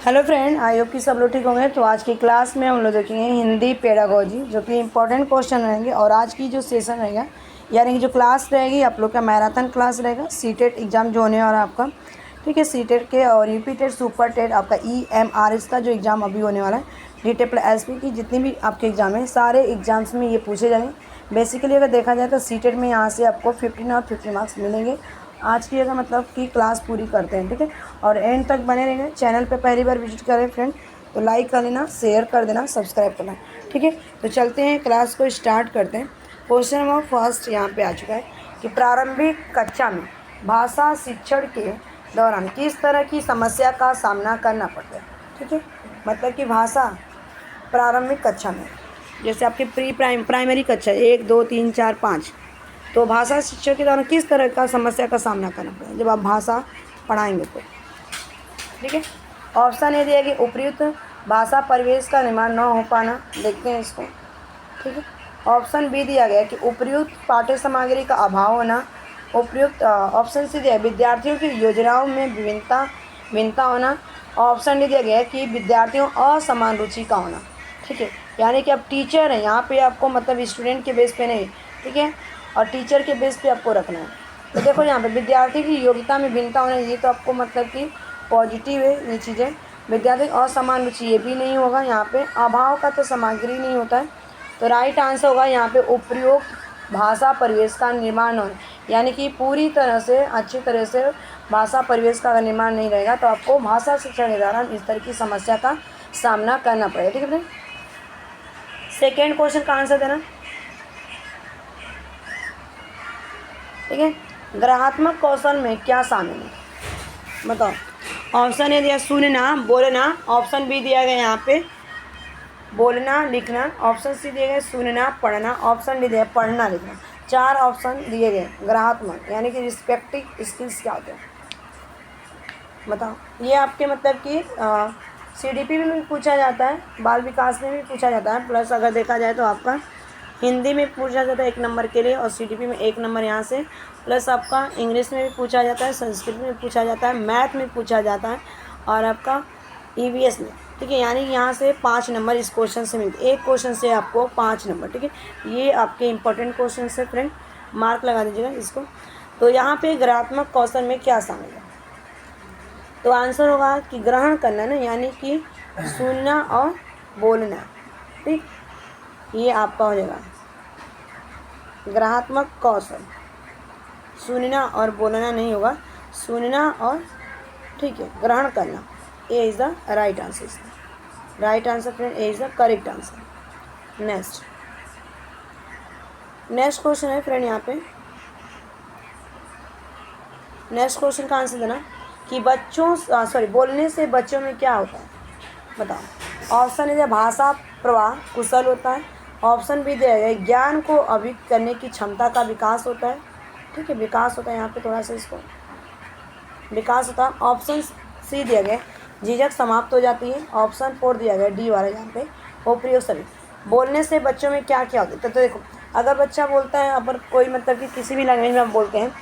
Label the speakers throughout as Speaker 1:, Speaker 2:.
Speaker 1: Hello friend, I hope कि सब लोग ठीक होंगे। तो आज की क्लास में हम लोग देखेंगे हिंदी पेडागोजी, जो कि इंपॉर्टेंट क्वेश्चन रहेंगे। और आज की जो सेशन रहेगा, यानी कि जो क्लास रहेगी, आप लोग का मैराथन क्लास रहेगा। सीटेट एग्ज़ाम जो होने वाला है आपका, ठीक है, सीटेट के और यूपी टेट, सुपर टेट, आपका EMRS का जो एग्ज़ाम अभी होने वाला है, DTET+SP की जितनी भी आपके एग्ज़ाम है, सारे एग्ज़ाम्स में ये पूछे जाएंगे। बेसिकली अगर देखा जाए तो सीटेट में यहाँ से आपको 15 और 50 मार्क्स मिलेंगे। आज की अगर मतलब कि क्लास पूरी करते हैं, ठीक है, और एंड तक बने रहेंगे। चैनल पे पहली बार विजिट करें फ्रेंड तो लाइक कर लेना, शेयर कर देना, सब्सक्राइब करना, ठीक है। तो चलते हैं, क्लास को स्टार्ट करते हैं। क्वेश्चन नंबर फर्स्ट यहाँ पे आ चुका है कि प्रारंभिक कक्षा में भाषा शिक्षण के दौरान किस तरह की समस्या का सामना करना पड़ता है, ठीक है। मतलब कि भाषा प्रारंभिक कक्षा में, जैसे आपकी प्राइमरी कक्षा 1 2 3 4 5, तो भाषा शिक्षण के दौरान किस तरह का समस्या का सामना करना पड़ेगा जब आप भाषा पढ़ाएंगे तो, ठीक है। ऑप्शन ए दिया कि उपयुक्त भाषा परिवेश का निर्माण न हो पाना, देखते हैं इसको, ठीक है। ऑप्शन बी दिया गया कि उपयुक्त पाठ्य सामग्री का अभाव होना। उपयुक्त ऑप्शन सी दिया विद्यार्थियों की योजनाओं में भिन्नता होना। ऑप्शन डी दिया गया कि विद्यार्थियों असमान रुचि का होना, ठीक है। यानी कि आप टीचर हैं, यहाँ पे आपको मतलब स्टूडेंट के बेस पे नहीं, ठीक है, और टीचर के बेस पे आपको रखना है। तो देखो यहाँ पे विद्यार्थी की योग्यता में भिन्नता होना, ये तो आपको मतलब कि पॉजिटिव है ये चीज़ें। विद्यार्थी असमान रुचि, ये भी नहीं होगा। यहाँ पे अभाव का तो सामग्री नहीं होता है, तो राइट आंसर होगा यहाँ पे उपयुक्त भाषा परिवेश का निर्माण हो, यानी कि पूरी तरह से अच्छी तरह से भाषा परिवेश का अगर निर्माण नहीं रहेगा तो आपको भाषा शिक्षण के दौरान इस तरह की समस्या का सामना करना पड़ेगा, ठीक है फ्रेंड। सेकेंड क्वेश्चन का आंसर देना, ठीक है। ग्रहात्मक कौशल में क्या शामिल है, बताओ। ऑप्शन ए दिया सुनना बोलना। ऑप्शन बी दिया गया यहाँ पे बोलना लिखना। ऑप्शन सी दिए गए सुनना पढ़ना। ऑप्शन डी दिया पढ़ना लिखना। 4 ऑप्शन दिए गए। ग्रहात्मक यानी कि रिस्पेक्टिव स्किल्स क्या होते हैं, बताओ। ये आपके मतलब कि CDP में भी पूछा जाता है, बाल विकास में भी पूछा जाता है, प्लस अगर देखा जाए तो आपका हिंदी में पूछा जाता है 1 नंबर के लिए, और CDP में 1 नंबर यहाँ से, प्लस आपका इंग्लिश में भी पूछा जाता है, संस्कृत में पूछा जाता है, मैथ में पूछा जाता है, और आपका EVS में, ठीक है। यानी यहाँ से 5 नंबर इस क्वेश्चन से मिलते, एक क्वेश्चन से आपको 5 नंबर, ठीक है। ये आपके इंपॉर्टेंट क्वेश्चन है फ्रेंड, मार्क लगा दीजिएगा इसको। तो यहाँ पे ग्रहात्मक कौशल में क्या शामिल है, तो आंसर होगा कि ग्रहण करना ना, यानी कि सुनना और बोलना, ठीक, ये आपका हो जाएगा ग्रहात्मक कौशल। सुनना और बोलना नहीं होगा, सुनना और, ठीक है, ग्रहण करना। A is the right answer, right answer friend, A is the correct answer. Next question है फ्रेंड, यहाँ पे नेक्स्ट क्वेश्चन का आंसर देना कि बोलने से बच्चों में क्या होता है, बताओ। ऑप्शन ए भाषा प्रवाह कुशल होता है। ऑप्शन बी दिया गया ज्ञान को अभिव्यक्त करने की क्षमता का विकास होता है, ठीक है, विकास होता है, यहाँ पे थोड़ा सा इसको विकास होता है। ऑप्शन सी दिया गया झिझक समाप्त हो जाती है। ऑप्शन 4 दिया गया डी वाला, यहाँ पे उपयोग सभी। बोलने से बच्चों में क्या क्या होता है, तो देखो अगर बच्चा बोलता है, अगर कोई मतलब कि किसी भी लैंग्वेज में आप बोलते हैं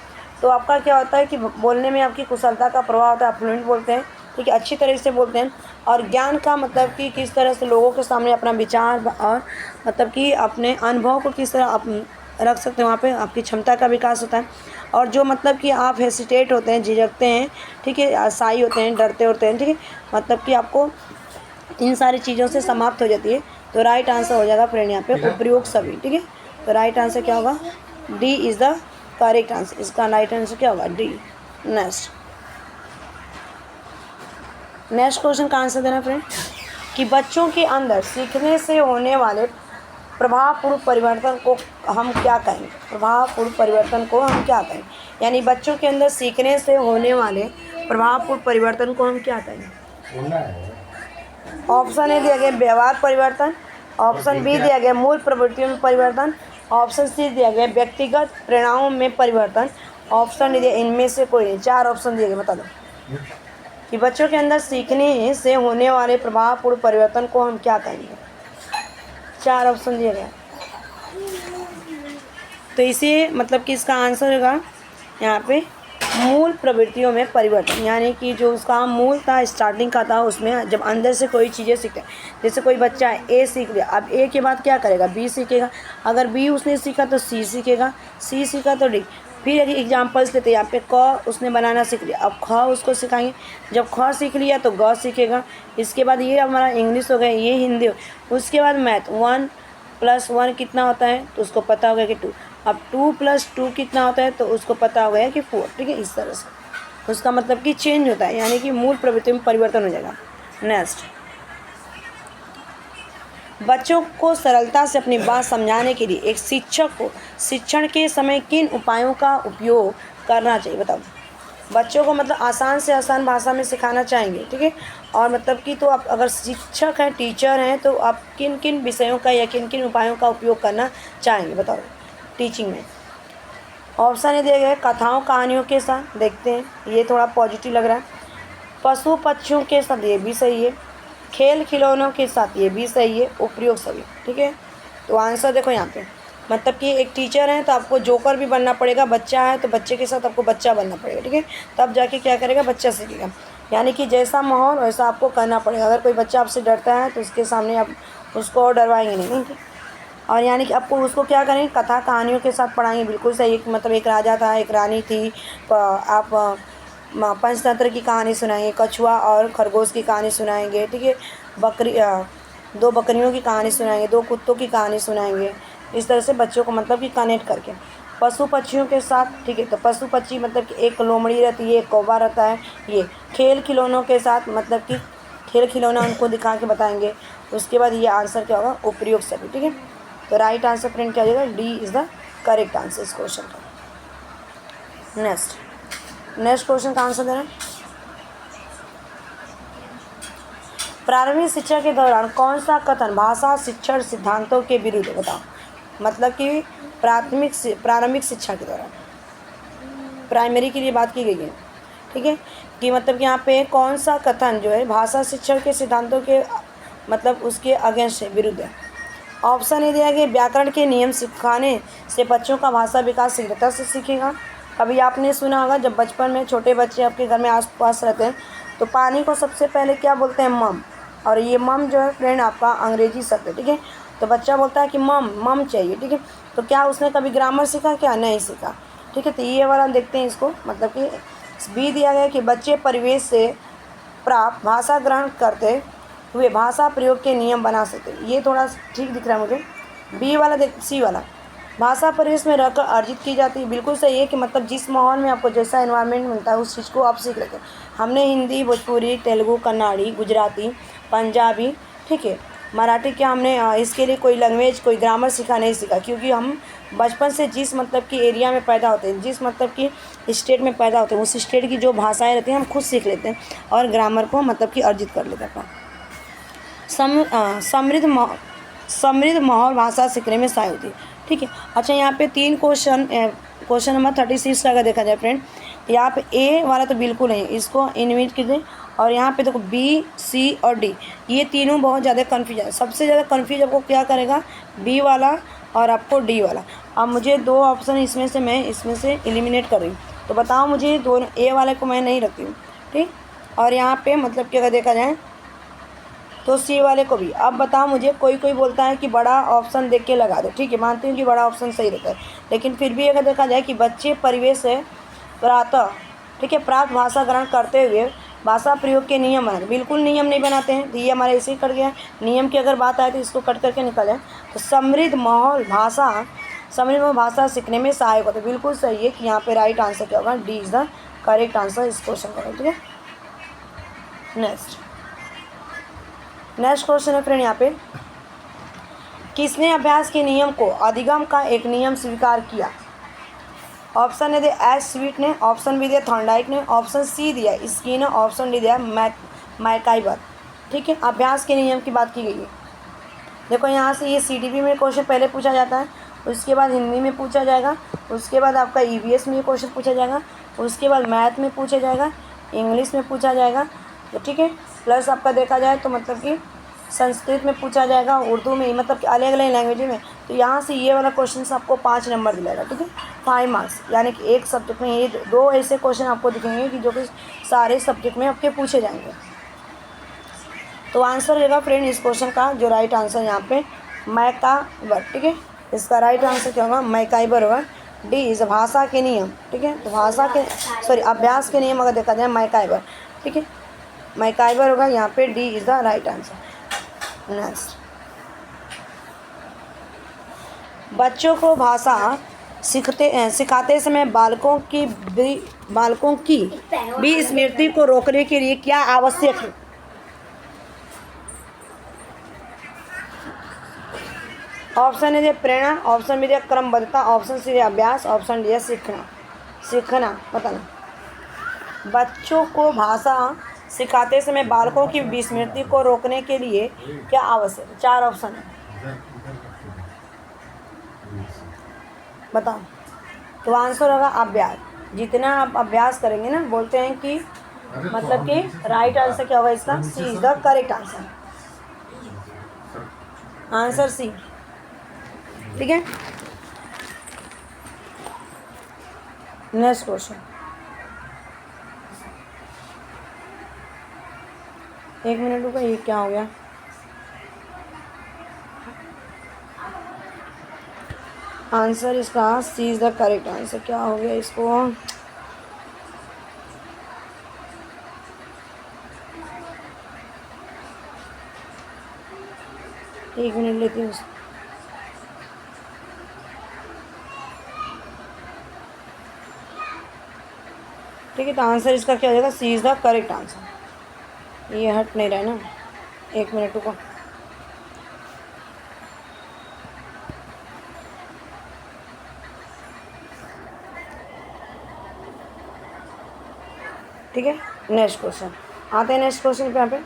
Speaker 1: तो आपका क्या होता है कि बोलने में आपकी कुशलता का प्रभाव होता है, आप फ्लुएंट बोलते हैं, ठीक है, अच्छी तरह से बोलते हैं। और ज्ञान का मतलब कि किस तरह से लोगों के सामने अपना विचार और मतलब कि अपने अनुभव को किस तरह आप रख सकते हैं, वहाँ पे आपकी क्षमता का विकास होता है। और जो मतलब कि आप हेसिटेट होते हैं, झिझकते हैं, ठीक है, शाई होते हैं, डरते होते हैं, ठीक है, मतलब कि आपको इन सारी चीज़ों से समाप्त हो जाती है। तो राइट आंसर हो जाएगा फ्रेंड यहाँ पे उपयोग सभी, ठीक है। तो राइट आंसर क्या होगा, D is the correct answer, इसका राइट आंसर क्या होगा, डी। नेक्स्ट क्वेश्चन का आंसर देना फ्रेंड कि बच्चों के अंदर सीखने से होने वाले प्रभावपूर्ण परिवर्तन को हम क्या कहेंगे, प्रभावपूर्ण परिवर्तन को हम क्या कहेंगे, यानी बच्चों के अंदर सीखने से होने वाले प्रभावपूर्ण परिवर्तन को हम क्या कहेंगे। ऑप्शन ए दिया गया व्यवहार परिवर्तन। ऑप्शन बी दिया गया मूल प्रवृत्तियों में परिवर्तन। ऑप्शन सी दिया गया व्यक्तिगत प्रेरणाओं में परिवर्तन। ऑप्शन डी दिया इनमें से कोई नहीं। 4 ऑप्शन दिए गए, बता दो कि बच्चों के अंदर सीखने से होने वाले प्रभावपूर्ण परिवर्तन को हम क्या कहेंगे। 4 ऑप्शन दिए गए, तो इसे मतलब कि इसका आंसर होगा यहाँ पे मूल प्रवृत्तियों में परिवर्तन, यानी कि जो उसका मूल था, स्टार्टिंग का था, उसमें जब अंदर से कोई चीज़ें सीखते हैं, जैसे कोई बच्चा है ए सीख लिया, अब ए के बाद क्या करेगा, बी सीखेगा, अगर बी उसने सीखा तो सी सीखेगा, सी सीखा तो डी। फिर यदि एग्जाम्पल्स लेते हैं, यहाँ पे क उसने बनाना सीख लिया, अब ख उसको सिखाएंगे, जब ख सीख लिया तो ग सीखेगा, इसके बाद ये हमारा इंग्लिश हो गया, ये हिंदी हो, उसके बाद मैथ, 1+1 कितना होता है तो उसको पता होगा कि 2, अब 2+2 कितना होता है तो उसको पता हो गया कि 4, ठीक है, इस तरह से उसका मतलब कि चेंज होता है, यानी कि मूल प्रवृत्ति में परिवर्तन हो जाएगा। नेक्स्ट, बच्चों को सरलता से अपनी बात समझाने के लिए एक शिक्षक को शिक्षण के समय किन उपायों का उपयोग करना चाहिए, बताओ। बच्चों को मतलब आसान से आसान भाषा में सिखाना चाहेंगे, ठीक है, और मतलब कि तो आप अगर शिक्षक हैं, टीचर हैं, तो आप किन किन विषयों का या किन किन उपायों का उपयोग करना चाहेंगे, बताओ टीचिंग में। ऑप्शन ये दिए गए, कथाओं कहानियों के साथ, देखते हैं ये थोड़ा पॉजिटिव लग रहा है, पशु पक्षियों के साथ, ये भी सही है, खेल खिलौनों के साथ, ये भी सही है, उपयोग सभी, ठीक है। तो आंसर देखो यहाँ पे, मतलब कि एक टीचर है तो आपको जोकर भी बनना पड़ेगा, बच्चा है तो बच्चे के साथ आपको बच्चा बनना पड़ेगा, ठीक है, तब जाके क्या करेगा, बच्चा सीखेगा, यानी कि जैसा माहौल वैसा आपको करना पड़ेगा। अगर कोई बच्चा आपसे डरता है तो उसके सामने आप उसको डरवाएंगे नहीं, ठीक है, और यानी कि आपको उसको क्या करेंगे, कथा कहानियों के साथ पढ़ाएंगे, बिल्कुल सही, मतलब एक राजा था, एक रानी थी, आप पंचतंत्र की कहानी सुनाएंगे, कछुआ और खरगोश की कहानी सुनाएंगे, ठीक है, बकरी 2 बकरियों की कहानी सुनाएंगे, 2 कुत्तों की कहानी सुनाएंगे, इस तरह से बच्चों को मतलब कि कनेक्ट करके। पशु पक्षियों के साथ, ठीक है, तो पशु पक्षी मतलब कि एक लोमड़ी रहती है, एक कौवा रहता है, ये खेल खिलौनों के साथ, मतलब कि खेल खिलौना उनको दिखा के बताएंगे। उसके बाद ये आंसर क्या होगा, उपयोग सभी, ठीक है, तो राइट आंसर प्रिंट क्या हो जाएगा, D is the correct answer इस क्वेश्चन का। नेक्स्ट क्वेश्चन का आंसर देना, प्रारंभिक शिक्षा के दौरान कौन सा कथन भाषा शिक्षण सिद्धांतों के विरुद्ध है, बताओ। मतलब कि प्रारंभिक शिक्षा के दौरान, प्राइमरी के लिए बात की गई है, ठीक है, कि मतलब कि यहाँ पे कौन सा कथन जो है भाषा शिक्षण के सिद्धांतों के मतलब उसके अगेंस्ट है, विरुद्ध है। ऑप्शन ए दिया गया, व्याकरण के नियम सिखाने से बच्चों का भाषा विकास शीघ्रता से सीखेगा। कभी आपने सुना होगा, जब बचपन में छोटे बच्चे आपके घर में आसपास रहते हैं तो पानी को सबसे पहले क्या बोलते हैं, मम, और ये मम जो है फ्रेंड आपका अंग्रेजी शब्द है, ठीक है, तो बच्चा बोलता है कि मम चाहिए, ठीक है, तो क्या उसने कभी ग्रामर सीखा, क्या नहीं सीखा, ठीक है, तो ये वाला देखते हैं इसको, मतलब कि बी दिया गया कि बच्चे परिवेश से प्राप्त भाषा ग्रहण करते हुए भाषा प्रयोग के नियम बना सकते, ये थोड़ा ठीक दिख रहा है मुझे। बी वाला देख, सी वाला, भाषा परिवेश में रहकर अर्जित की जाती है, बिल्कुल सही है, कि मतलब जिस माहौल में आपको जैसा एनवायरनमेंट मिलता है उस चीज़ को आप सीख लेते हैं। हमने हिंदी, भोजपुरी, तेलुगु, कन्नड़ी, गुजराती, पंजाबी, ठीक है, मराठी, क्या हमने इसके लिए कोई लैंग्वेज, कोई ग्रामर सीखा नहीं सीखा, क्योंकि हम बचपन से जिस मतलब कि एरिया में पैदा होते हैं, जिस मतलब कि स्टेट में पैदा होते हैं, उस स्टेट की जो भाषाएँ रहती हैं हम खुद सीख लेते हैं और ग्रामर को मतलब कि अर्जित कर लेते हैं। समृद्ध माहौल भाषा सीखने में सहायक होती है, ठीक है। अच्छा, यहाँ पे 3 क्वेश्चन नंबर 36 का अगर देखा जाए फ्रेंड, यहाँ पे ए वाला तो बिल्कुल नहीं, इसको इनविट कीजिए, और यहाँ पे देखो बी, सी और डी, ये तीनों बहुत ज़्यादा कन्फ्यूज है। सबसे ज़्यादा कन्फ्यूज आपको क्या करेगा, बी वाला और आपको डी वाला। अब मुझे 2 ऑप्शन इसमें से एलिमिनेट कर रही हूँ, तो बताओ मुझे दोनों, ए वाले को मैं नहीं रखती हूँ, ठीक, और यहाँ पे मतलब कि अगर देखा जाए तो सी वाले को भी। अब बताओ मुझे, कोई बोलता है कि बड़ा ऑप्शन देख के लगा दो, ठीक है, मानती हूँ कि बड़ा ऑप्शन सही रहता है, लेकिन फिर भी अगर देखा जाए कि बच्चे परिवेश से ठीक है प्राप्त भाषा ग्रहण करते हुए भाषा प्रयोग के नियम बनाते, बिल्कुल नियम नहीं बनाते हैं, तो ये हमारे ऐसे ही कट गया। नियम की अगर बात आए तो इसको कट करके निकल जाए, तो समृद्ध माहौल भाषा सीखने में सहायक होता है, बिल्कुल सही है, कि यहाँ पे राइट आंसर क्या होगा, D is the correct answer इस क्वेश्चन का, ठीक है। नेक्स्ट क्वेश्चन है फ्रेंड, यहाँ पे किसने अभ्यास के नियम को अधिगम का एक नियम स्वीकार किया। ऑप्शन ए दिया एच स्वीट ने, ऑप्शन बी दिया थॉर्नडाइक ने, ऑप्शन सी दिया स्किनर, ऑप्शन डी दिया मैकाइवर, ठीक है। अभ्यास के नियम की बात की गई है। देखो यहाँ से ये CDP में क्वेश्चन पहले पूछा जाता है, उसके बाद हिंदी में पूछा जाएगा, उसके बाद आपका EVS में ये क्वेश्चन पूछा जाएगा, उसके बाद मैथ में पूछा जाएगा, इंग्लिश में पूछा जाएगा, तो ठीक है, प्लस आपका देखा जाए तो मतलब कि संस्कृत में पूछा जाएगा, उर्दू में, मतलब कि अलग अलग लैंग्वेज में। तो यहाँ से ये वाला क्वेश्चन आपको 5 नंबर दिलाएगा, ठीक है। 5 मार्क्स, यानी कि एक सब्जेक्ट में ये 2 ऐसे क्वेश्चन आपको दिखेंगे कि जो कि सारे सब्जेक्ट में आपके पूछे जाएंगे। तो आंसर रहेगा फ्रेंड इस क्वेश्चन का जो राइट आंसर यहाँ पे मैकाइबर, ठीक है। इसका राइट आंसर क्या होगा, मैकाइबर होगा। डी इज भाषा के नियम, ठीक है। तो भाषा के अभ्यास के नियम अगर देखा जाए मैकाइबर, ठीक है, मैकाइबर होगा यहाँ पे। D is the right answer. Next, बच्चों को भाषा सिखाते समय बालकों की भी स्मृति को रोकने के लिए क्या आवश्यक है। ऑप्शन ए प्रेरणा, ऑप्शन बी क्रमबद्धता, ऑप्शन सी अभ्यास, ऑप्शन डी सीखना बताना। बच्चों को भाषा सिखाते समय बालकों की विस्मृति को रोकने के लिए क्या आवश्यक है। 4 ऑप्शन है, बताओ। तो आंसर होगा अभ्यास। जितना आप अभ्यास करेंगे ना, बोलते हैं कि मतलब कि राइट आंसर क्या होगा इसका, C is the correct answer. Answer C, ठीक है। नेक्स्ट क्वेश्चन, एक मिनट रुको, ये क्या हो गया। आंसर इसका C is the correct answer. क्या हो गया इसको, एक मिनट लेती हूँ। ठीक है, तो आंसर इसका क्या हो जाएगा, सी इज द करेक्ट आंसर। ये हट नहीं रहा ना, एक मिनट रुको। ठीक है, नेक्स्ट क्वेश्चन आते हैं। नेक्स्ट क्वेश्चन पे यहाँ पे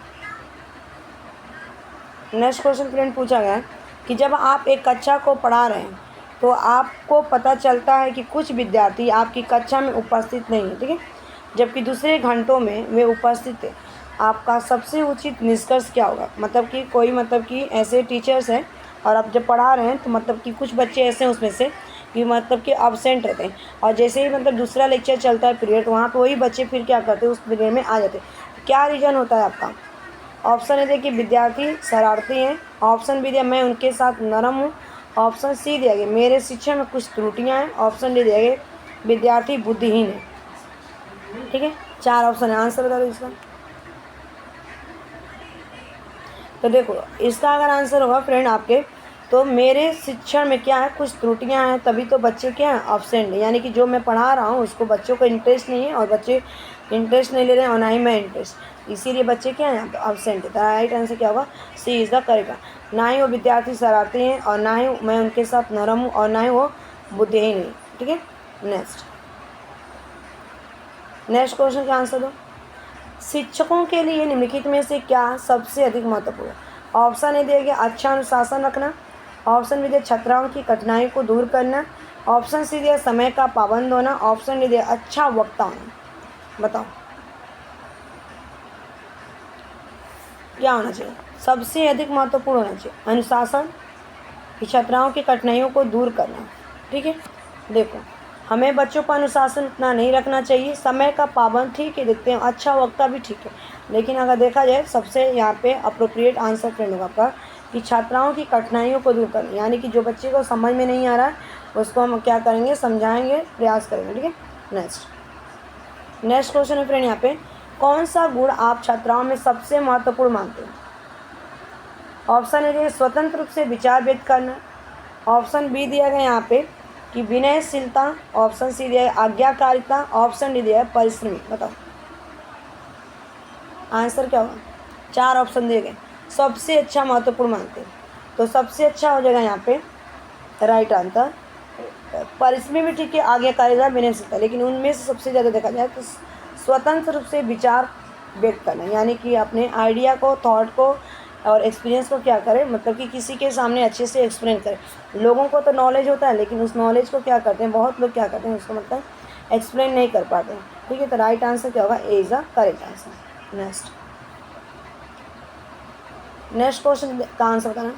Speaker 1: नेक्स्ट क्वेश्चन फ्रेंड पूछा गया है कि जब आप एक कक्षा को पढ़ा रहे हैं तो आपको पता चलता है कि कुछ विद्यार्थी आपकी कक्षा में उपस्थित नहीं है, ठीक है, जबकि दूसरे घंटों में वे उपस्थित थे। आपका सबसे उचित निष्कर्ष क्या होगा। मतलब कि कोई मतलब कि ऐसे टीचर्स हैं और आप जब पढ़ा रहे हैं तो मतलब कि कुछ बच्चे ऐसे हैं उसमें से कि मतलब कि अब्सेंट रहते हैं, और जैसे ही मतलब दूसरा लेक्चर चलता है पीरियड, वहाँ पे वही बच्चे फिर क्या करते हैं, उस पीरियड में आ जाते हैं। क्या रीज़न होता है आपका। ऑप्शन ए देखिए, विद्यार्थी शरारती हैं। ऑप्शन बी दिया, मैं उनके साथ नरम हूँ। ऑप्शन सी दिया गया, मेरे शिक्षा में कुछ त्रुटियाँ हैं। ऑप्शन डी दिया गया, विद्यार्थी बुद्धिहीन है। ठीक है, 4 ऑप्शन है, आंसर बता दो इसका। तो देखो, इसका अगर आंसर होगा फ्रेंड आपके, तो मेरे शिक्षण में क्या है, कुछ त्रुटियां हैं, तभी तो बच्चे क्या हैं, अब्सेंट है। यानी कि जो मैं पढ़ा रहा हूँ उसको बच्चों को इंटरेस्ट नहीं है, और बच्चे इंटरेस्ट नहीं ले रहे हैं, और ना ही मैं इंटरेस्ट, इसीलिए बच्चे क्या हैं, अब्सेंट है। तो राइट आंसर क्या होगा, सी इज़ द करेक्ट। ना ही वो विद्यार्थी शरारती हैं, और ना ही मैं उनके साथ नरम हूँ, और ना ही वो बुद्धिहीन है। ठीक है, नेक्स्ट क्वेश्चन का आंसर दो। शिक्षकों के लिए निम्नलिखित में से क्या सबसे अधिक महत्वपूर्ण है। ऑप्शन ए दिया गया, अच्छा अनुशासन रखना। ऑप्शन बी दिया, छात्राओं की कठिनाई को दूर करना। ऑप्शन सी दिया, समय का पाबंद होना। ऑप्शन डी दिया, अच्छा वक्ता होना। बताओ क्या होना चाहिए, सबसे अधिक महत्वपूर्ण होना चाहिए अनुशासन, कि छात्राओं की कठिनाइयों को दूर करना। ठीक है, देखो हमें बच्चों पर अनुशासन उतना नहीं रखना चाहिए, समय का पाबंद ठीक है, देखते हैं, अच्छा वक्ता भी ठीक है, लेकिन अगर देखा जाए सबसे यहाँ पे अप्रोप्रिएट आंसर फ्रेंड होगा आपका कि छात्राओं की कठिनाइयों को दूर करना। यानी कि जो बच्चे को समझ में नहीं आ रहा है उसको हम क्या करेंगे, समझाएंगे, प्रयास करेंगे। ठीक है, नेक्स्ट क्वेश्चन है फ्रेंड यहाँ पे, कौन सा गुण आप छात्राओं में सबसे महत्वपूर्ण मानते हैं। ऑप्शन ए स्वतंत्र रूप से विचार व्यक्त करना। ऑप्शन बी दिया गया यहाँ पे कि विनयशीलता। ऑप्शन सी दिया है आज्ञाकारिता। ऑप्शन डी दिया है परिश्रमी। बताओ आंसर क्या होगा, 4 ऑप्शन दिए गए, सबसे अच्छा महत्वपूर्ण मानते हैं, तो सबसे अच्छा हो जाएगा यहाँ पे राइट आंसर परिश्रमी भी ठीक है, आज्ञाकारिता, विनयशीलता, लेकिन उनमें से सबसे ज़्यादा देखा जाए तो स्वतंत्र रूप से विचार व्यक्त करना, यानी कि अपने आइडिया को, थॉट को और एक्सपीरियंस को क्या करें, मतलब कि किसी के सामने अच्छे से एक्सप्लेन करें। लोगों को तो नॉलेज होता है, लेकिन उस नॉलेज को क्या करते हैं, बहुत लोग क्या करते हैं, उसको मतलब एक्सप्लेन नहीं कर पाते हैं। ठीक है, तो राइट आंसर क्या होगा, A is the correct answer. Next question का आंसर बताना।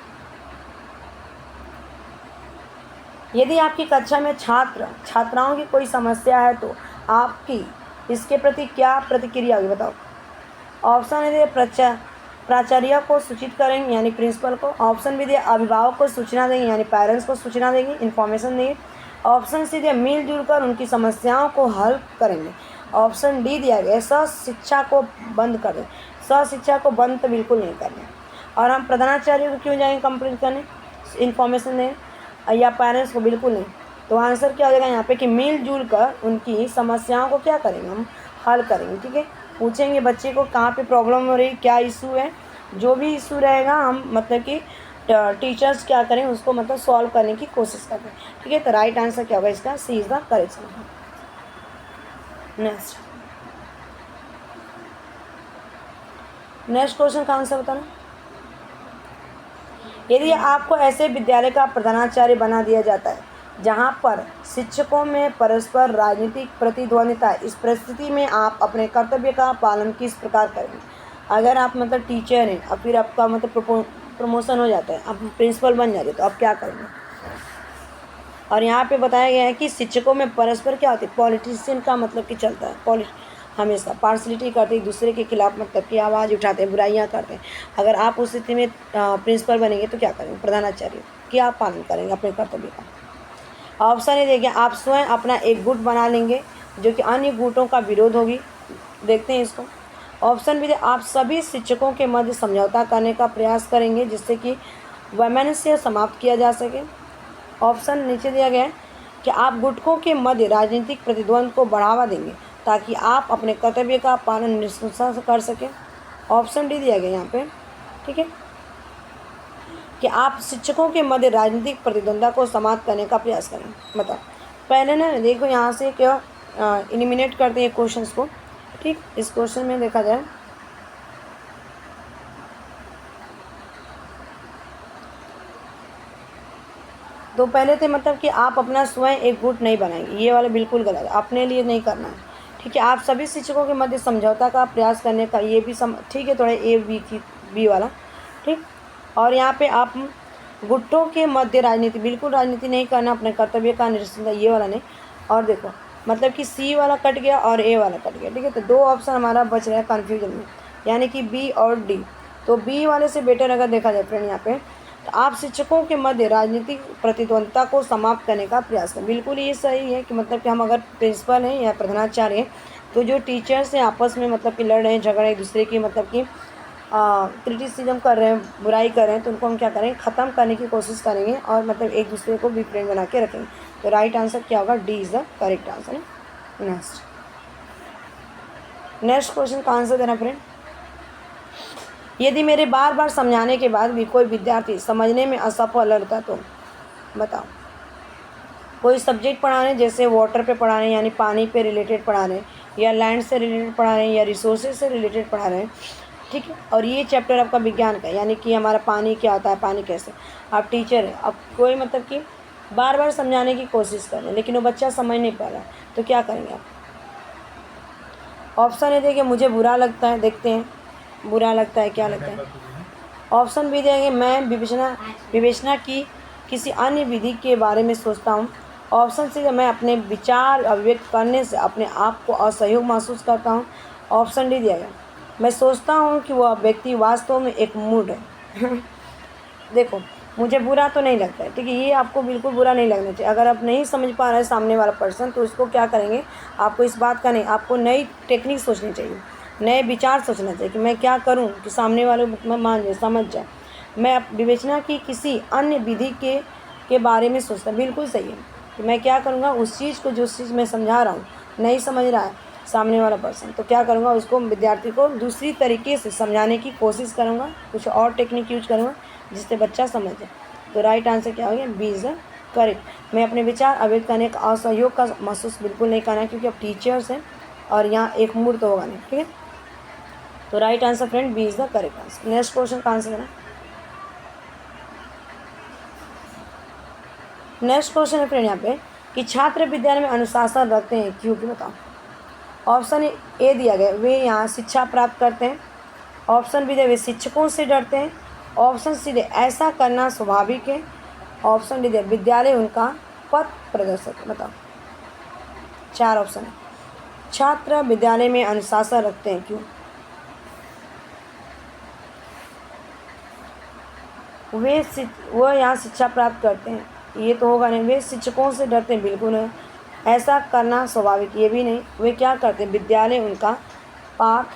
Speaker 1: यदि आपकी कक्षा में छात्र छात्राओं की कोई समस्या है तो आपकी इसके प्रति क्या प्रतिक्रिया होगी, बताओ। ऑप्शन ए दिए प्राचार्य को सूचित करेंगे यानी प्रिंसिपल को। ऑप्शन बी दिए अभिभावक को सूचना देंगे यानी पेरेंट्स को सूचना देंगे, इन्फॉर्मेशन देंगे। ऑप्शन सी दिए मिलजुल कर उनकी समस्याओं को हल करेंगे। ऑप्शन डी दिया गया शिक्षा को बंद कर दें। शिक्षा को बंद तो बिल्कुल नहीं करना। और हम प्रधानाचार्य को क्यों जाएंगे कंप्लेंट करने, इन्फॉर्मेशन दें, या पेरेंट्स को, बिल्कुल नहीं। तो आंसर क्या हो जाएगा यहाँ पे कि मिलजुल कर उनकी समस्याओं को क्या करेंगे, हम हल करेंगे। ठीक है, पूछेंगे बच्चे को कहाँ पे प्रॉब्लम हो रही, क्या इशू है, जो भी इशू रहेगा हम मतलब कि टीचर्स क्या करें उसको मतलब सॉल्व करने की कोशिश करें। ठीक है, तो राइट आंसर क्या होगा इसका, C is the correct answer. Next question का आंसर बताना। यदि आपको ऐसे विद्यालय का प्रधानाचार्य बना दिया जाता है जहां पर शिक्षकों में परस्पर राजनीतिक प्रतिद्वंदिता, इस परिस्थिति में आप अपने कर्तव्य का पालन किस प्रकार करेंगे। अगर आप मतलब टीचर हैं और फिर आपका मतलब प्रमोशन हो जाता है, आप प्रिंसिपल बन जाते तो आप क्या करेंगे। और यहाँ पे बताया गया है कि शिक्षकों में परस्पर क्या होती है, पॉलिटिशियन का मतलब कि चलता है, हमेशा पार्शलिटी करते, एक दूसरे के खिलाफ मतलब कि आवाज़ उठाते हैं, बुराइयाँ करते हैं। अगर आप उस स्थिति में प्रिंसिपल बनेंगे तो क्या करेंगे, प्रधानाचार्य, क्या पालन करेंगे अपने कर्तव्य का। ऑप्शन ए देखिए, आप स्वयं अपना एक गुट बना लेंगे जो कि अन्य गुटों का विरोध होगी, देखते हैं इसको। ऑप्शन बी, आप सभी शिक्षकों के मध्य समझौता करने का प्रयास करेंगे जिससे कि वैमनस्य समाप्त किया जा सके। ऑप्शन नीचे दिया गया है कि आप गुटों के मध्य राजनीतिक प्रतिद्वंद को बढ़ावा देंगे ताकि आप अपने कर्तव्य का पालन निष्ठा से कर सकें। ऑप्शन डी दिया गया यहाँ पे, ठीक है, कि आप शिक्षकों के मध्य राजनीतिक प्रतिद्वंद्विता को समाप्त करने का प्रयास करें। बताओ, पहले ना देखो यहाँ से क्या एलिमिनेट करते हैं क्वेश्चंस को। ठीक, इस क्वेश्चन में देखा जाए तो पहले थे मतलब कि आप अपना स्वयं एक गुट नहीं बनाएंगे, ये वाला बिल्कुल गलत है, अपने लिए नहीं करना है। ठीक है, आप सभी शिक्षकों के मध्य समझौता का प्रयास करने का, ये भी ठीक है, थोड़ा ए बी वाला। ठीक, और यहाँ पे आप गुटों के मध्य राजनीति, बिल्कुल राजनीति नहीं करना, अपने कर्तव्य का निष्ठा, ये वाला नहीं। और देखो मतलब कि सी वाला कट गया और ए वाला कट गया। ठीक है, तो दो ऑप्शन हमारा बच रहा है कन्फ्यूजन में, यानी कि बी और डी। तो बी वाले से बेटर अगर देखा जाए फ्रेंड यहाँ पे, तो आप शिक्षकों के मध्य राजनीतिक प्रतिद्वंदिता को समाप्त करने का प्रयास करें। बिल्कुल ये सही है कि मतलब कि हम अगर प्रिंसिपल हैं या प्रधानाचार्य हैं तो जो टीचर्स हैं आपस में मतलब कि लड़ रहे हैं, झगड़ रहे हैं, एक दूसरे की मतलब कि क्रिटिसिज्म कर रहे हैं, बुराई कर रहे हैं, तो उनको हम क्या करेंगे, ख़त्म करने की कोशिश करेंगे और मतलब एक दूसरे को भी फ्रेंड बना के रखेंगे। तो राइट आंसर क्या होगा, D is the correct answer. Next question का आंसर देना फ्रेंड। यदि मेरे बार बार समझाने के बाद भी कोई विद्यार्थी समझने में असफल रहता तो बताओ। कोई सब्जेक्ट पढ़ा रहे हैं, जैसे वाटर पे पढ़ा रहे हैं यानी पानी पे रिलेटेड पढ़ा रहे हैं, या लैंड से रिलेटेड पढ़ा रहे हैं, या रिसोर्सेज से रिलेटेड पढ़ा रहे हैं। ठीक है, और ये चैप्टर आपका विज्ञान का, यानी कि हमारा पानी क्या होता है, पानी कैसे, आप टीचर हैं, अब कोई मतलब कि बार बार समझाने की कोशिश कर रहे हैं लेकिन वो बच्चा समझ नहीं पा रहा है, तो क्या करेंगे आप। ऑप्शन ए देखिए, मुझे बुरा लगता है, देखते हैं बुरा लगता है क्या लगता है। ऑप्शन बी देंगे, मैं विवेचना की किसी अन्य विधि के बारे में सोचता हूँ। ऑप्शन सी, मैं अपने विचार अभिव्यक्त करने से अपने आप को असहयोग महसूस करता हूँ। ऑप्शन डी दिया गया, मैं सोचता हूँ कि वह व्यक्ति वास्तव में एक मूड है। देखो, मुझे बुरा तो नहीं लगता है, ठीक है, ये आपको बिल्कुल बुरा नहीं लगना चाहिए। अगर आप नहीं समझ पा रहे हैं सामने वाला पर्सन, तो उसको क्या करेंगे, आपको इस बात का नहीं, आपको नई टेक्निक सोचनी चाहिए, नए विचार सोचना चाहिए कि मैं क्या करूं कि सामने वाले को मान जाए, समझ जाए। मैं विवेचना की किसी अन्य विधि के बारे में सोचता, बिल्कुल सही है कि मैं क्या करूंगा, उस चीज़ को, जो चीज़ मैं समझा रहा हूँ नहीं समझ रहा है सामने वाला पर्सन, तो क्या करूँगा, उसको विद्यार्थी को दूसरी तरीके से समझाने की कोशिश करूँगा, कुछ और टेक्निक यूज करूँगा जिससे बच्चा समझ जाए। तो राइट आंसर क्या हो गया, बी इज़ करेक्ट। मैं अपने विचार अभिव्यक्त करने का असहयोग का महसूस बिल्कुल नहीं करना, क्योंकि अब टीचर्स हैं और यहाँ एक मूड तो होगा नहीं। ठीक है, तो right answer friend B is the correct answer. Next question का आंसर देना। नेक्स्ट क्वेश्चन है फ्रेंड यहाँ पे कि छात्र विद्यालय में अनुशासन रखते हैं क्योंकि, बताओ। ऑप्शन ए दिया गया, वे यहाँ शिक्षा प्राप्त करते हैं। ऑप्शन बी दिया, वे शिक्षकों से डरते हैं। ऑप्शन सी दिया, ऐसा करना स्वाभाविक है। ऑप्शन डी दिया, विद्यालय उनका पथ प्रदर्शक, बताओ। 4 ऑप्शन है। छात्र विद्यालय में अनुशासन रखते हैं, क्यों? वह यहाँ शिक्षा प्राप्त करते हैं, ये तो होगा नहीं। वे शिक्षकों से डरते हैं, बिल्कुल नहीं। ऐसा करना स्वाभाविक, ये भी नहीं। वे क्या करते हैं? विद्यालय उनका पाठ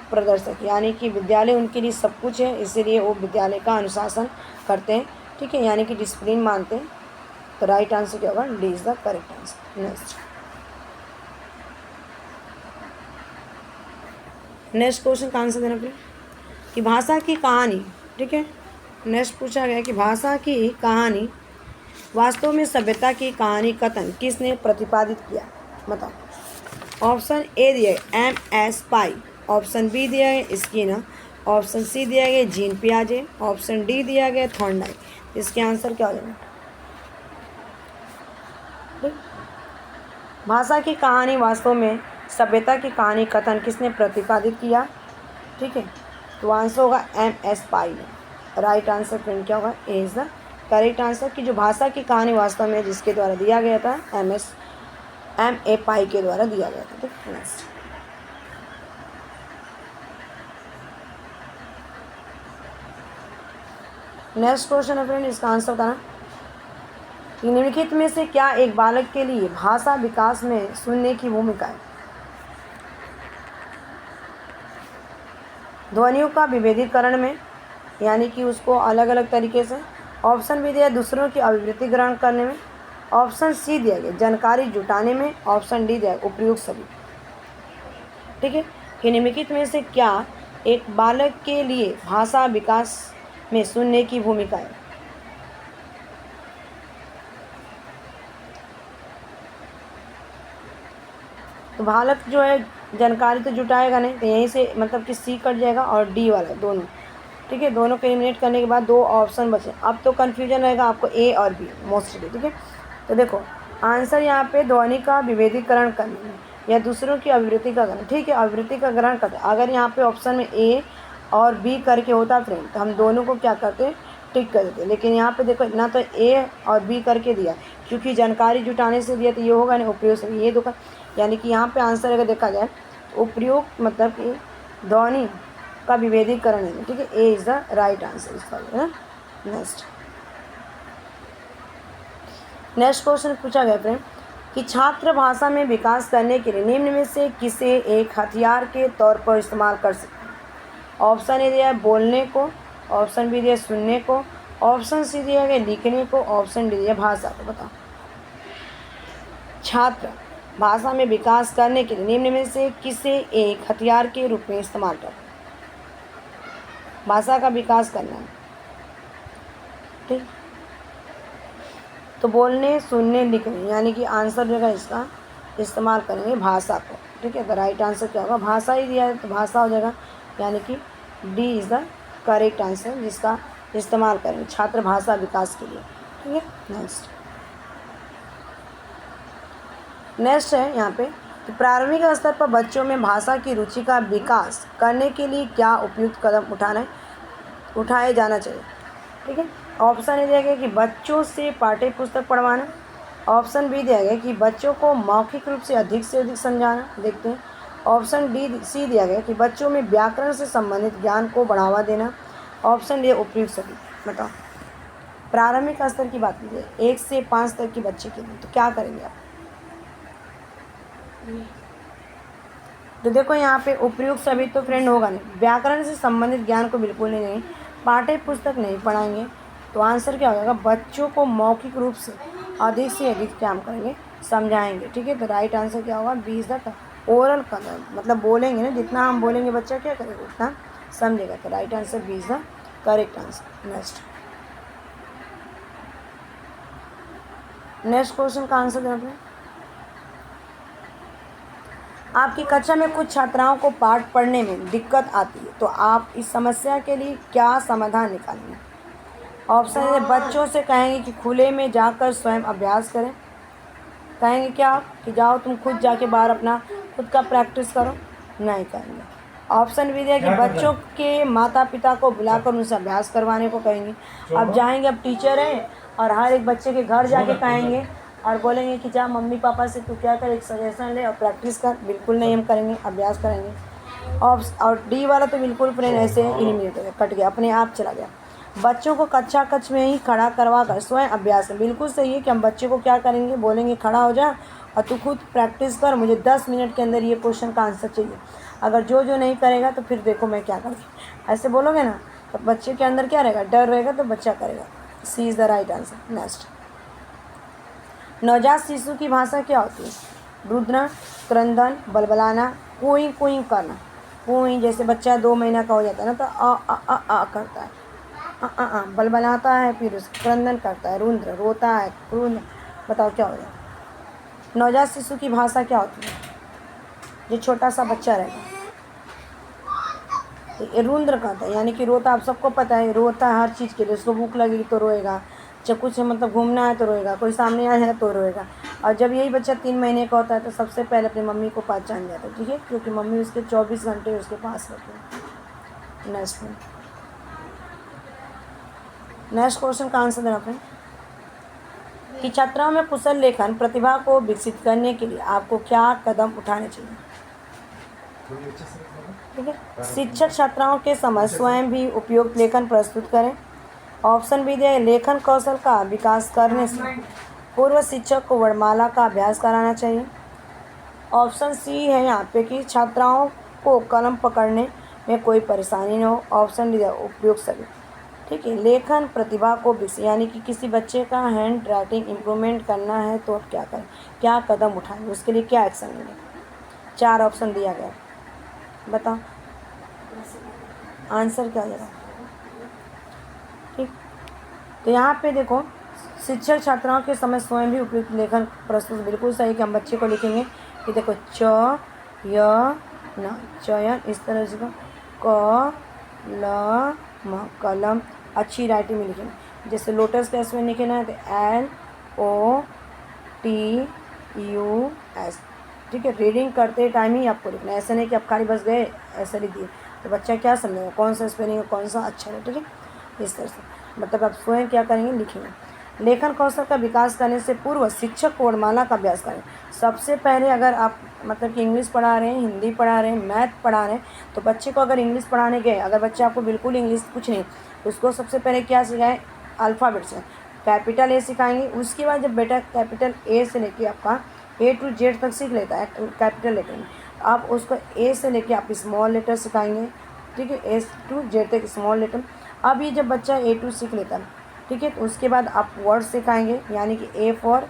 Speaker 1: प्रदर्शक, यानी कि विद्यालय उनके लिए सब कुछ है, इसीलिए वो विद्यालय का अनुशासन करते हैं, ठीक है, यानी कि डिसिप्लिन मानते हैं। तो राइट आंसर क्या होगा? D is the correct answer. Next question का आंसर देना पड़ेगा कि भाषा की कहानी, ठीक है। नेक्स्ट पूछा गया कि भाषा की कहानी वास्तव में सभ्यता की कहानी कथन किसने प्रतिपादित किया? बताओ। ऑप्शन ए दिया है MS पाई, ऑप्शन बी दिया है स्किनर, ऑप्शन सी दिया गया जीन पियाजे, ऑप्शन डी दिया गया थॉर्नडाइक। इसके आंसर क्या हो जाएगा? भाषा की कहानी वास्तव में सभ्यता की कहानी कथन किसने प्रतिपादित किया? ठीक है, तो आंसर होगा MS पाई ने। राइट आंसर फ्रेंड क्या होगा? A is the correct answer. कि जो भाषा की कहानी वास्तव में जिसके द्वारा दिया गया था, MA पाई के द्वारा दिया गया था। ठीक, नेक्स्ट। नेक्स्ट क्वेश्चन है फ्रेंड, इसका आंसर बताना। निम्नलिखित में से क्या एक बालक के लिए भाषा विकास में सुनने की भूमिका है? ध्वनियों का विभेदीकरण में, यानी कि उसको अलग अलग तरीके से। ऑप्शन बी दिया दूसरों की अभिवृत्ति ग्रहण करने में, ऑप्शन सी दिया गया जानकारी जुटाने में, ऑप्शन डी दिया उपयुक्त सभी। ठीक है, कि निम्नलिखित में से क्या एक बालक के लिए भाषा विकास में सुनने की भूमिका है? तो बालक जो है जानकारी तो जुटाएगा नहीं, तो यहीं से मतलब कि सी कट जाएगा और डी वाला दोनों। ठीक है, दोनों को एलिमिनेट करने के बाद 2 ऑप्शन बचे। अब तो कन्फ्यूजन रहेगा आपको ए और बी मोस्टली। ठीक है, तो देखो आंसर यहाँ पे ध्वनि का विभेदीकरण करने में या दूसरों की अभिवृत्ति का ग्रहण। ठीक है, अभिवृत्ति का ग्रहण करते। अगर यहाँ पे ऑप्शन में ए और बी करके होता फ्रेंड, तो हम दोनों को क्या करते? टिक कर देते। लेकिन यहाँ पे देखो ना तो ए और बी करके दिया, क्योंकि जानकारी जुटाने से दिया, तो ये होगा नहीं उपयोग से ये दुकान। यानी कि यहाँ पे आंसर अगर देखा जाए तो उपयोग मतलब कि ध्वनि का विभेदीकरण है। ठीक है, A is the right answer इसका है। नेक्स्ट क्वेश्चन पूछा गया फ्रेंड कि छात्र भाषा में विकास करने के लिए निम्न में से किसे एक हथियार के तौर पर इस्तेमाल कर सकते हैं? ऑप्शन ए दिया है बोलने को, ऑप्शन बी दिया सुनने को, ऑप्शन सी दिया गया लिखने को, ऑप्शन डी दिया भाषा को। बताओ, छात्र भाषा में विकास करने के लिए निम्न में से किसे एक हथियार के रूप में इस्तेमाल कर भाषा का विकास करना है? ठीक, तो बोलने सुनने लिखने, यानी कि आंसर जो है इसका इस्तेमाल करेंगे भाषा को। ठीक है, तो राइट आंसर क्या होगा? भाषा ही दिया है तो भाषा हो जाएगा, यानी कि D is the correct answer जिसका इस्तेमाल करेंगे छात्र भाषा विकास के लिए। ठीक है, नेक्स्ट है यहाँ पे कि प्रारंभिक स्तर पर बच्चों में भाषा की रुचि का विकास करने के लिए क्या उपयुक्त कदम उठाया जाना चाहिए? ठीक है, ऑप्शन ए दिया गया कि बच्चों से पाठ्य पुस्तक पढ़वाना, ऑप्शन बी दिया गया कि बच्चों को मौखिक रूप से अधिक समझाना। देखते हैं, ऑप्शन सी दिया गया कि बच्चों में व्याकरण से संबंधित ज्ञान को बढ़ावा देना, ऑप्शन डी उपयुक्त सभी। बताओ, प्रारंभिक स्तर की बात कीजिए 1 से 5 तक के बच्चे के लिए, तो क्या करेंगे आप? तो देखो यहाँ पे उपयुक्त सभी तो फ्रेंड होगा नहीं, व्याकरण से संबंधित ज्ञान को बिल्कुल नहीं, पाठ्य पुस्तक नहीं पढ़ाएंगे। तो आंसर क्या हो जाएगा? बच्चों को मौखिक रूप से अधिक काम करेंगे, समझाएंगे। ठीक है, तो राइट आंसर क्या होगा? बी इज द ओरल कदम, मतलब बोलेंगे ना, जितना हम बोलेंगे बच्चा क्या करेगा उतना समझेगा। तो right answer B is the correct answer. Next question का आंसर देना पड़ेगा। आपकी कक्षा में कुछ छात्राओं को पाठ पढ़ने में दिक्कत आती है, तो आप इस समस्या के लिए क्या समाधान निकालेंगे? ऑप्शन ए बच्चों से कहेंगे कि खुले में जाकर स्वयं अभ्यास करें, कहेंगे क्या कि जाओ तुम खुद जाके बाहर अपना खुद का प्रैक्टिस करो, नहीं कहेंगे। ऑप्शन बी दिया कि बच्चों के माता पिता को बुलाकर उनसे अभ्यास करवाने को कहेंगे। अब जाएंगे, अब टीचर हैं और हर एक बच्चे के घर जाके कहेंगे और बोलेंगे कि जा मम्मी पापा से तू क्या कर, एक सजेशन ले और प्रैक्टिस कर। बिल्कुल नहीं, हम करेंगे, अभ्यास करेंगे। और डी वाला तो बिल्कुल फ्रेंड ऐसे एलिमिनेट हो गया, कट गया, अपने आप चला गया। बच्चों को कक्षा कक्ष में ही खड़ा करवा कर स्वयं अभ्यास है। बिल्कुल सही है कि हम बच्चे को क्या करेंगे, बोलेंगे खड़ा हो जा और तू खुद प्रैक्टिस कर, मुझे 10 मिनट के अंदर ये क्वेश्चन का आंसर चाहिए। अगर जो नहीं करेगा तो फिर देखो मैं क्या करूँगी, ऐसे बोलोगे ना, तो बच्चे के अंदर क्या रहेगा, डर रहेगा, तो बच्चा करेगा। C is the right answer. Next, नवजात शिशु की भाषा क्या होती है? रुदना, क्रंदन, बलबलाना, कोई कोई करना। कोई जैसे बच्चा 2 महीना का हो जाता है ना, तो आ करता है, बलबलाता है, फिर उसका क्रंदन करता है, रुद्र रोता है, क्रुंद। बताओ क्या हो जाए? नवजात शिशु की भाषा क्या होती है? जो छोटा सा बच्चा रहेगा तो ये रुद्र कहता है, यानी कि रोता। आप सबको पता है रोता है हर चीज़ के लिए। उसको भूख लगेगी तो रोएगा, जब कुछ मतलब घूमना है तो रोएगा, कोई सामने आया है तो रोएगा। और जब यही बच्चा 3 महीने का होता है तो सबसे पहले अपनी मम्मी को पहचान जाता है, ठीक है, क्योंकि मम्मी उसके 24 घंटे उसके पास रहती है। नेक्स्ट क्वेश्चन का आंसर देना फ्रेंड कि छात्राओं में कुशल लेखन प्रतिभा को विकसित करने के लिए आपको क्या कदम उठाने चाहिए? ठीक है, शिक्षक छात्राओं के समझ स्वयं भी उपयुक्त लेखन प्रस्तुत करें। ऑप्शन बी दिया, लेखन कौशल का विकास करने से पूर्व शिक्षक को वर्णमाला का अभ्यास कराना चाहिए। ऑप्शन सी है यहाँ पे कि छात्राओं को कलम पकड़ने में कोई परेशानी न हो। ऑप्शन डी उपयुक्त सभी। ठीक है, लेखन प्रतिभा को विकसित, यानी कि किसी बच्चे का हैंड राइटिंग इम्प्रूवमेंट करना है तो अब क्या करें, क्या कदम उठाएं, उसके लिए क्या एक्शन लेंगे? 4 ऑप्शन दिया गया, बताओ आंसर क्या देगा? ठीक, तो यहाँ पे देखो, शिक्षक छात्राओं के समय स्वयं भी उपयुक्त लेखन प्रस्तुत। बिल्कुल सही कि हम बच्चे को लिखेंगे कि देखो च य न, चयन, इस तरह से क ल म, कलम, अच्छी राइटिंग में लिखेंगे। जैसे लोटस का इसमें लिखना है तो LOTUS। ठीक है, रीडिंग करते टाइम ही आपको लिखना है, ऐसा नहीं कि आप खाली बस गए ऐसा लिख दिए तो बच्चा क्या समझेगा कौन सा स्पेलिंग है, कौन सा अच्छा है। ठीक है, इस तरह से मतलब आप स्वयं क्या करेंगे, लिखेंगे। लेखन कौशल का विकास करने से पूर्व शिक्षक को वर्णमाला का अभ्यास करें। सबसे पहले अगर आप मतलब कि इंग्लिश पढ़ा रहे हैं, हिंदी पढ़ा रहे हैं, मैथ पढ़ा रहे हैं, तो बच्चे को अगर इंग्लिश पढ़ाने गए, अगर बच्चे आपको बिल्कुल इंग्लिश कुछ नहीं, तो उसको सबसे पहले क्या सिखाएं, अल्फ़ाबेट से कैपिटल ए सिखाएंगे। उसके बाद जब बेटा कैपिटल ए से लेके आपका A to Z तक सीख लेता है कैपिटल लेटर में, आप उसको ए से लेके आप स्मॉल लेटर सिखाएंगे। ठीक है, A to Z तक स्मॉल लेटर। अब ये जब बच्चा A2 सीख लेता है, ठीक है, तो उसके बाद आप वर्ड सिखाएंगे, यानी कि ए फॉर,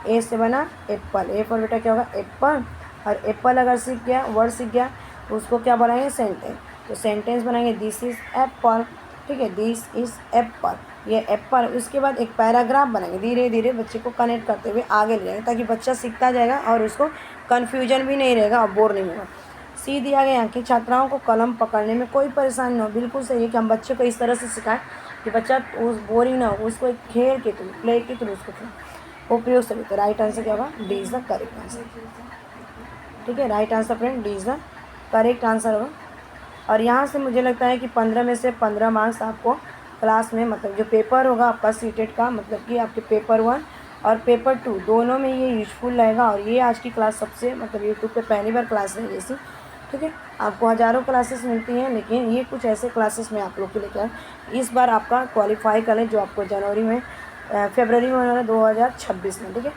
Speaker 1: ए से बना एप्पल, ए फॉर बेटा क्या होगा एप्पल। और एप्पल अगर सीख गया, वर्ड सीख गया, तो उसको क्या बनाएंगे, सेंटेंस। तो सेंटेंस बनाएंगे, दिस इज़ एप्पल। ठीक है, दिस इज़ एप्पल, ये एप्पल। उसके बाद एक पैराग्राफ बनाएंगे, धीरे धीरे बच्चे को कनेक्ट करते हुए आगे ले जाएंगे, ताकि बच्चा सीखता जाएगा और उसको कन्फ्यूजन भी नहीं रहेगा और बोर नहीं होगा। सी दिया गया कि छात्राओं को कलम पकड़ने में कोई परेशानी न हो। बिल्कुल सही है कि हम बच्चे को इस तरह से सिखाएं कि बच्चा उस बोरिंग ना हो, उसको एक खेल के थ्रू, प्ले के थ्रू उसको उपयोग से। तो राइट आंसर क्या होगा, D is the correct answer. ठीक है, right answer friend D is the correct answer होगा। और यहाँ से मुझे लगता है कि 15 में से 15 मार्क्स आपको क्लास में, मतलब जो पेपर होगा आपका सीटेट का, मतलब कि आपके पेपर 1 और पेपर 2 दोनों में ये यूज़फुल रहेगा। और ये आज की क्लास सबसे मतलब यूट्यूब पे पहली बार क्लास है जैसी। ठीक है, आपको हज़ारों क्लासेस मिलती हैं, लेकिन ये कुछ ऐसे क्लासेस में आप लोग के लिए इस बार आपका क्वालिफाई करें, जो आपको फरवरी में होने वाला 2026 में। ठीक है,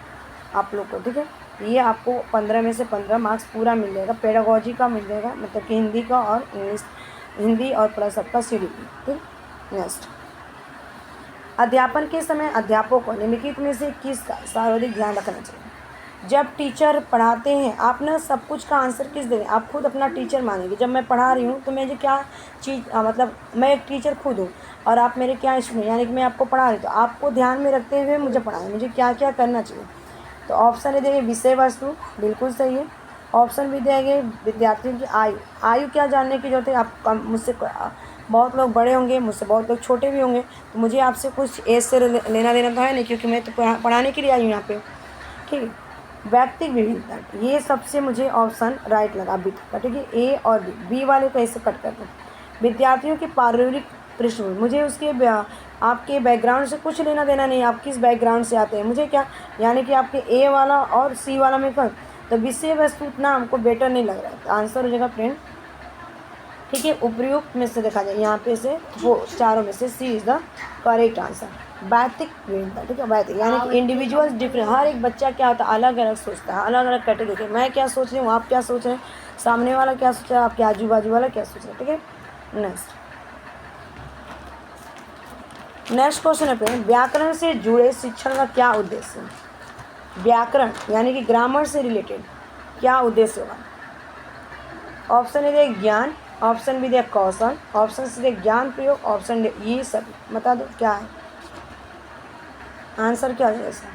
Speaker 1: आप लोग को, ठीक है, ये आपको 15 में से 15 मार्क्स पूरा मिल जाएगा। पेडागोजी का मिल जाएगा, मतलब कि हिंदी का और इंग्लिश, हिंदी और प्लस आपका CDP। ठीक, नेक्स्ट, अध्यापन के समय अध्यापकों को निम्नलिखित में से किसका सर्वाधिक ध्यान रखना चाहिए? जब टीचर पढ़ाते हैं, आप ना सब कुछ का आंसर किस देंगे, आप खुद अपना टीचर मानेंगे। जब मैं पढ़ा रही हूँ तो मुझे क्या चीज़ मतलब मैं एक टीचर खुद हूँ और आप मेरे क्या स्टूडेंट, यानी कि मैं आपको पढ़ा रही हूँ, तो आपको ध्यान में रखते हुए मुझे पढ़ाएं, मुझे क्या क्या करना चाहिए। तो ऑप्शन ए देंगे विषय वस्तु, बिल्कुल सही है। ऑप्शन भी देंगे विद्यार्थियों की आयु। आयु क्या जानने की जरूरत है, आप मुझसे बहुत लोग बड़े होंगे, मुझसे बहुत लोग छोटे भी होंगे, तो मुझे आपसे कुछ एज से लेना देना तो है नहीं, क्योंकि मैं तो पढ़ाने के लिए आई हूँ यहाँ पे। ठीक है, व्यक्तिगत विभिन्नता, ये सबसे मुझे ऑप्शन राइट लगा अभी तक का। ठीक है, ए और बी वाले को ऐसे कट कर दो। विद्यार्थियों की पृष्ठभूमि, मुझे उसके आपके बैकग्राउंड से कुछ लेना देना नहीं, आप किस बैकग्राउंड से आते हैं मुझे क्या, यानी कि आपके ए वाला और सी वाला में कौन, तो विषय वस्तु उतना हमको बेटर नहीं लग रहा है, तो आंसर हो जाएगा फ्रेंड, ठीक है, उपयुक्त में से देखा जाए यहाँ पे से वो चारों में से सी इज़ द करेक्ट आंसर। वैयक्तिक विभिन्नता, ठीक है, वैयक्तिक यानी कि इंडिविजुअल डिफरेंट, हर एक बच्चा क्या होता है अलग अलग सोचता है, अलग अलग कैटेगरी, मैं क्या सोच रही हूँ, आप क्या सोच रहे हैं, सामने वाला क्या सोच रहा है, आपके आजू बाजू वाला क्या सोच रहा है, ठीक है। नेक्स्ट क्वेश्चन है फ्रेंड, व्याकरण से जुड़े शिक्षण का क्या उद्देश्य है, व्याकरण यानी कि ग्रामर से रिलेटेड क्या उद्देश्य होगा। ऑप्शन ए दे ज्ञान, ऑप्शन बी दे कौशल, ऑप्शन सी दे ज्ञान प्रयोग, ऑप्शन डी ये सब, बता दो क्या है आंसर, क्या है इसका।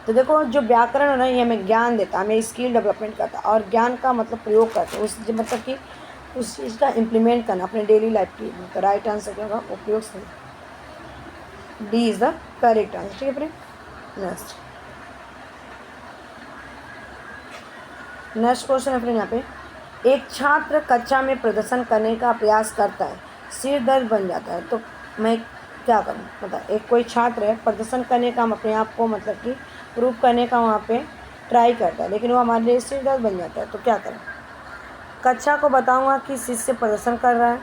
Speaker 1: तो देखो जो व्याकरण है ना ये हमें ज्ञान देता है, हमें स्किल डेवलपमेंट करता है, और ज्ञान का मतलब प्रयोग करते हैं, उस मतलब कि उस चीज़ का इम्प्लीमेंट करना अपने डेली लाइफ की। तो राइट आंसर क्या होगा, उपयोग से, D is the correct answer, ठीक है फ्रेंड। नेक्स्ट क्वेश्चन है फ्रेंड, यहाँ पे एक छात्र कक्षा में प्रदर्शन करने का प्रयास करता है, सिर दर्द बन जाता है, तो मैं क्या करूँ, मतलब एक कोई छात्र है प्रदर्शन करने का, हम अपने आप को मतलब कि प्रूव करने का वहाँ पे ट्राई करता है, लेकिन वो हमारे लिए सिर दर्द बन जाता है, तो क्या करें। कक्षा को बताऊंगा कि शिष्य प्रदर्शन कर रहा है,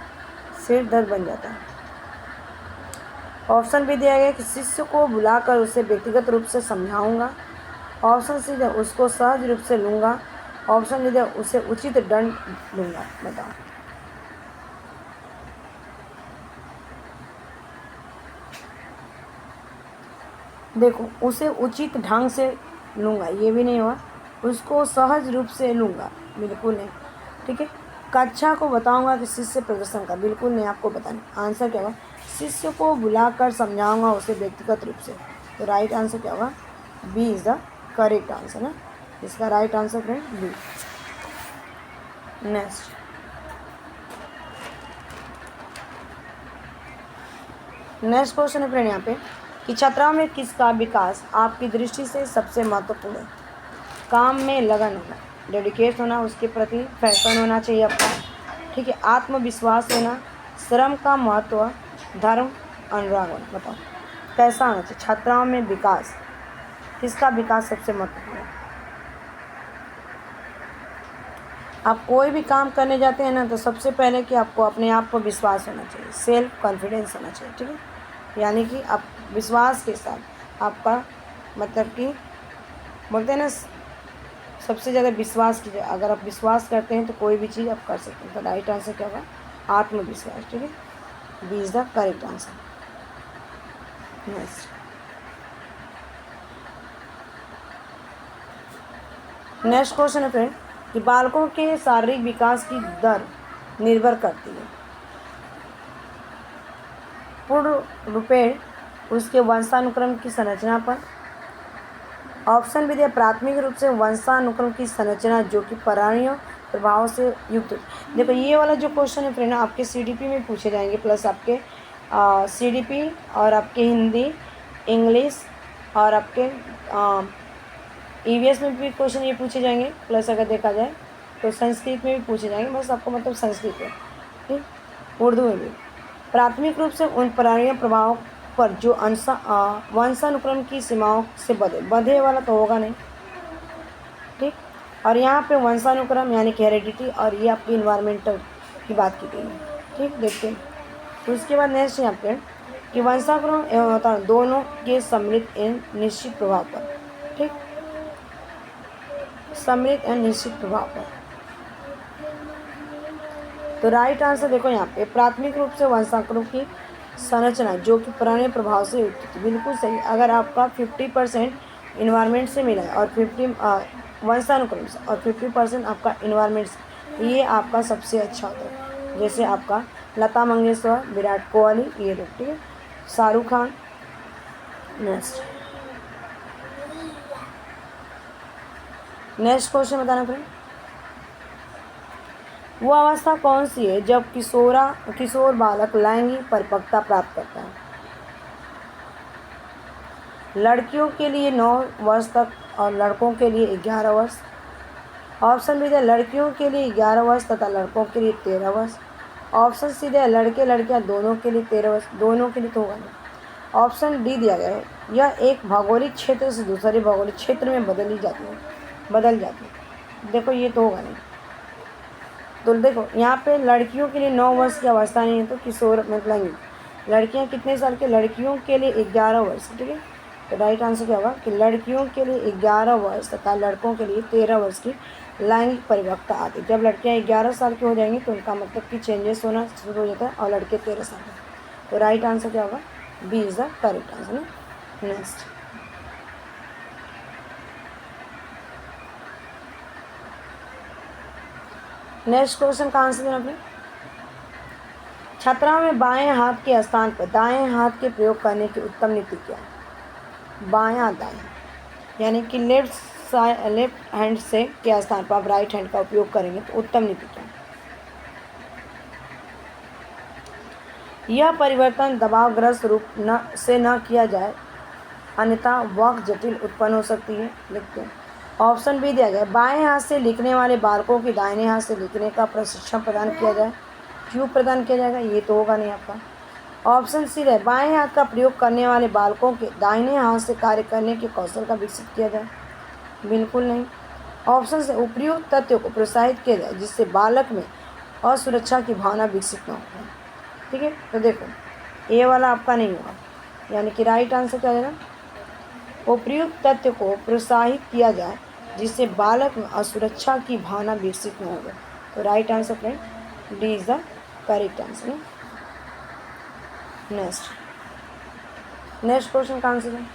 Speaker 1: सिर दर्द बन जाता है। ऑप्शन भी दिया गया कि शिष्य को बुलाकर उसे व्यक्तिगत रूप से समझाऊंगा, ऑप्शन सी दे उसको सहज रूप से लूँगा, ऑप्शन डी दे उसे उचित दंड दूंगा, बताओ। देखो उसे उचित ढंग से लूँगा ये भी नहीं हुआ, उसको सहज रूप से लूँगा बिल्कुल नहीं, ठीक है। कक्षा को बताऊंगा कि शिष्य प्रदर्शन का, बिल्कुल नहीं, आपको बताना आंसर क्या होगा, शिष्य को बुलाकर समझाऊंगा उसे व्यक्तिगत रूप से, तो राइट आंसर क्या होगा, B is the correct answer है, इसका right answer friend B. Next question है फ्रेंड यहाँ पे कि छात्राओं में किसका विकास आपकी दृष्टि से सबसे महत्वपूर्ण है। काम में लगन होना, डेडिकेट होना, उसके प्रति फैशन होना चाहिए आपका, ठीक है, आत्मविश्वास होना, श्रम का महत्व, धर्म, अनुराग होना, बताओ कैसा होना चाहिए छात्राओं में विकास, किसका विकास सबसे महत्वपूर्ण है। आप कोई भी काम करने जाते हैं ना तो सबसे पहले कि आपको अपने आप पर विश्वास होना चाहिए, सेल्फ कॉन्फिडेंस होना चाहिए, ठीक है, यानी कि आप विश्वास के साथ आपका मतलब कि बोलते हैं ना सबसे ज़्यादा विश्वास कीजिए, अगर आप विश्वास करते हैं तो कोई भी चीज़ आप कर सकते हैं, तो राइट आंसर क्या होगा, आत्मविश्वास, ठीक है, B is the correct answer. Next question है फ्रेंड कि बालकों के शारीरिक विकास की दर निर्भर करती है पूर्ण रूपेण उसके वंशानुक्रम की संरचना पर, ऑप्शन भी दिया प्राथमिक रूप से वंशानुक्रम की संरचना जो कि प्राणियों प्रभाव से युक्त। देखो ये वाला जो क्वेश्चन है फ्रेंड आपके सीडीपी में पूछे जाएंगे, प्लस आपके सीडीपी और आपके हिंदी, इंग्लिश और आपके ईवीएस में भी क्वेश्चन ये पूछे जाएंगे, प्लस अगर देखा जाए तो संस्कृत में भी पूछे जाएंगे, बस आपको मतलब संस्कृत में, ठीक, उर्दू में भी। प्राथमिक रूप से उन प्राणीय प्रभावों पर जो वंशानुक्रम की सीमाओं से बंधे वाला तो होगा नहीं, ठीक, और यहाँ पे वंशानुक्रम यानी कि हेरिडिटी, और ये आपकी इन्वायरमेंटल की बात की गई है, ठीक, देखते हैं। तो उसके बाद नेक्स्ट यहाँ पे कि वंशानुक्रम एवं वातावरण दोनों के सम्मिलित एवं निश्चित प्रभाव पर, ठीक, सम्मिलित एवं निश्चित प्रभाव पर, तो राइट आंसर देखो यहाँ पे प्राथमिक रूप से वंशानुक्रम की संरचना जो कि पुराने प्रभाव से युक्त थी, बिल्कुल सही। अगर आपका 50% इन्वायरमेंट से मिला है और 50 वंशानुक्रम से और 50% आपका इन्वायरमेंट से, ये आपका सबसे अच्छा होता है। जैसे आपका लता मंगेशकर, विराट कोहली, ये लोग, ठीक है, शाहरुख खान। नेक्स्ट क्वेश्चन बताना फ्रेंड, वो अवस्था कौन सी है जब किशोर बालक लैंगिक परिपक्वता प्राप्त करता है। लड़कियों के लिए 9 वर्ष तक और लड़कों के लिए 11 वर्ष, ऑप्शन भी है लड़कियों के लिए 11 वर्ष तथा लड़कों के लिए 13 वर्ष, ऑप्शन सी दिया लड़के लड़कियां दोनों के लिए 13 वर्ष, दोनों के लिए तो होगा नहीं। ऑप्शन डी दिया गया है यह एक भौगोलिक क्षेत्र से दूसरे भौगोलिक क्षेत्र में बदल जाती है। देखो ये तो होगा नहीं। तो देखो यहाँ पे लड़कियों के लिए 9 वर्ष की अवस्था नहीं है तो किशोर मतलब लड़कियाँ कितने साल के, लड़कियों के लिए 11 वर्ष, ठीक है। तो राइट आंसर क्या होगा कि लड़कियों के लिए 11 वर्ष तथा लड़कों के लिए 13 वर्ष की लैंगिक परिपक्वता आती है। जब लड़कियां 11 साल की हो जाएंगी तो उनका मतलब कि चेंजेस होना शुरू हो जाता है और लड़के 13 साल के। तो राइट आंसर क्या होगा, B is the correct answer. Next question का आंसर देना अपने। छात्राओं में बाएं हाथ के स्थान पर दाएं हाथ के प्रयोग करने की उत्तम नीति क्या है। बायां दाएं यानी कि लेफ्ट हैंड से के स्थान पर आप राइट हैंड का उपयोग करेंगे तो उत्तम नीति क्या है। यह परिवर्तन दबावग्रस्त रूप से न किया जाए अन्यथा वाक् जटिल उत्पन्न हो सकती है। लिखते हैं। ऑप्शन बी दिया गया बाएं हाथ से लिखने वाले बालकों की दाहिने हाथ से लिखने का प्रशिक्षण प्रदान किया जाए। क्यों प्रदान किया जाएगा, ये तो होगा नहीं आपका। ऑप्शन सी है बाएं हाथ का प्रयोग करने वाले बालकों के दाहिने हाथ से कार्य करने के कौशल का विकसित किया जाए। बिल्कुल नहीं। ऑप्शन से उपयुक्त तथ्यों को प्रोत्साहित किया जाए जिससे बालक में असुरक्षा की भावना विकसित न हो। ठीक है, तो देखो ये वाला आपका नहीं होगा, यानी कि राइट आंसर क्या होगा, उपयुक्त तथ्य को प्रोत्साहित किया जाए जिससे बालक में असुरक्षा की भावना विकसित न हो। तो right answer friend D is the correct answer. Next question का आंसर है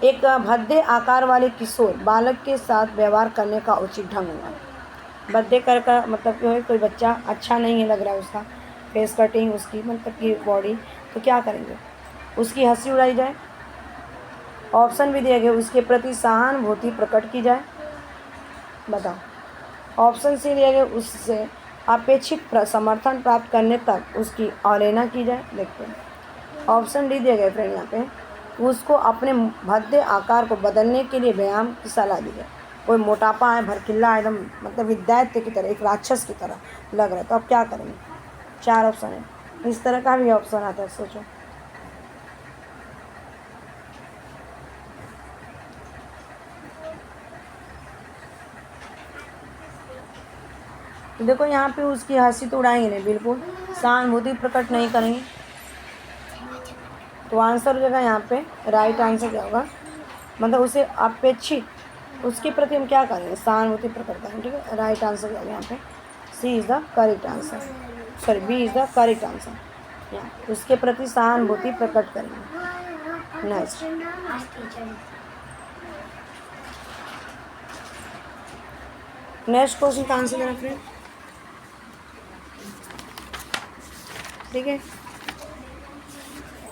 Speaker 1: एक भद्दे आकार वाले किशोर बालक के साथ व्यवहार करने का उचित ढंग होगा। भद्दे कर का मतलब कि कोई बच्चा अच्छा नहीं है लग रहा है, उसका फेस कटिंग, उसकी मतलब की बॉडी, तो क्या करेंगे, उसकी हंसी उड़ाई जाए। ऑप्शन भी दिए गए उसके प्रति सहानुभूति प्रकट की जाए। बताओ। ऑप्शन सी दिया गया उससे अपेक्षित समर्थन प्राप्त करने तक उसकी अवहेलना की जाए। देखते हैं। ऑप्शन डी दिए गए फ्रेंड यहाँ पे उसको अपने भद्दे आकार को बदलने के लिए व्यायाम की सलाह दी जाए। कोई मोटापा है, भड़कीला एकदम मतलब दैत्य की तरह, एक राक्षस की तरह लग रहा है, तो आप क्या करेंगे। 4 ऑप्शन है, इस तरह का भी ऑप्शन आता है, सोचो। देखो यहाँ पे उसकी हंसी तो उड़ाएंगे नहीं, बिल्कुल सहानुभूति प्रकट नहीं करेंगे। तो आंसर हो जाएगा यहाँ पे राइट आंसर क्या होगा, मतलब उसे अपेक्षित उसके प्रति हम क्या करेंगे, सहानुभूति प्रकट करेंगे। ठीक है, राइट आंसर क्या होगा यहाँ पे C is the correct answer, sorry B is the correct answer. उसके प्रति सहानुभूति प्रकट करेंगे। नेक्स्ट क्वेश्चन का आंसर देना फ्रेंड। ठीक है,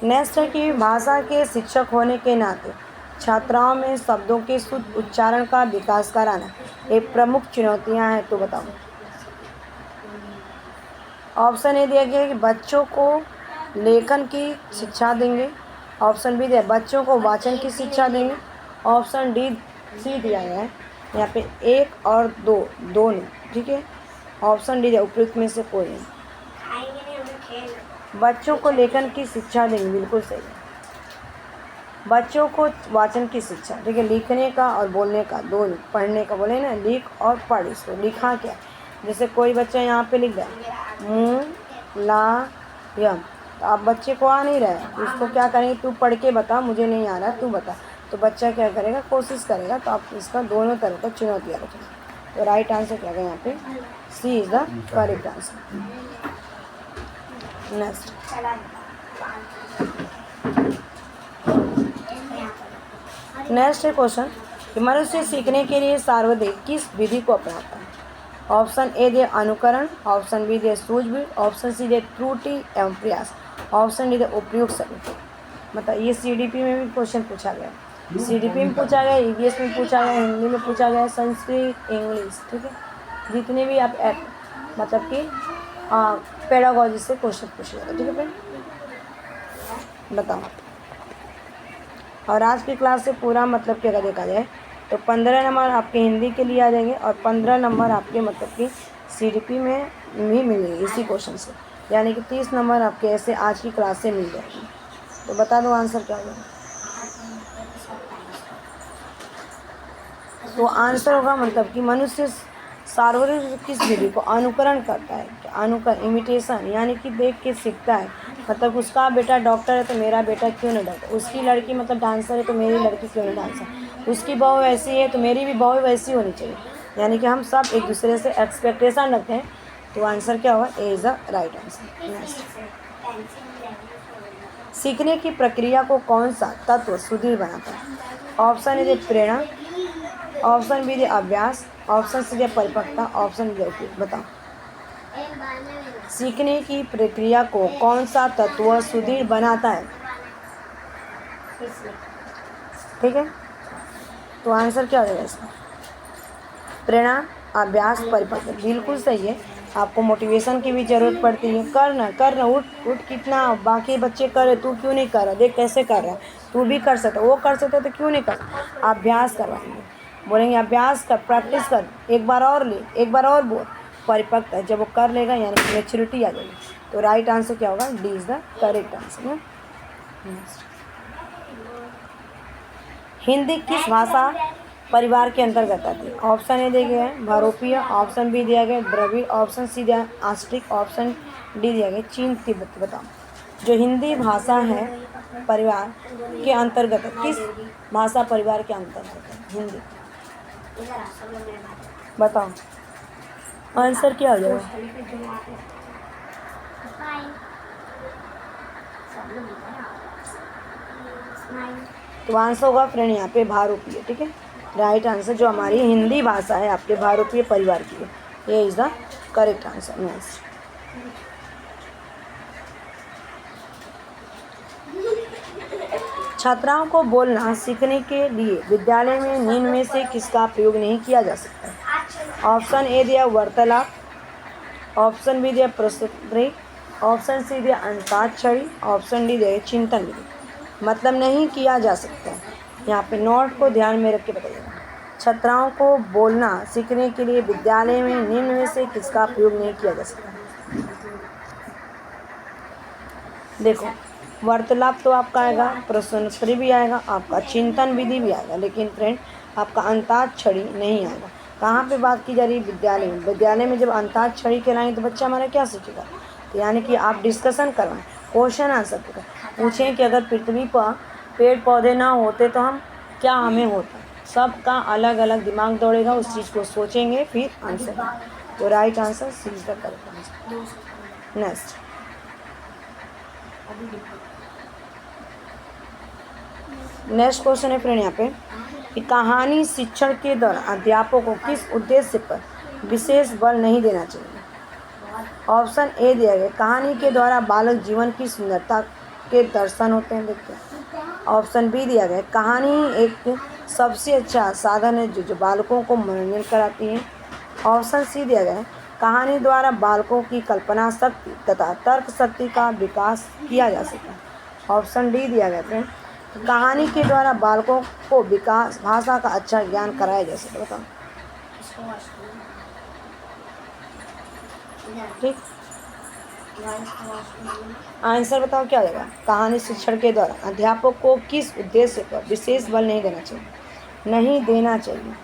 Speaker 1: नेक्स्ट है कि भाषा के शिक्षक होने के नाते छात्राओं में शब्दों के शुद्ध उच्चारण का विकास कराना एक प्रमुख चुनौतियां हैं, तो बताओ। ऑप्शन ए दिया गया है कि बच्चों को लेखन की शिक्षा देंगे। ऑप्शन बी दिया बच्चों को वाचन की शिक्षा देंगे। ऑप्शन डी सी दिया गया है यहाँ पे 1 और 2 दोनों। ठीक है, ऑप्शन डी दिया उपयुक्त में से कोई नहीं। बच्चों को लेखन की शिक्षा देंगे, बिल्कुल सही है। बच्चों को वाचन की शिक्षा, ठीक है, लिखने का और बोलने का दोनों, पढ़ने का बोले ना, लिख और पढ़। इसको लिखा क्या, जैसे कोई बच्चा यहाँ पे लिख रहा मुँह ला यम, तो आप बच्चे को आ नहीं रहा है, उसको क्या करेंगे, तू पढ़ के बता, मुझे नहीं आ रहा तू बता। तो बच्चा क्या करेगा, कोशिश करेगा। तो आप इसका दोनों तरह का चुनौतियाँ रखेंगे। तो राइट आंसर क्या है यहाँ पे C is the correct answer. Next है क्वेश्चन कि मनुष्य सीखने के लिए सर्वोदय किस विधि को अपनाता है। ऑप्शन ए दे अनुकरण, ऑप्शन बी दे सूझबूझ, ऑप्शन सी दे त्रुटि एवं प्रयास, ऑप्शन डी दे उपयुक्त सभी। मतलब ये सीडीपी में भी क्वेश्चन पूछा गया, सीडीपी में पूछा गया, ईवीएस में पूछा गया, हिंदी में पूछा गया, संस्कृत, इंग्लिश। ठीक है, जितने भी आप मतलब कि पेडागोजी से क्वेश्चन पूछे जाते। ठीक है फ्रेंड, बताओ। और आज की क्लास से पूरा मतलब क्या देखा जाए तो 15 नंबर आपके हिंदी के लिए आ जाएंगे और 15 नंबर आपके मतलब कि CDP में भी मिलेंगे इसी क्वेश्चन से, यानी कि 30 नंबर आपके ऐसे आज की क्लास से मिल जाएंगे। तो बता दो आंसर क्या होगा। तो आंसर होगा मतलब कि मनुष्य सार्वजनिक किस विधि को अनुकरण करता है, इमिटेशन, यानी कि देख के सीखता है। मतलब उसका बेटा डॉक्टर है तो मेरा बेटा क्यों नहीं डॉक्टर, उसकी लड़की मतलब डांसर है तो मेरी लड़की क्यों नहीं डांसर, उसकी बहू वैसी है तो मेरी भी बहू वैसी होनी चाहिए, यानी कि हम सब एक दूसरे से एक्सपेक्टेशन रखते हैं। तो आंसर क्या होगा, A is the right answer. Next, सीखने की प्रक्रिया को कौन सा तत्व सुदृढ़ बनाता है। ऑप्शन ए प्रेरणा, ऑप्शन बी अभ्यास, ऑप्शन सी परिपक्वता, ऑप्शन डी उपयोग। बताओ, सीखने की प्रक्रिया को कौन सा तत्व सुदृढ़ बनाता है। ठीक है, तो आंसर क्या हो जाएगा इसका, प्रेरणा, अभ्यास, परिपक्वता। बिल्कुल सही है। आपको मोटिवेशन की भी ज़रूरत पड़ती है, करना उठ कितना बाकी बच्चे करे तू क्यों नहीं कर रहा, देख कैसे कर रहा है, तू भी कर सकता, वो कर सकता तो क्यों नहीं कर सकता। अभ्यास करवाएंगे, बोलेंगे अभ्यास कर, प्रैक्टिस कर, एक बार और ले, एक बार और बोल। परिपक्वता, जब वो कर लेगा यानी कि मैच्योरिटी आ जाएगी। तो राइट आंसर क्या होगा, D is the correct answer. Hindi किस भाषा परिवार के अंतर्गत आती है। ऑप्शन ए दिया गया है भारोपीय, ऑप्शन बी दिया गया है द्रविड़, ऑप्शन सी दिया आस्ट्रिक, ऑप्शन डी दिया गया चीन तिब्बत। बताओ, जो हिंदी भाषा है परिवार के अंतर्गत है, किस भाषा परिवार के अंतर्गत है हिंदी, बताओ आंसर क्या हो जाएगा। तो आंसर होगा फ्रेंड यहाँ पे भारोपीय। ठीक है, राइट आंसर जो हमारी हिंदी भाषा है आपके भारोपीय परिवार की है, ये is the correct answer. Next, छात्राओं को बोलना सीखने के लिए विद्यालय में निम्न में से किसका प्रयोग नहीं किया जा सकता। ऑप्शन ए दिया वार्तालाप, ऑप्शन बी दिया प्रस्तुति, ऑप्शन सी दिया अंताक्षरी, ऑप्शन डी दिया चिंतन विधि। मतलब नहीं किया जा सकता है, यहाँ पे नोट को ध्यान में रख के बताइएगा। छात्राओं को बोलना सीखने के लिए विद्यालय में निम्न में से किसका प्रयोग नहीं किया जा सकता। देखो, वार्तालाप तो आपका आएगा, प्रश्नोत्तरी भी आएगा, आपका चिंतन विधि भी आएगा, लेकिन फ्रेंड आपका अंताक्षरी नहीं आएगा। कहाँ पे बात की जा रही है, विद्यालय में। विद्यालय में जब अंताक्षरी कराएंगे तो बच्चा हमारा क्या सीखेगा, तो यानी कि आप डिस्कशन करवाएं, क्वेश्चन आंसर पूछें कि अगर पृथ्वी पर पेड़ पौधे ना होते तो हम क्या हमें होता। सबका अलग अलग दिमाग दौड़ेगा, उस चीज़ को सोचेंगे फिर आंसर। तो right answer C is the correct answer. Next question है फ्रेंड यहाँ पे कि कहानी शिक्षण के दौरान अध्यापकों को किस उद्देश्य पर विशेष बल नहीं देना चाहिए। ऑप्शन ए दिया गया, कहानी के द्वारा बालक जीवन की सुंदरता के दर्शन होते हैं, देखते हैं। ऑप्शन बी दिया गया, कहानी एक सबसे अच्छा साधन है जो बालकों को मनोरंजन कराती है। ऑप्शन सी दिया गया, कहानी द्वारा बालकों की कल्पना शक्ति तथा तर्क शक्ति का विकास किया जा सकता है। ऑप्शन डी दिया गया फ्रेंड, कहानी के द्वारा बालकों को विकास भाषा का अच्छा ज्ञान कराया जा सकता है। बताओ, ठीक आंसर बताओ क्या हो जाएगा। कहानी शिक्षण के द्वारा अध्यापक को किस उद्देश्य पर विशेष बल नहीं देना चाहिए,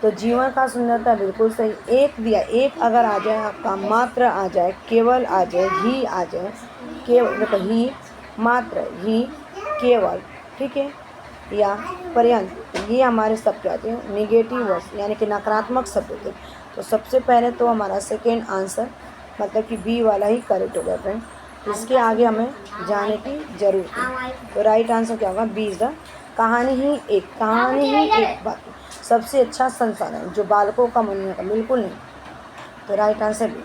Speaker 1: तो जीवन का सुंदरता, बिल्कुल सही। एक दिया, एक अगर आ जाए आपका, मात्र आ जाए, केवल आ जाए, ही आ जाए, केवल मतलब ही, मात्र, ही, केवल, ठीक है, या पर्यंत, ये हमारे शब्द आते हैं निगेटिव वर्ड्स, यानी कि नकारात्मक शब्द होते हैं। तो सबसे पहले तो हमारा सेकेंड आंसर मतलब कि बी वाला ही करेक्ट होगा फ्रेंड, इसके आगे हमें जाने की जरूरत है। तो राइट आंसर क्या होगा, बी इज द कहानी ही एक बात सबसे अच्छा संसाधन जो बालकों का मनोरंजन का, बिल्कुल नहीं। तो right answer B.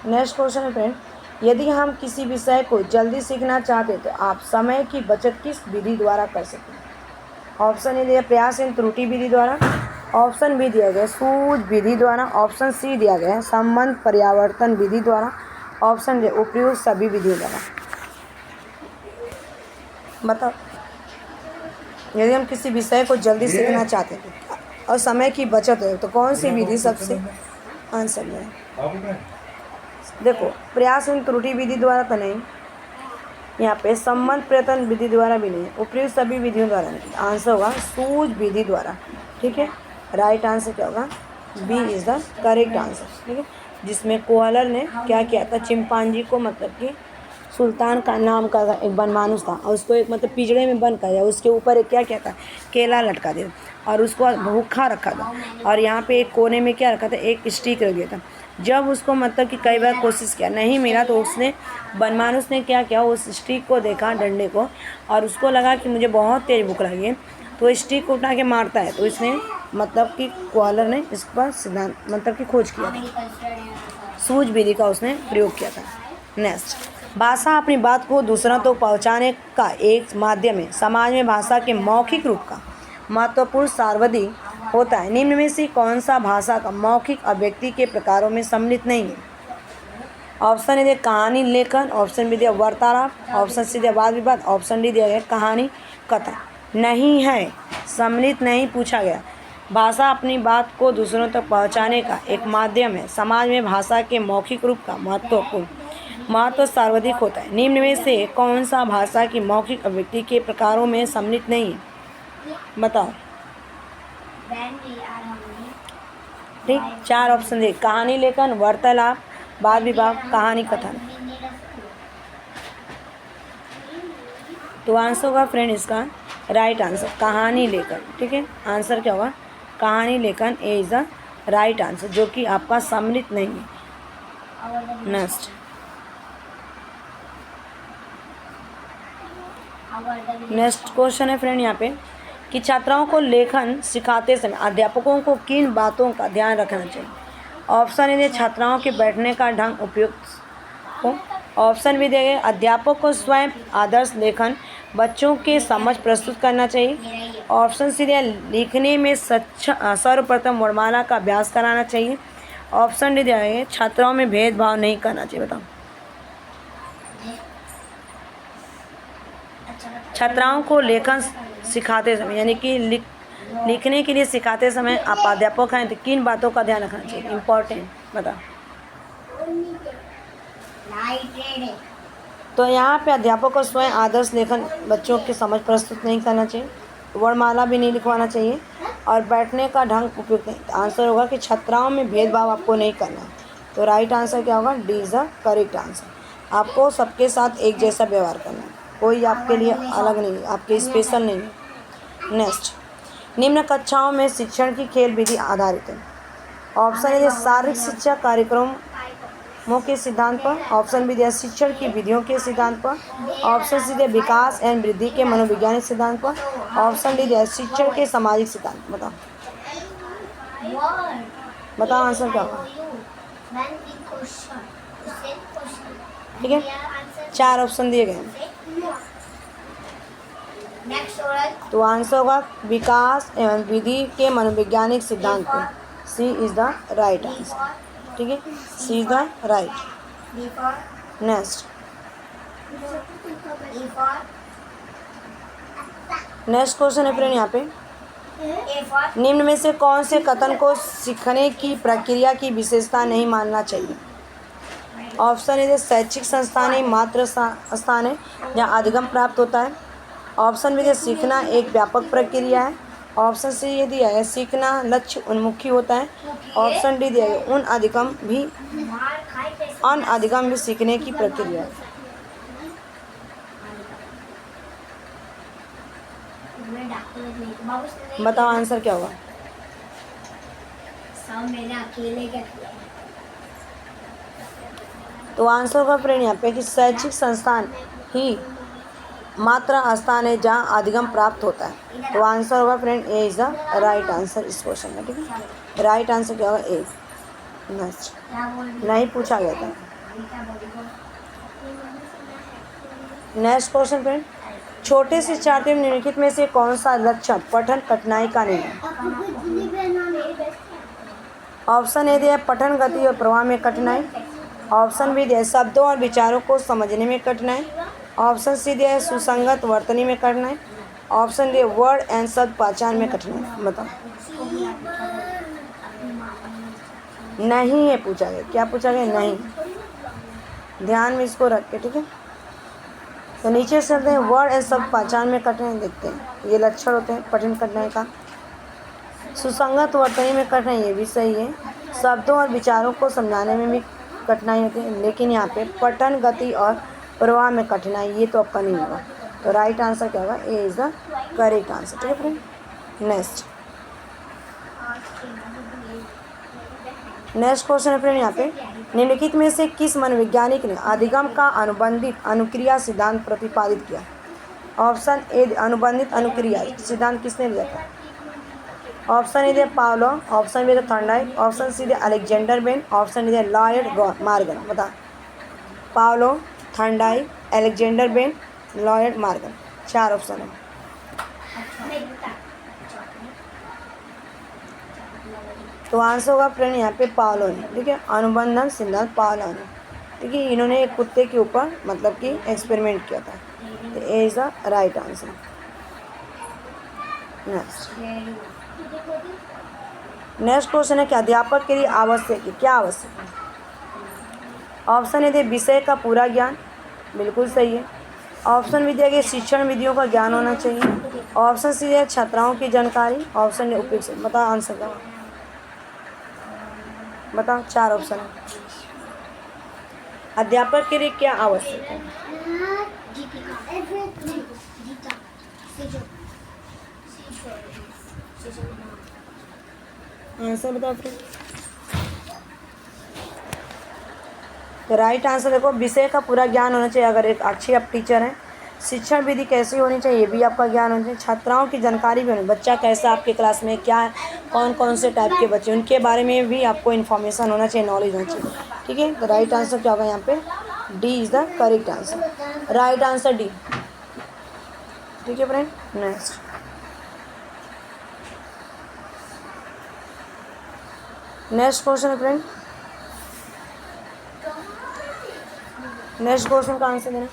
Speaker 1: Next question है फ्रेंड, यदि हम किसी विषय को जल्दी सीखना चाहते तो आप समय की बचत किस विधि द्वारा कर सकते हैं। ऑप्शन ए दिया प्रयास एवं त्रुटि विधि द्वारा, ऑप्शन बी दिया गया सूझ विधि द्वारा, ऑप्शन सी दिया गया संबंध परिवर्तन विधि द्वारा, ऑप्शन डी उपयुक्त सभी विधियों द्वारा। बताओ, यदि हम किसी विषय को जल्दी सीखना चाहते हैं और समय की बचत हो तो कौन सी विधि सबसे आंसर में है? देखो, प्रयास एवं त्रुटि विधि द्वारा तो नहीं, यहाँ पे संबंध प्रयत्न विधि द्वारा भी नहीं, उपयुक्त सभी विधियों द्वारा नहीं। आंसर होगा सूझ विधि द्वारा। ठीक है, राइट आंसर क्या होगा? B is the correct answer. ठीक है, जिसमें कोहलर ने क्या किया था, चिंपांजी को मतलब कि सुल्तान का नाम का एक बनमानुस था और उसको एक मतलब पिंजड़े में बंद कर दिया, उसके ऊपर एक क्या किया था, केला लटका दिया और उसको भूखा रखा था और यहाँ पे एक कोने में क्या रखा था, एक स्टिक रख दिया था। जब उसको मतलब कि कई बार कोशिश किया नहीं मिला तो उसने बनमानुस ने क्या किया, उस स्टिक को देखा, डंडे को, और उसको लगा कि मुझे बहुत तेज़ भूख लगी है, तो स्टिक को उठा के मारता है। तो इसने मतलब कि कोहलर ने इस पर सिद्धांत मतलब कि खोज किया था, सूझ विधि का उसने प्रयोग किया था। नेक्स्ट, भाषा अपनी बात को दूसरों तक पहुंचाने का एक माध्यम है। समाज में भाषा के मौखिक रूप का महत्वपूर्ण सार्वधिक होता है। निम्न में से कौन सा भाषा का मौखिक अभिव्यक्ति के प्रकारों में सम्मिलित नहीं है? ऑप्शन ए दिया कहानी लेखन, ऑप्शन बी दिया वार्तालाप, ऑप्शन सी दिया वाद विवाद, ऑप्शन डी दिया गया कहानी कथा। नहीं है, सम्मिलित नहीं पूछा गया। भाषा अपनी बात को दूसरों तक पहुंचाने का एक माध्यम है। समाज में भाषा के मौखिक रूप का महत्व सर्वाधिक होता है। निम्न में से कौन सा भाषा की मौखिक अभिव्यक्ति के प्रकारों में सम्मिलित नहीं है? बताओ। ठीक, 4 ऑप्शन दे, कहानी लेखन, वार्तालाप, वाद विवाद, कहानी कथन। तो आंसर होगा फ्रेंड इसका राइट आंसर कहानी लेखन। ठीक है, आंसर क्या होगा? कहानी लेखन ए इज द राइट आंसर, जो कि आपका सम्मिलित नहीं है। नेक्स्ट क्वेश्चन है फ्रेंड यहाँ पे कि छात्राओं को लेखन सिखाते समय अध्यापकों को किन बातों का ध्यान रखना चाहिए? ऑप्शन ए छात्राओं के बैठने का ढंग उपयुक्त हो, ऑप्शन बी दिया गया अध्यापक को स्वयं आदर्श लेखन बच्चों के समझ प्रस्तुत करना चाहिए, ऑप्शन सी दिया लिखने में सर्वप्रथम वर्णमाला का अभ्यास कराना चाहिए, ऑप्शन डी दिया गया छात्राओं में भेदभाव नहीं करना चाहिए। बताओ, छात्राओं को लेखन सिखाते समय यानी कि लिखने के लिए सिखाते समय आप अध्यापक हैं तो किन बातों का ध्यान रखना चाहिए? इम्पोर्टेंट, बताओ। तो यहाँ पे अध्यापक को स्वयं आदर्श लेखन बच्चों की समझ प्रस्तुत नहीं करना चाहिए, वर्णमाला भी नहीं लिखवाना चाहिए और बैठने का ढंग उपयुक्त नहीं। आंसर होगा कि छात्राओं में भेदभाव आपको नहीं करना है। तो राइट आंसर क्या होगा? D is the correct answer. आपको सबके साथ एक जैसा व्यवहार करना है, कोई आपके लिए अलग नहीं, आपके स्पेशल नहीं है। नेक्स्ट, निम्न कक्षाओं में शिक्षण की खेल विधि आधारित है। ऑप्शन ए शारीरिक शिक्षा कार्यक्रमों के सिद्धांत पर, ऑप्शन बी दिया शिक्षण की विधियों के सिद्धांत पर, ऑप्शन सी दिया विकास एवं वृद्धि के मनोवैज्ञानिक सिद्धांत पर, ऑप्शन डी दिया शिक्षण के सामाजिक सिद्धांत। बताओ आंसर क्या होगा? ठीक है, 4 ऑप्शन दिए गए हैं। तो आंसर होगा विकास एवं विधि के मनोवैज्ञानिक सिद्धांत पर। C is the right answer. ठीक है, C is the right. Next question है फ्रेंड यहाँ पे, निम्न में से कौन से कथन को सीखने की प्रक्रिया की विशेषता नहीं मानना चाहिए? ऑप्शन ए शैक्षिक संस्थान ही मात्र स्थान है जहाँ अधिगम प्राप्त होता है, ऑप्शन बी सीखना एक व्यापक प्रक्रिया है, ऑप्शन सी ये दिया है सीखना लक्ष्य उन्मुखी होता है, ऑप्शन डी दिया है अनअधिगम भी सीखने की प्रक्रिया है। बताओ आंसर क्या होगा? तो आंसर होगा फ्रेंड यहाँ पे कि शैक्षिक संस्थान ही मात्र स्थान है जहाँ अधिगम प्राप्त होता है। तो आंसर होगा friend A is the right answer इस क्वेश्चन में। ठीक है, राइट आंसर क्या होगा? ए। नहीं पूछा गया था। नेक्स्ट क्वेश्चन फ्रेंड, छोटे शिक्षार्थी में निम्नलिखित में से कौन सा लक्षण पठन कठिनाई का नहीं है? ऑप्शन ए दिया पठन गति और प्रवाह में कठिनाई, ऑप्शन बी दिया शब्दों और विचारों को समझने में कठिनाई, ऑप्शन सी दिया है सुसंगत वर्तनी में कठिनाई। ऑप्शन डी वर्ड एंड शब्द पहचान में कठिनाई। बताओ। नहीं है पूछा गया, क्या पूछा गया? नहीं। ध्यान में इसको रख के, ठीक है। तो नीचे से चलते हैं, वर्ड एंड शब्द पहचान में कठिनाई देखते हैं। ये लक्षण होते हैं कठिन कठिनाई का। सुसंगत वर्तनी में कठिनाई, ये भी सही है। शब्दों और विचारों को समझाने में भी कठिनाई होती है, लेकिन यहाँ पे पठन गति और प्रवाह में कठिनाई, ये तो आपका नहीं होगा। तो राइट आंसर क्या होगा? A is the correct answer, ठीक है फ्रेंड। नेक्स्ट क्वेश्चन है फ्रेंड यहाँ पे, निम्नलिखित में से किस मनोवैज्ञानिक ने अधिगम का अनुबंधित अनुक्रिया सिद्धांत प्रतिपादित किया? ऑप्शन ए अनुबंधित अनुक्रिया सिद्धांत किसने दिया था? ऑप्शन ए दिया पावलो, ऑप्शन बी दिया थॉर्नडाइक, ऑप्शन सी दिया अलेक्जेंडर बेन, ऑप्शन डी दिया लॉयड मार्गन। बता। Pavlov, Thorndike, Alexander Bain, Lloyd Morgan, 4 option है। तो आंसर होगा फ्रेंड यहाँ पे पावलो ने, ठीक है। अनुबंधन सिद्धांत पावलो ने, ठीक है। इन्होंने एक कुत्ते के ऊपर मतलब कि एक्सपेरिमेंट किया था। तो A is the right answer. Next question है कि अध्यापक के लिए आवश्यक है, क्या आवश्यक है? ऑप्शन ए दिया विषय का पूरा ज्ञान, बिल्कुल सही है। ऑप्शन भी दिया गया शिक्षण विधियों का ज्ञान होना चाहिए। ऑप्शन सी है छात्राओं की जानकारी, ऑप्शन डी उपयुक्त। बताओ आंसर क्या? बताओ, 4 ऑप्शन है। अध्यापक के लिए क्या आवश्यक है? आंसर बताओ फिर। तो राइट आंसर देखो, विषय का पूरा ज्ञान होना चाहिए अगर एक अच्छे आप टीचर हैं। शिक्षण विधि कैसी होनी चाहिए, ये भी आपका ज्ञान होना चाहिए। छात्राओं की जानकारी भी होनी, बच्चा कैसा आपके क्लास में, क्या कौन कौन से टाइप के बच्चे, उनके बारे में भी आपको इन्फॉर्मेशन होना चाहिए, नॉलेज होना चाहिए, ठीक है। तो राइट आंसर क्या होगा यहाँ पे? D is the correct answer. Right answer D, ठीक है फ्रेंड। नेक्स्ट क्वेश्चन है फ्रेंड, नेक्स्ट क्वेश्चन का आंसर देना।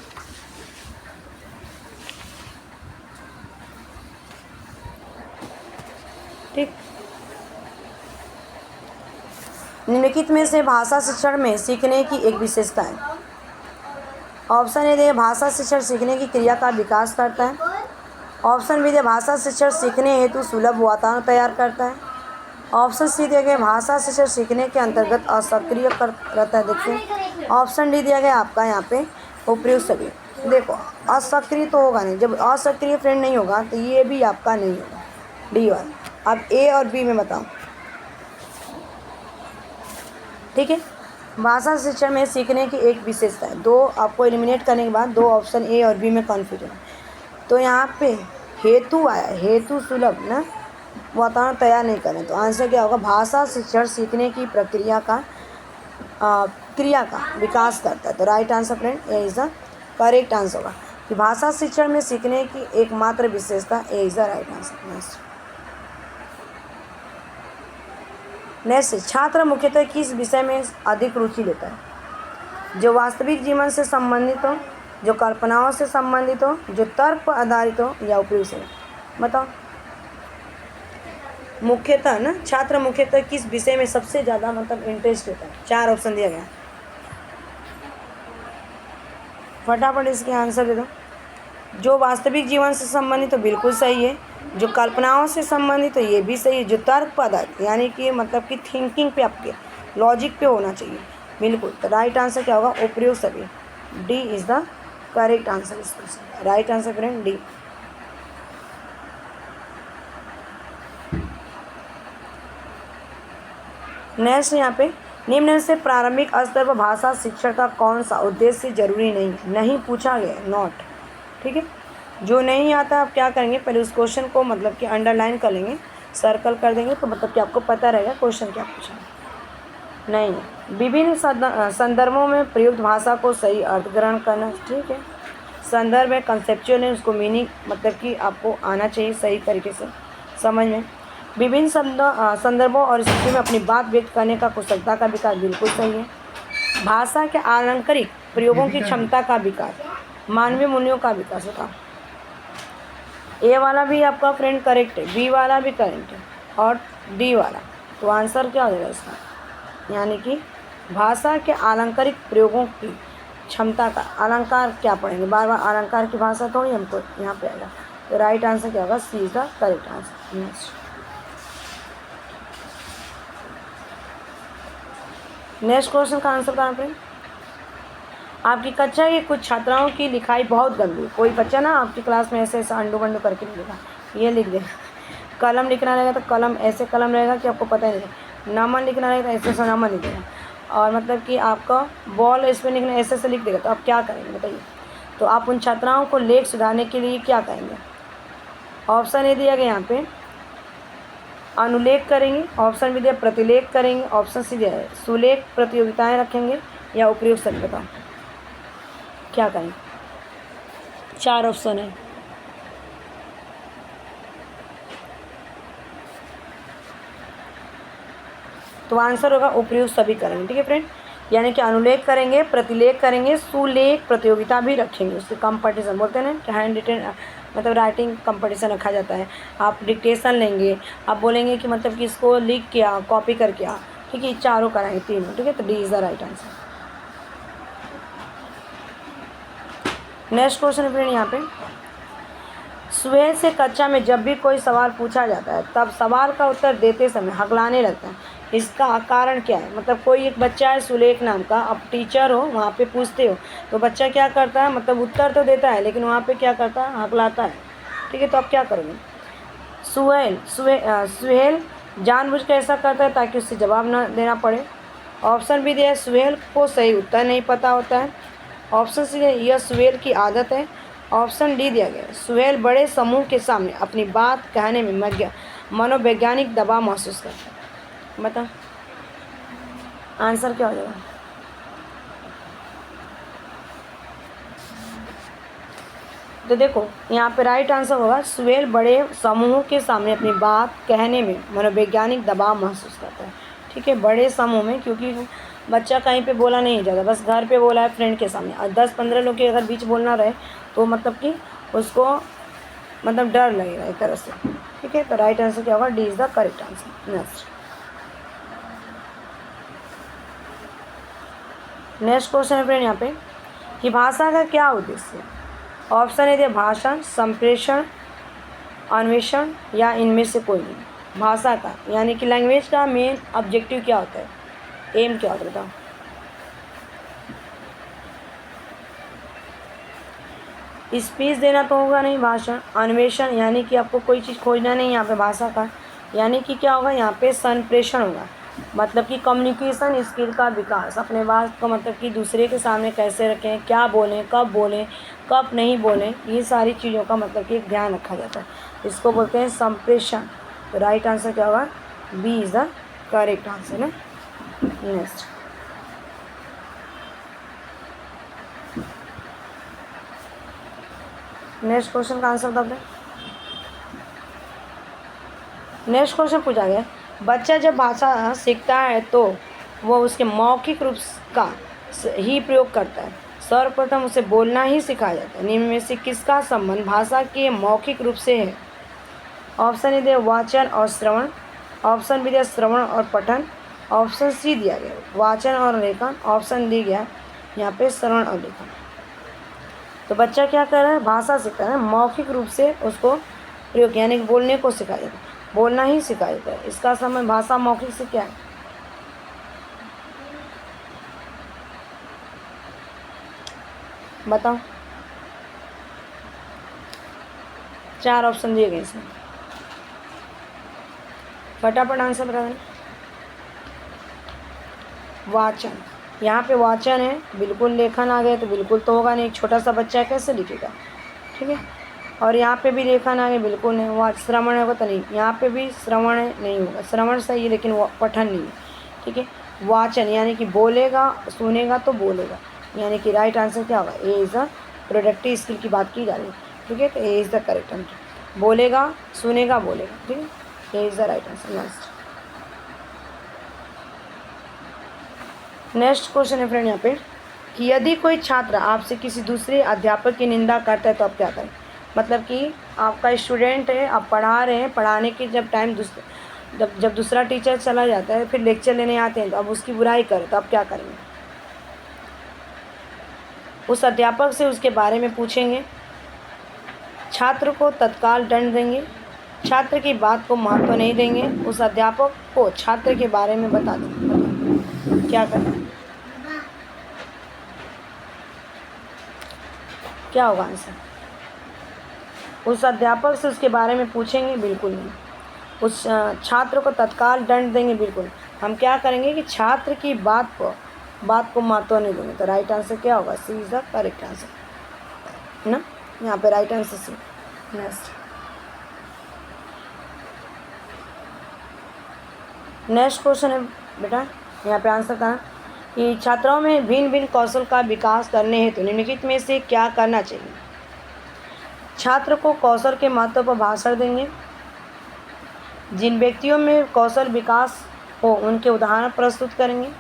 Speaker 1: ठीक। निम्नलिखित में से भाषा शिक्षण में सीखने की एक विशेषता है। ऑप्शन ए दे भाषा शिक्षण सीखने की क्रिया का विकास करता है। ऑप्शन बी दे भाषा शिक्षण सीखने हेतु सुलभ वातावरण तैयार करता है। ऑप्शन सी दिया गया भाषा शिक्षण सीखने के अंतर्गत असक्रिय रहता है। देखिए ऑप्शन डी दिया गया आपका यहाँ पे उपयुक्त सभी। देखो असक्रिय तो होगा नहीं, जब असक्रिय फ्रेंड नहीं होगा तो ये भी आपका नहीं होगा, डी वाला। अब ए और बी में बताओ, ठीक है। भाषा शिक्षण में सीखने की एक विशेषता है, 2 आपको एलिमिनेट करने के बाद 2 ऑप्शन ए और बी में कन्फ्यूजन है। तो यहाँ पे हेतु आया, हेतु सुलभ ना वातावरण तैयार नहीं करें, तो आंसर क्या होगा? भाषा शिक्षण सीखने की प्रक्रिया का क्रिया का विकास करता है। तो right answer friend A is the correct answer होगा कि भाषा शिक्षण में सीखने की एकमात्र विशेषता, A is the right answer. Next, छात्र मुख्यतः किस विषय में अधिक रुचि लेता है? जो वास्तविक जीवन से संबंधित हो, जो कल्पनाओं से संबंधित हो, जो तर्क पर आधारित हो, या उपयुक्त है। बताओ मुख्यतः ना, छात्र मुख्यतः किस विषय में सबसे ज़्यादा मतलब इंटरेस्ट होता है? 4 ऑप्शन दिया गया, फटाफट इसके आंसर दे दो। जो वास्तविक जीवन से संबंधित तो बिल्कुल सही है, जो कल्पनाओं से संबंधित तो ये भी सही है, जो तर्क पर आधारित यानी कि मतलब कि थिंकिंग पे आपके लॉजिक पे होना चाहिए, बिल्कुल। तो राइट आंसर क्या होगा? उपयुक्त सभी, D is the correct answer इस question. Right answer friend D. Next यहाँ पे, निम्न से प्रारंभिक स्तर पर भाषा शिक्षण का कौन सा उद्देश्य जरूरी नहीं पूछा गया, नॉट, ठीक है। जो नहीं आता आप क्या करेंगे, पहले उस क्वेश्चन को मतलब कि अंडरलाइन कर लेंगे, सर्कल कर देंगे, तो मतलब कि आपको पता रहेगा क्वेश्चन क्या पूछा नहीं। विभिन्न संदर्भों में प्रयुक्त भाषा को सही अर्थ ग्रहण करना, ठीक है। संदर्भ है, कंसेप्चुअल है, उसको मीनिंग मतलब कि आपको आना चाहिए सही तरीके से समझ में। विभिन्न संदर्भों और स्थिति में अपनी बात व्यक्त करने का कुशलता का विकास, बिल्कुल सही है। भाषा के अलंकारिक प्रयोगों की क्षमता का विकास, मानवीय मूल्यों का विकास होता। ए वाला भी आपका फ्रेंड करेक्ट है, बी वाला भी करेक्ट है और डी वाला। तो आंसर क्या हो जाएगा इसका, यानी कि भाषा के अलंकारिक प्रयोगों की क्षमता का। अलंकार क्या पढ़ेंगे, बार बार अलंकार की भाषा थोड़ी हमको यहाँ पे आएगा। तो राइट आंसर क्या होगा, C is the correct answer. Next question का आंसर कहाँ पे, आपकी कक्षा की कुछ छात्राओं की लिखाई बहुत गंदी। कोई बच्चा ना आपकी क्लास में ऐसे ऐसा अंडू बंडू करके नहीं लिखा, ये लिख देगा। कलम लिखना रहेगा तो कलम ऐसे कलम रहेगा कि आपको पता ही नहीं। नमन लिखना रहेगा तो ऐसे ऐसा नमन लिख देगा। और मतलब कि आपका बॉल इस पर लिखना ऐसे ऐसे लिख देगा। तो आप क्या करेंगे बताइए। तो आप उन छात्राओं को लेख सुधारने के लिए क्या करेंगे। ऑप्शन ए दिया गया यहाँ पे, अनुलेख करेंगे। ऑप्शन बी दिया प्रतिलेख करेंगे। ऑप्शन सी दिया है सुलेख प्रतियोगिताएं रखेंगे या उपयुक्त सच बताओ क्या करें। 4 ऑप्शन है। तो आंसर होगा उपयुक्त सभी करेंगे। ठीक है फ्रेंड, यानी कि अनुलेख करेंगे, प्रतिलेख करेंगे, सुलेख प्रतियोगिता भी रखेंगे। उससे कंपटीशन बोलते हैं ना, हैंड रिटन मतलब राइटिंग कंपटीशन रखा जाता है। आप डिक्टेशन लेंगे, आप बोलेंगे कि मतलब कि इसको लिख के आ, कॉपी करके आ। ठीक है, चारों कराएंगे, तीनों। ठीक है, तो D is the right answer. Next question है फ्रेंड यहाँ पे, सुबह से कक्षा में जब भी कोई सवाल पूछा जाता है तब सवाल का उत्तर देते समय हकलाने लगता है। इसका कारण क्या है। मतलब कोई एक बच्चा है सुलेख नाम का, अब टीचर हो वहाँ पे पूछते हो तो बच्चा क्या करता है, मतलब उत्तर तो देता है लेकिन वहाँ पे क्या करता है, हकलाता है। ठीक है, तो आप क्या करोगे। सुहेल जानबूझ कर ऐसा करता है ताकि उससे जवाब न देना पड़े। ऑप्शन बी दिया है सुहेल को सही उत्तर नहीं पता होता है। ऑप्शन सी है यह सुहेल की आदत है। ऑप्शन डी दिया गया सुहेल बड़े समूह के सामने अपनी बात कहने में मनोवैज्ञानिक दबाव महसूस करता है। बताओ आंसर क्या हो जाएगा। तो देखो यहाँ पे राइट आंसर होगा सुहेल बड़े समूह के सामने अपनी बात कहने में मनोवैज्ञानिक दबाव महसूस करता है। ठीक है, बड़े समूह में, क्योंकि बच्चा कहीं पे बोला नहीं जाता, बस घर पे बोला है फ्रेंड के सामने, और 10-15 लोग के अगर बीच बोलना रहे तो मतलब कि उसको मतलब डर लगेगा एक तरह से। ठीक है, तो राइट आंसर क्या होगा, D is the correct answer. Next question है फ्रेंड यहाँ पे कि भाषा का क्या उद्देश्य है। ऑप्शन है भाषण, संप्रेषण, अन्वेषण या इनमें से कोई नहीं। भाषा का यानी कि लैंग्वेज का मेन ऑब्जेक्टिव क्या होता है, एम क्या होता है बताओ। स्पीच देना तो होगा नहीं, भाषण। अन्वेषण यानी कि आपको कोई चीज़ खोजना नहीं यहाँ पे भाषा का, यानी कि क्या होगा यहाँ पे संप्रेषण होगा, मतलब कि कम्युनिकेशन स्किल का विकास, अपने बात को मतलब कि दूसरे के सामने कैसे रखें, क्या बोलें, कब नहीं बोलें, ये सारी चीज़ों का मतलब कि ध्यान रखा जाता है, इसको बोलते हैं संप्रेषण। तो राइट आंसर क्या होगा, B is the correct answer ना। नेक्स्ट क्वेश्चन का आंसर दे। नेक्स्ट क्वेश्चन पूछा गया, बच्चा जब भाषा सीखता है तो वह उसके मौखिक रूप का ही प्रयोग करता है। सर्वप्रथम उसे बोलना ही सिखाया जाता है। निम्न में से किसका संबंध भाषा के मौखिक रूप से है। ऑप्शन ए दिया वाचन और श्रवण। ऑप्शन बी दिया श्रवण और पठन। ऑप्शन सी दिया गया वाचन और लेखन। ऑप्शन दी गया यहाँ पे श्रवण और लेखन। तो बच्चा क्या कर रहा है, भाषा सीख रहा है, मौखिक रूप से उसको प्रयोग यानी कि बोलने को सिखाया जाता है, बोलना ही सिखाया जाता है। इसका संबंध भाषा मौखिक से क्या है, बताओ। 4 ऑप्शन दिए गए इसमें, फटाफट आंसर बता दें। वाचन, यहाँ पे वाचन है, बिल्कुल लेखन आ गया तो बिल्कुल तो होगा नहीं, एक छोटा सा बच्चा कैसे लिखेगा। ठीक है, और यहाँ पे भी लेखन आ गया, बिल्कुल नहीं। वहाँ श्रवण होगा तो नहीं, यहाँ पे भी श्रवण नहीं होगा, श्रवण सही है लेकिन पठन नहीं है। ठीक है, वाचन यानी कि बोलेगा, सुनेगा तो बोलेगा, यानी कि राइट आंसर क्या होगा, A is the productive skill की बात की जा रही है। ठीक है, तो A is the correct answer, बोलेगा, सुनेगा, बोलेगा। ठीक है, A is the right answer. Next question है फ्रेंड यहाँ पे कि यदि कोई छात्र आपसे किसी दूसरे अध्यापक की निंदा करता है तो आप क्या करें। मतलब कि आपका स्टूडेंट है, आप पढ़ा रहे हैं, पढ़ाने की जब टाइम जब दूसरा टीचर चला जाता है, फिर लेक्चर लेने आते हैं, तो अब उसकी बुराई करें तो आप क्या करेंगे। उस अध्यापक से उसके बारे में पूछेंगे, छात्र को तत्काल दंड देंगे, छात्र की बात को महत्व नहीं देंगे, उस अध्यापक को छात्र के बारे में बता दें, क्या करें, क्या होगा आंसर। उस अध्यापक से उसके बारे में पूछेंगे, बिल्कुल नहीं। उस छात्र को तत्काल दंड देंगे, बिल्कुल। हम क्या करेंगे कि छात्र की बात को महत्व नहीं देंगे। तो राइट आंसर क्या होगा, C is the correct answer ना, यहाँ पे right answer C. Next question है बेटा, यहाँ पे आंसर था कि छात्राओं में भिन्न भिन्न कौशल का विकास करने हेतु निम्नलिखित में से क्या करना चाहिए। छात्र को कौशल के महत्व पर भाषण देंगे, जिन व्यक्तियों में कौशल विकास हो उनके उदाहरण प्रस्तुत करेंगे,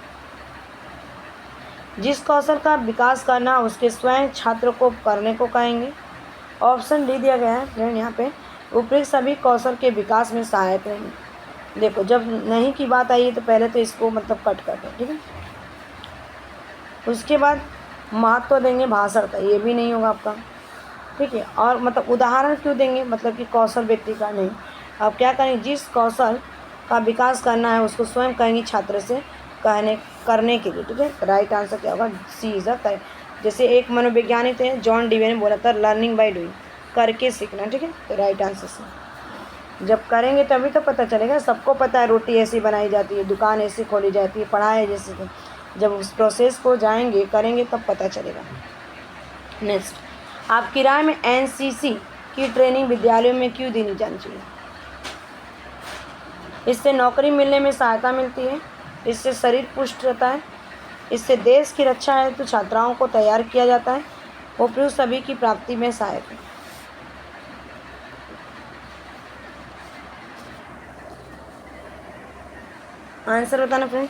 Speaker 1: जिस कौशल का विकास करना उसके स्वयं छात्र को करने को कहेंगे। ऑप्शन डी दिया गया है फ्रेंड यहाँ पे, उपयुक्त सभी कौशल के विकास में सहायक रहेंगे। देखो जब नहीं की बात आई है तो पहले तो इसको मतलब कट कर दो, ठीक है। उसके बाद महत्व देंगे भाषण का, ये भी नहीं होगा आपका, ठीक है। और मतलब उदाहरण क्यों देंगे, मतलब कि कौशल व्यक्ति का नहीं, आप क्या करेंगे, जिस कौशल का विकास करना है उसको स्वयं कहेंगे छात्र से करने के लिए, ठीक है। राइट आंसर क्या होगा, सी इज़ द करेक्ट। जैसे एक मनोवैज्ञानिक थे जॉन डीवे ने बोला था लर्निंग बाय डूइंग, करके सीखना, ठीक है। तो राइट आंसर सी, जब करेंगे तभी तो पता चलेगा। सबको पता है रोटी ऐसी बनाई जाती है, दुकान ऐसी खोली जाती है, पढ़ाई जैसे, तो जब उस प्रोसेस को जाएंगे करेंगे तब पता चलेगा। नेक्स्ट, आपकी राय में एनसीसी की ट्रेनिंग विद्यालयों में क्यों देनी जानी चाहिए। इससे नौकरी मिलने में सहायता मिलती है, इससे शरीर पुष्ट रहता है, इससे देश की रक्षा हेतु छात्राओं को तैयार किया जाता है, उपयुक्त सभी की प्राप्ति में सहायक है। आंसर बताना फ्रेंड।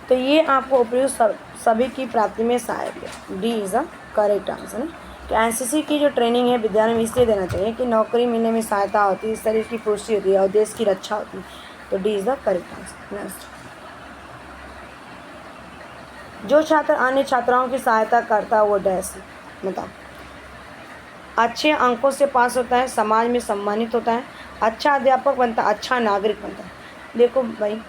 Speaker 1: तो ये आपको उपयुक्त सभी की प्राप्ति में सहायक है, D is the correct answer है। तो एनसीसी की जो ट्रेनिंग है विद्यालय में इसलिए देना चाहिए कि नौकरी मिलने में सहायता होती है, शरीर की पुष्टि होती है और देश की रक्षा होती है। तो D is the correct answer. Next, जो छात्र अन्य छात्राओं की सहायता करता है वो डैश, बताओ। अच्छे अंकों से पास होता है, समाज में सम्मानित होता है, अच्छा अध्यापक बनता है, अच्छा नागरिक बनता है। देखो भाई,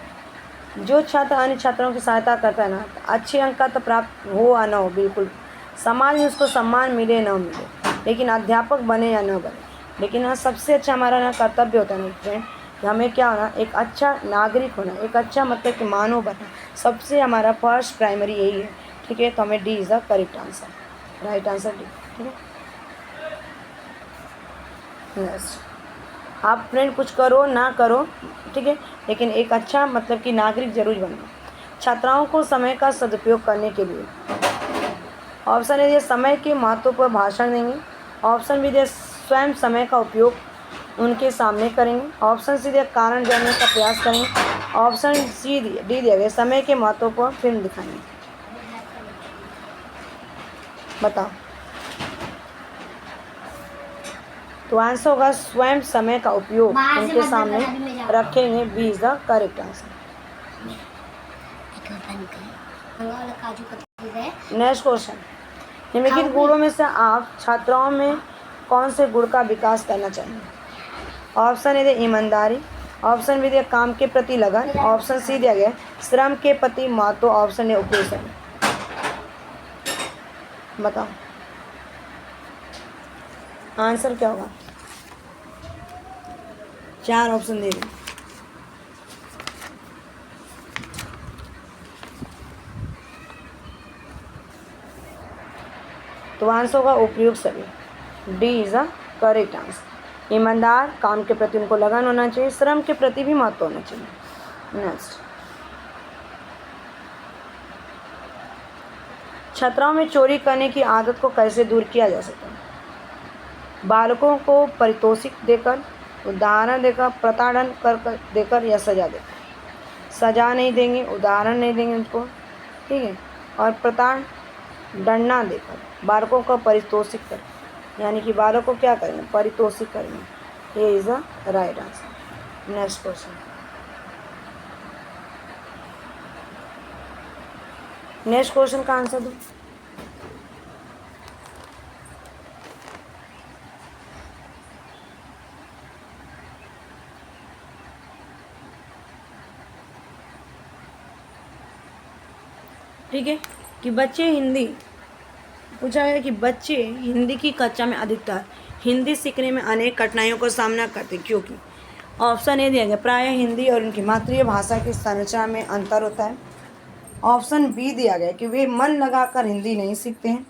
Speaker 1: जो छात्र अन्य छात्रों की सहायता करता है ना, अच्छे अंक का तो प्राप्त हो या ना हो, बिल्कुल समाज में उसको सम्मान मिले ना मिले, लेकिन अध्यापक बने या ना बने, लेकिन हाँ सबसे अच्छा हमारा ना कर्तव्य होता है ना फ्रेंड, कि हमें क्या होना, एक अच्छा नागरिक होना, एक अच्छा मतलब कि मानव बनना, सबसे हमारा फर्स्ट प्राइमरी यही है, ठीक है। तो हमें D is the correct answer, right answer D, ठीक है। नेक्स्ट, आप फ्रेंड कुछ करो ना करो, ठीक है, लेकिन एक अच्छा मतलब कि नागरिक जरूर बनना। छात्राओं को समय का सदुपयोग करने के लिए, ऑप्शन ए समय के महत्व पर भाषण देंगे, ऑप्शन बी स्वयं समय का उपयोग उनके सामने करेंगे, ऑप्शन सी कारण जानने का प्रयास करेंगे, ऑप्शन सी डी दिया गया समय के महत्व पर फिल्म दिखाएंगे। बताओ। तो आंसर होगा स्वयं समय का उपयोग उनके सामने रखेंगे, B is the correct answer. Next question, निम्नलिखित गुणों में से आप छात्राओं में कौन से गुण का विकास करना चाहेंगे। ऑप्शन ए ईमानदारी, ऑप्शन बी काम के प्रति लगन, ऑप्शन सी दिया गया श्रम के प्रति महत्व, ऑप्शन ए उपयोग। बताओ आंसर क्या होगा। 4 ऑप्शन दे दें। तो आंसर होगा उपयुक्त सभी, D is a correct answer. ईमानदार, काम के प्रति उनको लगन होना चाहिए, श्रम के प्रति भी महत्व होना चाहिए। नेक्स्ट, छात्राओं में चोरी करने की आदत को कैसे दूर किया जा सकता है। बालकों को पारितोषिक देकर, उदाहरण देकर, प्रताड़न कर देकर या सजा देकर। सजा नहीं देंगे, उदाहरण नहीं देंगे उनको, ठीक है। और प्रताड़ना देकर बालकों को पारितोषिक करें, यानी कि बालक को क्या करेंगे, पारितोषिक करेंगे। ये is the right answer. Next question, next question का आंसर दो। ठीक है कि बच्चे हिंदी, पूछा गया कि बच्चे हिंदी की कक्षा में अधिकतर हिंदी सीखने में अनेक कठिनाइयों का सामना करते हैं, क्योंकि ऑप्शन ए दिया गया, प्रायः हिंदी और उनकी मातृभाषा की संरचना में अंतर होता है। ऑप्शन बी दिया गया कि वे मन लगाकर हिंदी नहीं सीखते हैं।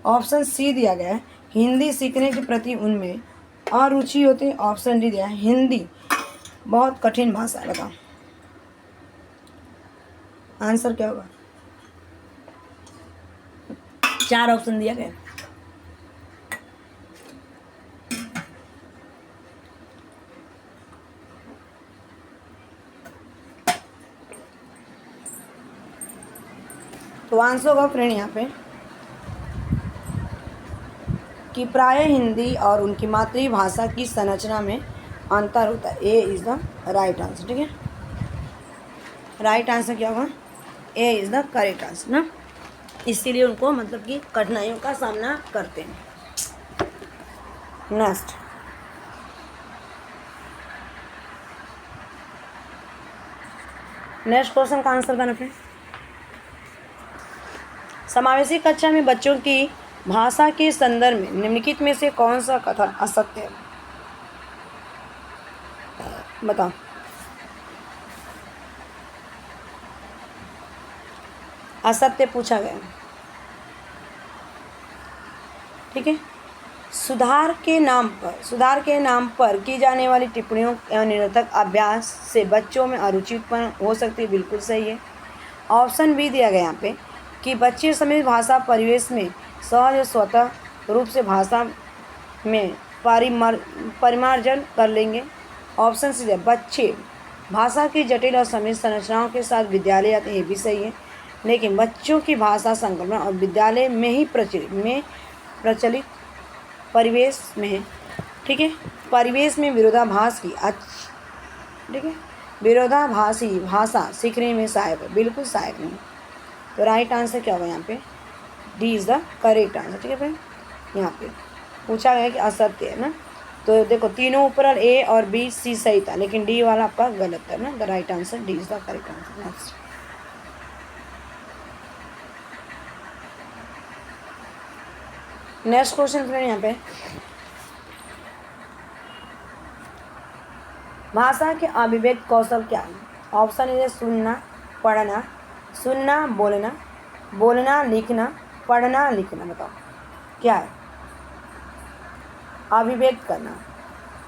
Speaker 1: ऑप्शन सी दिया गया है कि हिंदी सीखने के प्रति उनमें अरुचि होती है। ऑप्शन डी दिया है हिंदी बहुत कठिन भाषा लगा। आंसर क्या होगा? 4 ऑप्शन दिया गया। तो आंसर होगा फ्रेंड यहाँ पे कि प्राय हिंदी और उनकी मातृभाषा की संरचना में अंतर होता है। A is the right answer. ठीक है, राइट आंसर क्या होगा? A is the correct answer ना, इसीलिए उनको मतलब कि कठिनाइयों का सामना करते हैं। नेक्स्ट, नेक्स्ट क्वेश्चन का आंसर करना फ्रेंड। समावेशी कक्षा में बच्चों की भाषा के संदर्भ में निम्नलिखित में से कौन सा कथन असत्य है? बताओ। असत्य पूछा गया। ठीक है, सुधार के नाम पर की जाने वाली टिप्पणियों एवं निरर्थक अभ्यास से बच्चों में अरुचि उत्पन्न हो सकती है। बिल्कुल सही है। ऑप्शन बी दिया गया यहाँ पे कि बच्चे समृद्ध भाषा परिवेश में सहज और स्वतः रूप से भाषा में परिमार्जन कर लेंगे। ऑप्शन सी दिया बच्चे भाषा की जटिल और समृद्ध संरचनाओं के साथ विद्यालय आते हैं। ये भी सही है, लेकिन बच्चों की भाषा संक्रमण और विद्यालय में ही प्रचलित परिवेश में, ठीक है, परिवेश में विरोधाभास की ठीक है, विरोधाभासी भाषा सीखने में सहायक है। बिल्कुल सहायक नहीं। तो राइट आंसर क्या होगा यहाँ पे? D is the correct answer. ठीक है फ्रेंड, यहाँ पे पूछा गया कि असत्य है ना, तो देखो तीनों ऊपर ए और बी सी सही था, लेकिन डी वाला आपका गलत था ना। The right answer D is the correct answer. Next, next question friend, यहाँ पे भाषा के अभिव्यक्त कौशल क्या है? ऑप्शन ए सुनना, पढ़ना, सुनना, बोलना, बोलना, लिखना, पढ़ना, लिखना। बताओ क्या है? अभिव्यक्त करना।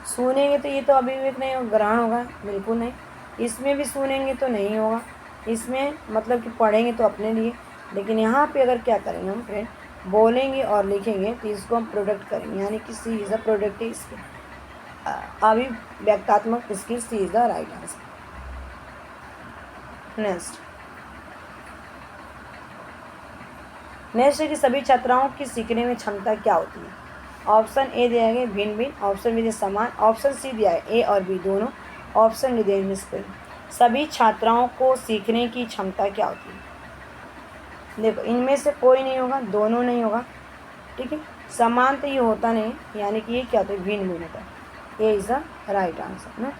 Speaker 1: सुनेंगे तो ये तो अभिव्यक्त नहीं होगा, ग्रहण होगा। बिल्कुल नहीं। इसमें भी सुनेंगे तो नहीं होगा, इसमें मतलब कि पढ़ेंगे तो अपने लिए। लेकिन यहाँ पे अगर क्या करेंगे हम फ्रेंड, बोलेंगे और लिखेंगे तो इसको हम प्रोडक्ट करेंगे, यानी कि C is the productive skill, अभिव्यक्तात्मक skill. C is the right answer. Next है कि सभी छात्राओं की सीखने में क्षमता क्या होती है? ऑप्शन ए दिया है भिन्न भिन्न, ऑप्शन बी दिया समान, ऑप्शन सी दिया है ए और बी दोनों, ऑप्शन डी दिया है निष्क्रिय। सभी छात्राओं को सीखने की क्षमता क्या होती है? देखो इनमें से कोई नहीं होगा, दोनों नहीं होगा। ठीक है, समान तो ये होता नहीं, यानी कि ये क्या होता है? भिन्न भिन्न होता है। A is the right answer ना।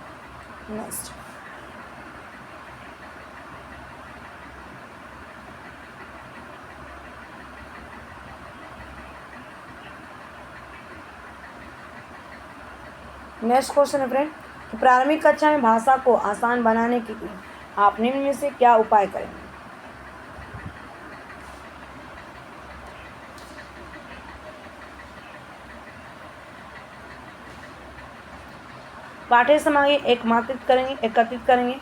Speaker 1: नेक्स्ट, नेक्स्ट क्वेश्चन है फ्रेंड, प्रारंभिक कक्षा में भाषा को आसान बनाने के लिए आप निम्न में से क्या उपाय करेंगे? पाठ्य सामग्री एकत्रित करेंगे,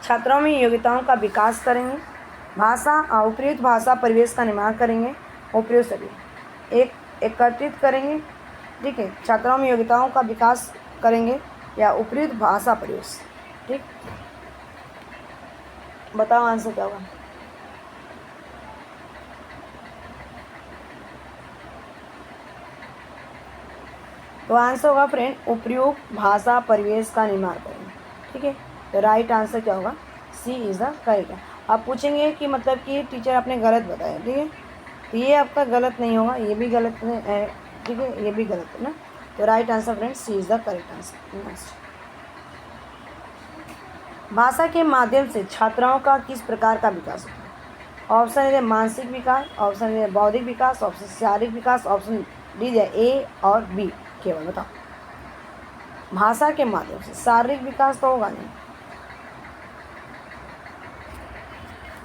Speaker 1: छात्रों में योग्यताओं का विकास करेंगे, उपयुक्त भाषा परिवेश का निर्माण करेंगे, उपयुक्त सभी एकत्रित करेंगे। ठीक है, छात्रों में योग्यताओं का विकास करेंगे या उपयुक्त भाषा परिवेश। ठीक, बताओ आंसर क्या होगा? तो आंसर होगा फ्रेंड, उपयुक्त भाषा परिवेश का निर्माण करें। ठीक है, तो राइट आंसर क्या होगा, सी इज़ द करेक्ट। आप पूछेंगे कि मतलब कि टीचर आपने गलत बताया, ठीक है, तो ये आपका गलत नहीं होगा, ये भी गलत है, ठीक है, ये भी गलत है ना। तो right answer friend C is the correct answer. Next, भाषा के माध्यम से छात्राओं का किस प्रकार का विकास होता है? ऑप्शन ए मानसिक विकास, ऑप्शन ए बौद्धिक विकास, ऑप्शन शारीरिक विकास, ऑप्शन डी ए और बी केवल। बताओ, भाषा के माध्यम से शारीरिक विकास तो होगा नहीं,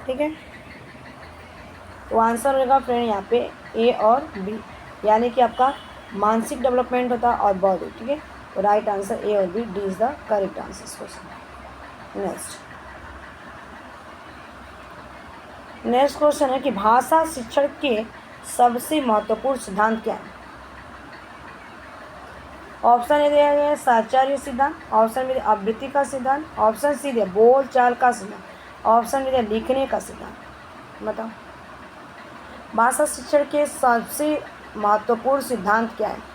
Speaker 1: ठीक है, तो आंसर होगा फ्रेंड यहाँ पे ए और बी, यानी कि आपका मानसिक डेवलपमेंट होता है और बौद्धिक। ठीक है, तो राइट आंसर ए और B, D is the correct answer question. Next question है कि भाषा शिक्षण के सबसे महत्वपूर्ण सिद्धांत क्या है? ऑप्शन ए दिया गया है साचार्य सिद्धांत, ऑप्शन बी आवृत्ति का सिद्धांत, ऑप्शन सी दिया बोल चाल का सिद्धांत, ऑप्शन डी दिया लिखने का सिद्धांत। बताओ, भाषा शिक्षण के सबसे महत्वपूर्ण सिद्धांत क्या है?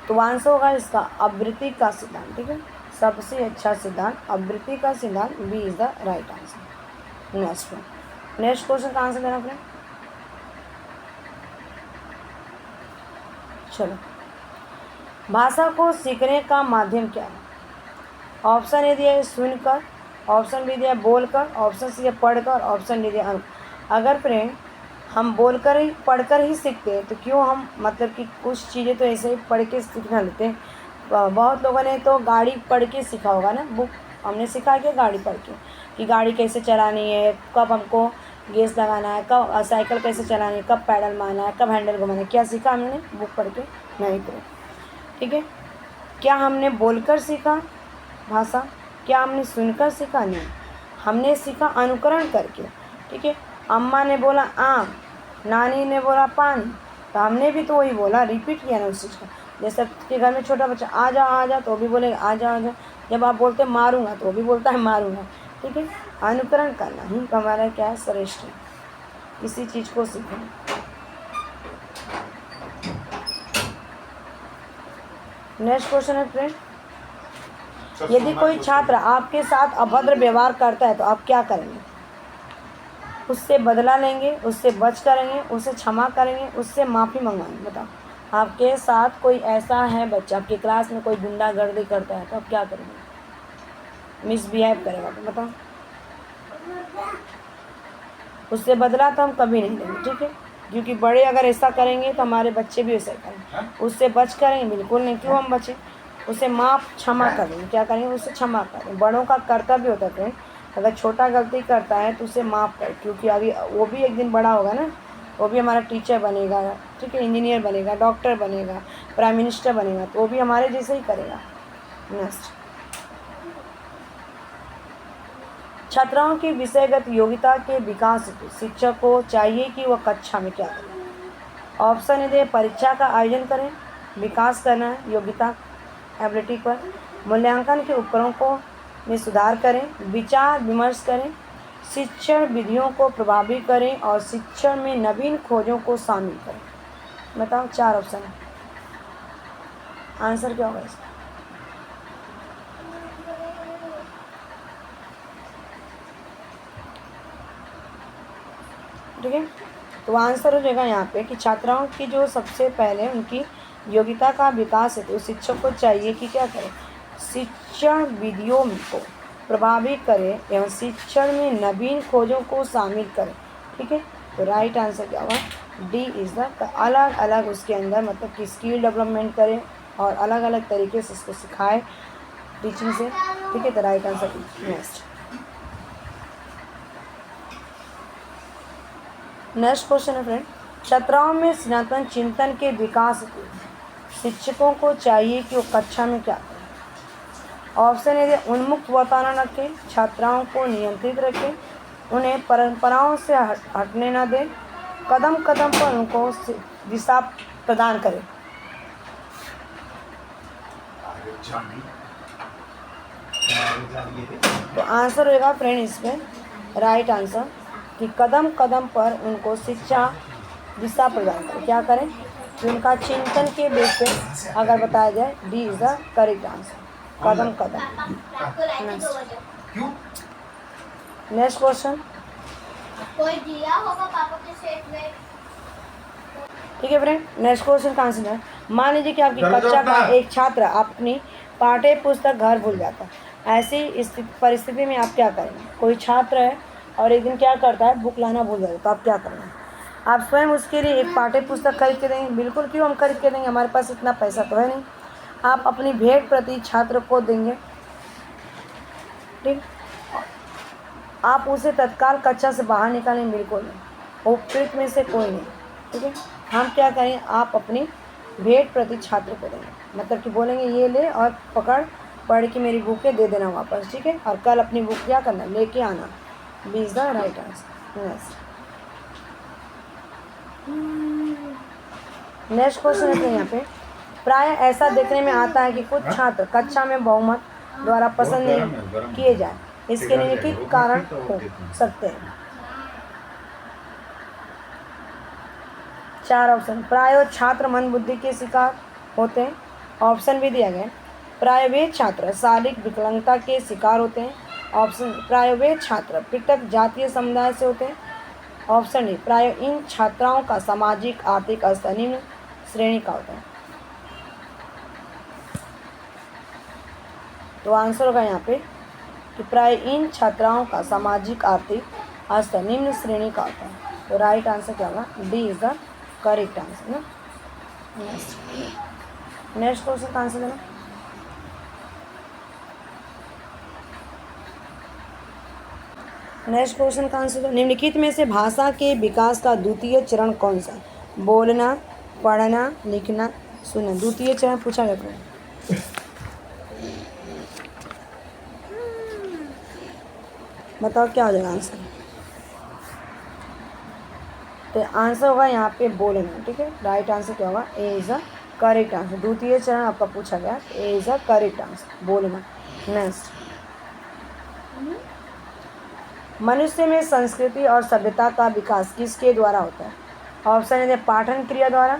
Speaker 1: तो आंसर होगा इसका आवृत्ति का सिद्धांत। ठीक है, सबसे अच्छा सिद्धांत आवृत्ति का सिद्धांत, B is the right answer. Next question का आंसर देना फ्रेंड। चलो, भाषा को सीखने का माध्यम क्या है? ऑप्शन ए दिया है सुनकर, ऑप्शन बी दिया बोलकर, ऑप्शन सी है पढ़कर, ऑप्शन डी दिया। अगर फ्रेंड हम बोलकर ही पढ़कर ही सीखते हैं तो क्यों हम मतलब कि कुछ चीज़ें तो ऐसे ही पढ़ के सीखना लेते हैं। बहुत लोगों ने तो गाड़ी पढ़ के सीखा होगा ना, बुक हमने सीखा है क्या गाड़ी पढ़ के, कि गाड़ी कैसे चलानी है, कब हमको गैस लगाना है, कब साइकिल कैसे चलानी है, कब पैडल मारना है, कब हैंडल घुमाना है, क्या सीखा हमने बुक पढ़ के? नहीं तो ठीक है, क्या हमने बोलकर सीखा भाषा, क्या हमने सुनकर सीखा? नहीं, हमने सीखा अनुकरण करके। ठीक है, अम्मा ने बोला आम, नानी ने बोला पानी, तो हमने भी तो वही बोला, रिपीट किया ना उस चीज़ का। जैसे आपके घर में छोटा बच्चा आ जा तो भी बोलेगा आ जा। जब आप बोलते मारूंगा तो वो भी बोलता है मारूंगा। ठीक है, अनुकरण करना ही हमारा क्या है, श्रेष्ठ है, किसी चीज़ को सीखना। नेक्स्ट क्वेश्चन है फ्रेंड, यदि कोई छात्र आपके साथ अभद्र व्यवहार करता है तो आप क्या करेंगे? उससे बदला लेंगे, उससे बच करेंगे, उससे क्षमा करेंगे, उससे माफ़ी मंगवाएंगे? बताओ, आपके साथ कोई ऐसा है बच्चा, आपकी क्लास में कोई गुंडागर्दी करता है तो आप क्या करेंगे? मिसबिहेव करेगा तो बताओ, उससे बदला तो हम कभी नहीं लेंगे। ठीक है, क्योंकि बड़े अगर ऐसा करेंगे तो हमारे बच्चे भी वैसा करेंगे। उससे बच करेंगे बिल्कुल नहीं, क्यों हम बचें? उसे माफ़ क्षमा करेंगे, क्या करेंगे? उसे क्षमा करेंगे। बड़ों का कर्तव्य होता है, अगर छोटा गलती करता है तो उसे माफ़ कर, क्योंकि अभी वो भी एक दिन बड़ा होगा ना, वो भी हमारा टीचर बनेगा, ठीक है, इंजीनियर बनेगा, डॉक्टर बनेगा, प्राइम मिनिस्टर बनेगा, तो वो भी हमारे जैसे ही करेगा। नेक्स्ट, छात्राओं की विषयगत योग्यता के विकास हेतु शिक्षक को चाहिए कि वह कक्षा में क्या करें? ऑप्शन ए परीक्षा का आयोजन करें, विकास करना है योग्यता एबिलिटी पर, मूल्यांकन के उपकरणों को में सुधार करें, विचार विमर्श करें, शिक्षण विधियों को प्रभावी करें और शिक्षण में नवीन खोजों को शामिल करें। बताओ, 4 ऑप्शन है, आंसर क्या होगा इसका? ठीक है, तो आंसर हो जाएगा यहाँ पे कि छात्राओं की जो सबसे पहले उनकी योग्यता का विकास है तो शिक्षक को चाहिए कि क्या करें, शिक्षण विधियों को प्रभावी करें एवं शिक्षण में नवीन खोजों को शामिल करें। ठीक है, तो राइट आंसर क्या होगा, डी इज़ द। अलग अलग उसके अंदर मतलब कि स्किल डेवलपमेंट करें और अलग अलग तरीके से इसको सिखाएं टीचिंग से। ठीक है, तो राइट आंसर नेक्स्ट क्वेश्चन है फ्रेंड, छात्राओं में सृजनात्मक चिंतन के विकास शिक्षकों को चाहिए कि वो कक्षा में क्या करें? ऑप्शन ए उन्मुक्त वातावरण रखें, छात्राओं को नियंत्रित रखें, उन्हें परंपराओं से हटने न दें, कदम कदम पर उनको दिशा प्रदान करें। तो आंसर होगा फ्रेंड इसमें राइट आंसर कि कदम कदम पर उनको शिक्षा दिशा प्रदान करें। क्या करें कि उनका चिंतन के बेस पे अगर बताया जाए, D is the correct answer, Kadam Kadam. Next question,
Speaker 2: कोई दिया होगा पापा के सेट में।
Speaker 1: ठीक है फ्रेंड, नेक्स्ट क्वेश्चन का आंसर है, मान लीजिए कि आपकी कक्षा का एक छात्र अपनी पाठ्य पुस्तक घर भूल जाता है। ऐसी परिस्थिति में आप क्या करेंगे? कोई छात्र है और एक दिन क्या करता है, बुक लाना भूल जाता है, तो आप क्या करेंगे? आप स्वयं उसके लिए एक पाठ्य पुस्तक खरीद के देंगे? बिल्कुल, क्यों हम खरीद के देंगे, हमारे पास इतना पैसा तो है नहीं। आप अपनी भेंट प्रति छात्र को देंगे, ठीक। आप उसे तत्काल कक्षा से बाहर निकालेंगे? बिल्कुल नहीं, उपयुक्त में से कोई नहीं, ठीक है। हम क्या करें, आप अपनी भेंट प्रति छात्र को देंगे, मतलब कि बोलेंगे ये ले और पकड़, पढ़ के मेरी बुकें दे देना वापस, ठीक है। और कल अपनी बुक क्या करना, लेके आना। B is the right answer. Next question है यहाँ पे, प्राय ऐसा देखने में आता है कि कुछ छात्र कक्षा में बहुमत द्वारा पसंद नहीं किए जाए, इसके निम्नलिखित कारण हो सकते हैं। 4 ऑप्शन। प्राय छात्र मंदबुद्धि के शिकार होते हैं, ऑप्शन भी दिया गया। प्राय वे छात्र शारीरिक विकलांगता के शिकार होते हैं, ऑप्शन। प्राय वे छात्र पृथक जातीय समुदाय से होते हैं, ऑप्शन डी। प्राय इन छात्राओं का सामाजिक आर्थिक स्तर निम्न श्रेणी का होता है। तो आंसर होगा यहाँ पे कि प्राय इन छात्राओं का सामाजिक आर्थिक स्तर निम्न श्रेणी का होता है। तो राइट आंसर क्या होगा, D is the correct answer ना। नेक्स्ट क्वेश्चन का आंसर देना। नेक्स्ट क्वेश्चन का आंसर, निम्नलिखित में से भाषा के विकास का द्वितीय चरण कौन सा? बोलना, पढ़ना, लिखना, सुनना। द्वितीय चरण पूछा गया था, बताओ क्या हो जाएगा आंसर? तो आंसर होगा यहाँ पे बोलना, ठीक है। राइट आंसर क्या होगा, ए इज अ करेक्ट आंसर। द्वितीय चरण आपका पूछा गया, ए इज अ करेक्ट आंसर, बोलना। नेक्स्ट, मनुष्य में संस्कृति और सभ्यता का विकास किसके द्वारा होता है? ऑप्शन ए पाठन क्रिया द्वारा,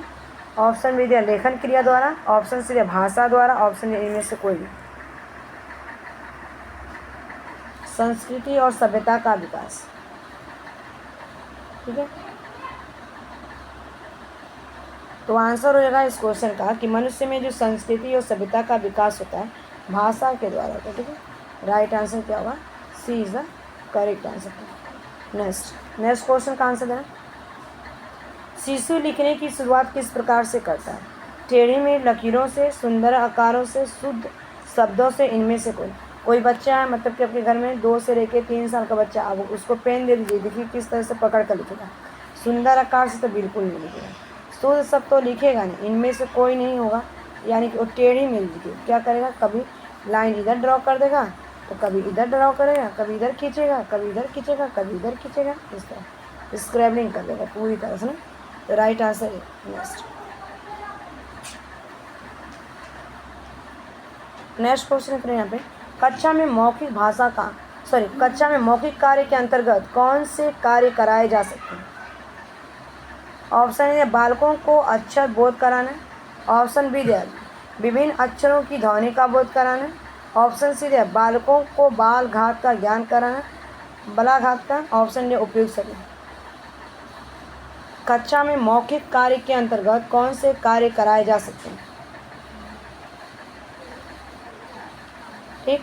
Speaker 1: ऑप्शन बी दिया लेखन क्रिया द्वारा, ऑप्शन सी दिया भाषा द्वारा, ऑप्शन डी इनमें से कोई नहीं। संस्कृति और सभ्यता का विकास, ठीक है। तो आंसर हो जाएगा इस क्वेश्चन का कि मनुष्य में जो संस्कृति और सभ्यता का विकास होता है भाषा के द्वारा होता है, ठीक है। राइट आंसर क्या होगा, C is the correct answer. Next question का आंसर देना। शिशु लिखने की शुरुआत किस प्रकार से करता है? टेढ़ी में लकीरों से, सुंदर आकारों से, शुद्ध शब्दों से, इनमें से कोई बच्चा है, मतलब कि आपके घर में 2 से लेकर 3 साल का बच्चा, अब उसको पेन दे दीजिए, देखिए किस तरह से पकड़ कर लिखेगा। सुंदर आकार से तो बिल्कुल नहीं लिखेगा, शुद्ध शब्द तो लिखेगा नहीं, इनमें से कोई नहीं होगा। यानी कि वो टेढ़ी में लिखेगा, क्या करेगा, कभी लाइन इधर ड्रॉ कर देगा तो कभी इधर ड्रॉ करेगा, कभी इधर खींचेगा, कभी इधर खींचेगा, कभी इधर खींचेगा, इस तरह स्क्रैबलिंग कर देगा पूरी तरह से ना। तो राइट आंसर है नेक्स्ट क्वेश्चन करें यहाँ पे, कक्षा में मौखिक कार्य के अंतर्गत कौन से कार्य कराए जा सकते हैं? ऑप्शन ए बालकों को अक्षर बोध कराना, ऑप्शन बी दिया विभिन्न अक्षरों की ध्वनि का बोध कराना, ऑप्शन सी दिया बालकों को बाल घात का ज्ञान कराना, बलाघात का, ऑप्शन डी उपयुक्त सभी। कक्षा में मौखिक कार्य के अंतर्गत कौन से कार्य कराए जा सकते हैं? ठीक,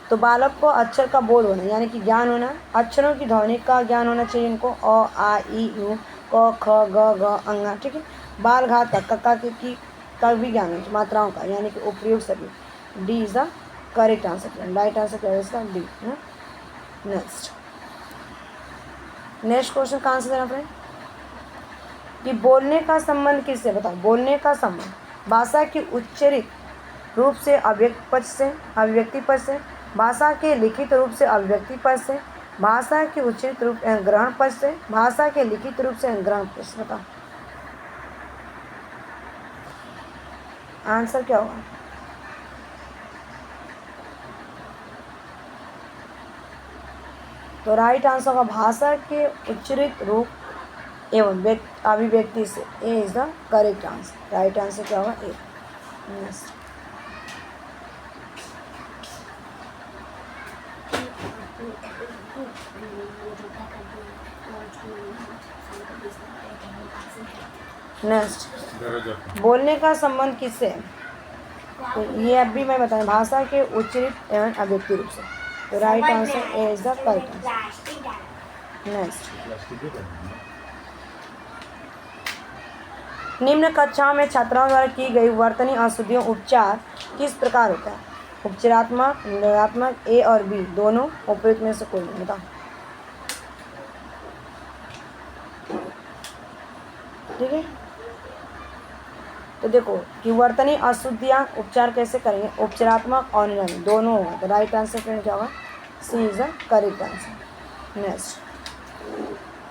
Speaker 1: तो बालक को अक्षर का बोध होना यानी कि ज्ञान होना, अक्षरों की ध्वनि का ज्ञान होना चाहिए इनको, अ आ ई उ क ख ग घ अंगा, ठीक है। बाल घात का कक्का का भी ज्ञान होना, मात्राओं का, यानी कि उपयुक्त सभी। D is the correct answer. Right answer क्या है इसका, डी। नेक्स्ट क्वेश्चन का आंसर देना फ्रेंड कि बोलने का संबंध किससे, बताओ। बोलने का संबंध भाषा की उच्चरित रूप से अभिव्यक्ति पद से, भाषा के लिखित रूप से अभिव्यक्ति पद से, भाषा के उच्चरित रूप ग्रहण पद से, भाषा के लिखित रूप से ग्रहण पद से। बताओ आंसर क्या होगा। तो राइट आंसर होगा भाषा के उच्चरित रूप एवं अभिव्यक्ति से। A is the correct answer. Right answer क्या होगा? ए। नेक्स्ट, बोलने का संबंध किससे है? तो ये अब भी मैं बताऊँ, भाषा के उच्चरित एवं अभिव्यक्ति रूप से। तो right answer A is the correct answer. Next, निम्न कक्षाओं में छात्राओं द्वारा की गई वर्तनी अशुद्धियों उपचार किस प्रकार होता है? उपचारात्मक, निरोधात्मक, ए और बी दोनों, उपयुक्त में से कोई नहीं। बताओ। ठीक है, तो देखो कि वर्तनी अशुद्धियाँ उपचार कैसे करेंगे? उपचारात्मक और निरोधात्मक दोनों होगा। तो राइट आंसर फ्रेंड क्या होगा? C is the correct answer.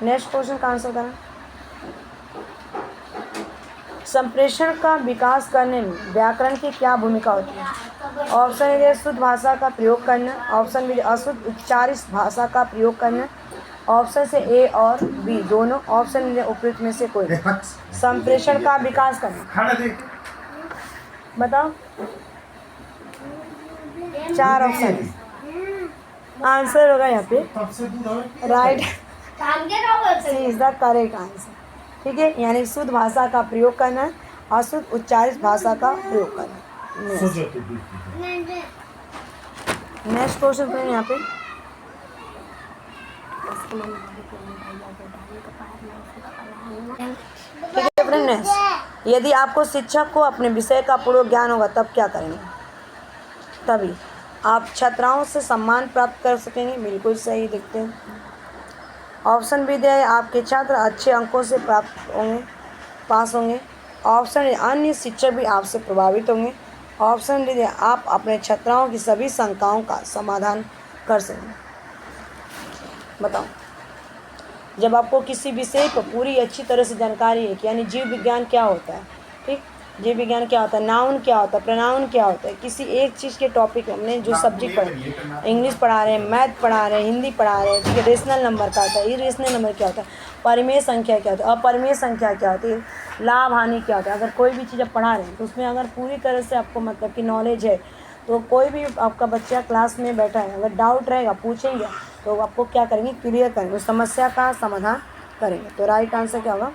Speaker 1: Next question का आंसर करना। संप्रेषण का विकास करने में व्याकरण की क्या भूमिका होती है? ऑप्शन ए शुद्ध भाषा का प्रयोग करना, ऑप्शन बी अशुद्ध उच्चारित भाषा का प्रयोग करना, ऑप्शन से ए और बी दोनों, ऑप्शन उपयुक्त में से कोई। संप्रेषण का विकास करना, बताओ। 4 ऑप्शन आंसर होगा यहाँ पे right. C is the correct answer. ठीक है, यानी शुद्ध भाषा का प्रयोग करना, अशुद्ध उच्चारित भाषा का प्रयोग करना। नेक्स्ट क्वेश्चन फ्रेंड यहाँ पे ठीक है फ्रेंड। नेक्स्ट, यदि आपको शिक्षक को अपने विषय का पूर्ण ज्ञान होगा तब क्या करेंगे? तभी आप छात्राओं से सम्मान प्राप्त कर सकेंगे। बिल्कुल सही, देखते हैं। ऑप्शन बी दिया है आपके छात्र अच्छे अंकों से प्राप्त होंगे, पास होंगे। ऑप्शन ए अन्य शिक्षक भी आपसे प्रभावित होंगे। ऑप्शन डी दिया आप अपने छात्राओं की सभी शंकाओं का समाधान कर सकेंगे। बताओ। जब आपको किसी विषय पर पूरी अच्छी तरह से जानकारी है कि यानी जीव विज्ञान क्या होता है, ठीक, जीव विज्ञान क्या होता है, नाउन क्या होता है, प्रनाउन क्या होता है, किसी एक चीज़ के टॉपिक में हमने जो सब्जेक्ट पढ़ा, इंग्लिश पढ़ा रहे हैं, मैथ पढ़ा रहे हैं, हिंदी पढ़ा रहे हैं, ठीक है, रेशनल नंबर क्या होता है, इरेशनल नंबर क्या होता है, परिमेय संख्या क्या होता है, अपरिमेय संख्या क्या होती है, लाभ हानि क्या होता है। अगर कोई भी चीज़ आप पढ़ा रहे हैं तो उसमें अगर पूरी तरह से आपको मतलब कि नॉलेज है तो कोई भी आपका बच्चा क्लास में बैठा है अगर डाउट रहेगा पूछेंगे तो आपको क्या करेंगे? क्लियर करेंगे, उस समस्या का समाधान करेंगे। तो राइट आंसर क्या होगा?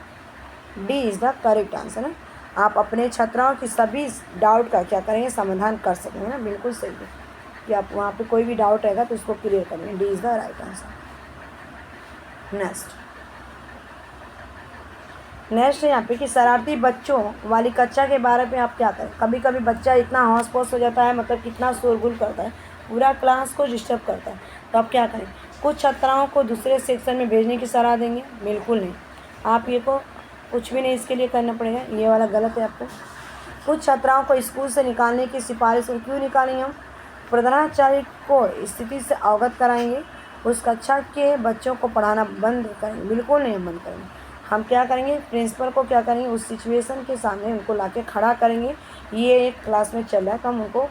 Speaker 1: D is the correct answer है। आप अपने छात्राओं की सभी डाउट का क्या करेंगे? समाधान कर सकेंगे ना। बिल्कुल सही है कि आप वहाँ पे कोई भी डाउट रहेगा तो उसको क्लियर करेंगे। D is the right answer. Next है यहाँ पे कि शरारती बच्चों वाली कक्षा के बारे में आप क्या करें? कभी कभी बच्चा इतना हौस पौस हो जाता है, मतलब कितना शोरगुल करता है, पूरा क्लास को डिस्टर्ब करता है, तो आप क्या करें? कुछ छात्राओं को दूसरे सेक्शन में भेजने की सलाह देंगे? बिल्कुल नहीं, आप ये को कुछ भी नहीं इसके लिए करना पड़ेगा, ये वाला गलत है आपको। कुछ छात्राओं को स्कूल से निकालने की सिफारिश, क्यों निकालेंगे हम? प्रधानाचार्य को स्थिति से अवगत कराएंगे, उस कक्षा के बच्चों को पढ़ाना बंद करेंगे? बिल्कुल नहीं हम बंद करेंगे। हम क्या करेंगे? प्रिंसिपल को क्या करेंगे? उस सिचुएशन के सामने उनको लाके खड़ा करेंगे, ये एक क्लास में चल रहा है तो हम उनको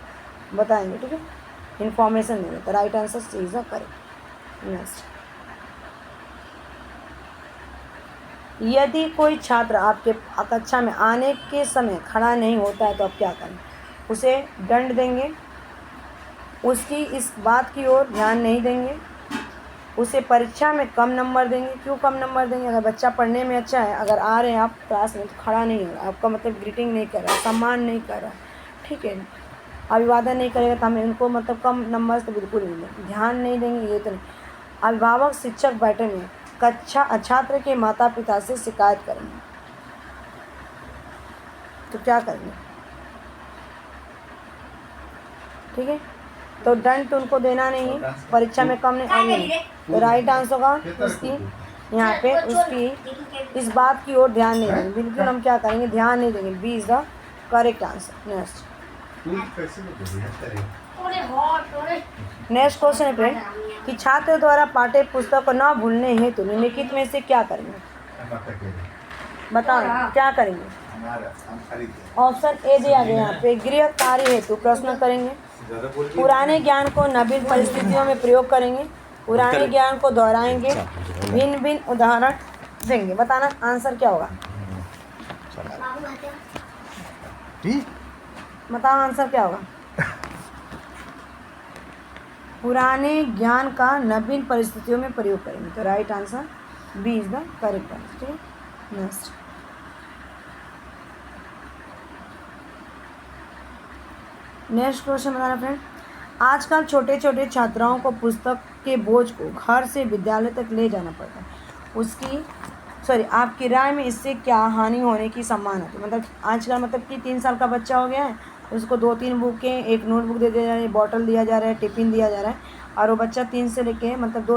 Speaker 1: बताएंगे, ठीक है, इन्फॉर्मेशन देंगे। तो right answer C is the correct. Next, यदि कोई छात्र आपके कक्षा में आने के समय खड़ा नहीं होता है तो आप क्या करें? उसे दंड देंगे, उसकी इस बात की ओर ध्यान नहीं देंगे, उसे परीक्षा में कम नंबर देंगे। क्यों कम नंबर देंगे? अगर बच्चा पढ़ने में अच्छा है, अगर आ रहे हैं आप क्लास में तो खड़ा नहीं हो रहा, आपका मतलब ग्रीटिंग नहीं कर रहा, सम्मान नहीं कर रहा, ठीक है, अभिवादन नहीं करेगा तो हमें उनको मतलब कम नंबर तो बिल्कुल नहीं देंगे, ध्यान नहीं देंगे, ये तो नहीं। अभिभावक शिक्षक बैठे में कक्षा छात्र के माता पिता से शिकायत करेंगे तो क्या करेंगे? ठीक है, तो दंड तो उनको देना नहीं है, परीक्षा में कम नहीं आएंगे। तो राइट आंसर होगा उसकी यहाँ पे उसकी इस बात की ओर ध्यान नहीं देंगे, बिल्कुल हम क्या करेंगे? ध्यान नहीं देंगे। B is the correct answer. Next question है फ्रेंड कि छात्र द्वारा पाठ्य पुस्तक को न भूलने हेतु निम्नलिखित में से क्या करेंगे? बताओ क्या करेंगे? ऑप्शन ए दिया गया यहाँ पे, गृह कार्य हेतु प्रश्न करेंगे, पुराने ज्ञान को नवीन परिस्थितियों में प्रयोग करेंगे, पुराने ज्ञान को दोहराएंगे, भिन्न भिन्न उदाहरण देंगे। बताना आंसर क्या होगा,
Speaker 2: बाबू भाते
Speaker 3: ठीक।
Speaker 1: बताओ आंसर क्या होगा। पुराने ज्ञान का नवीन परिस्थितियों में प्रयोग करेंगे, तो right answer B is the correct answer. ठीक है, नेक्स्ट क्वेश्चन बताना फ्रेंड। आजकल छोटे छोटे छात्राओं को पुस्तक के बोझ को घर से विद्यालय तक ले जाना पड़ता है, आपकी राय में इससे क्या हानि होने की संभावना है। मतलब आजकल मतलब कि 3 साल का बच्चा हो गया है, उसको 2-3 बुकें, एक नोटबुक दे दिया जा रहा है, बॉटल दिया जा रहा है, टिफ़िन दिया जा रहा है, और वो बच्चा 2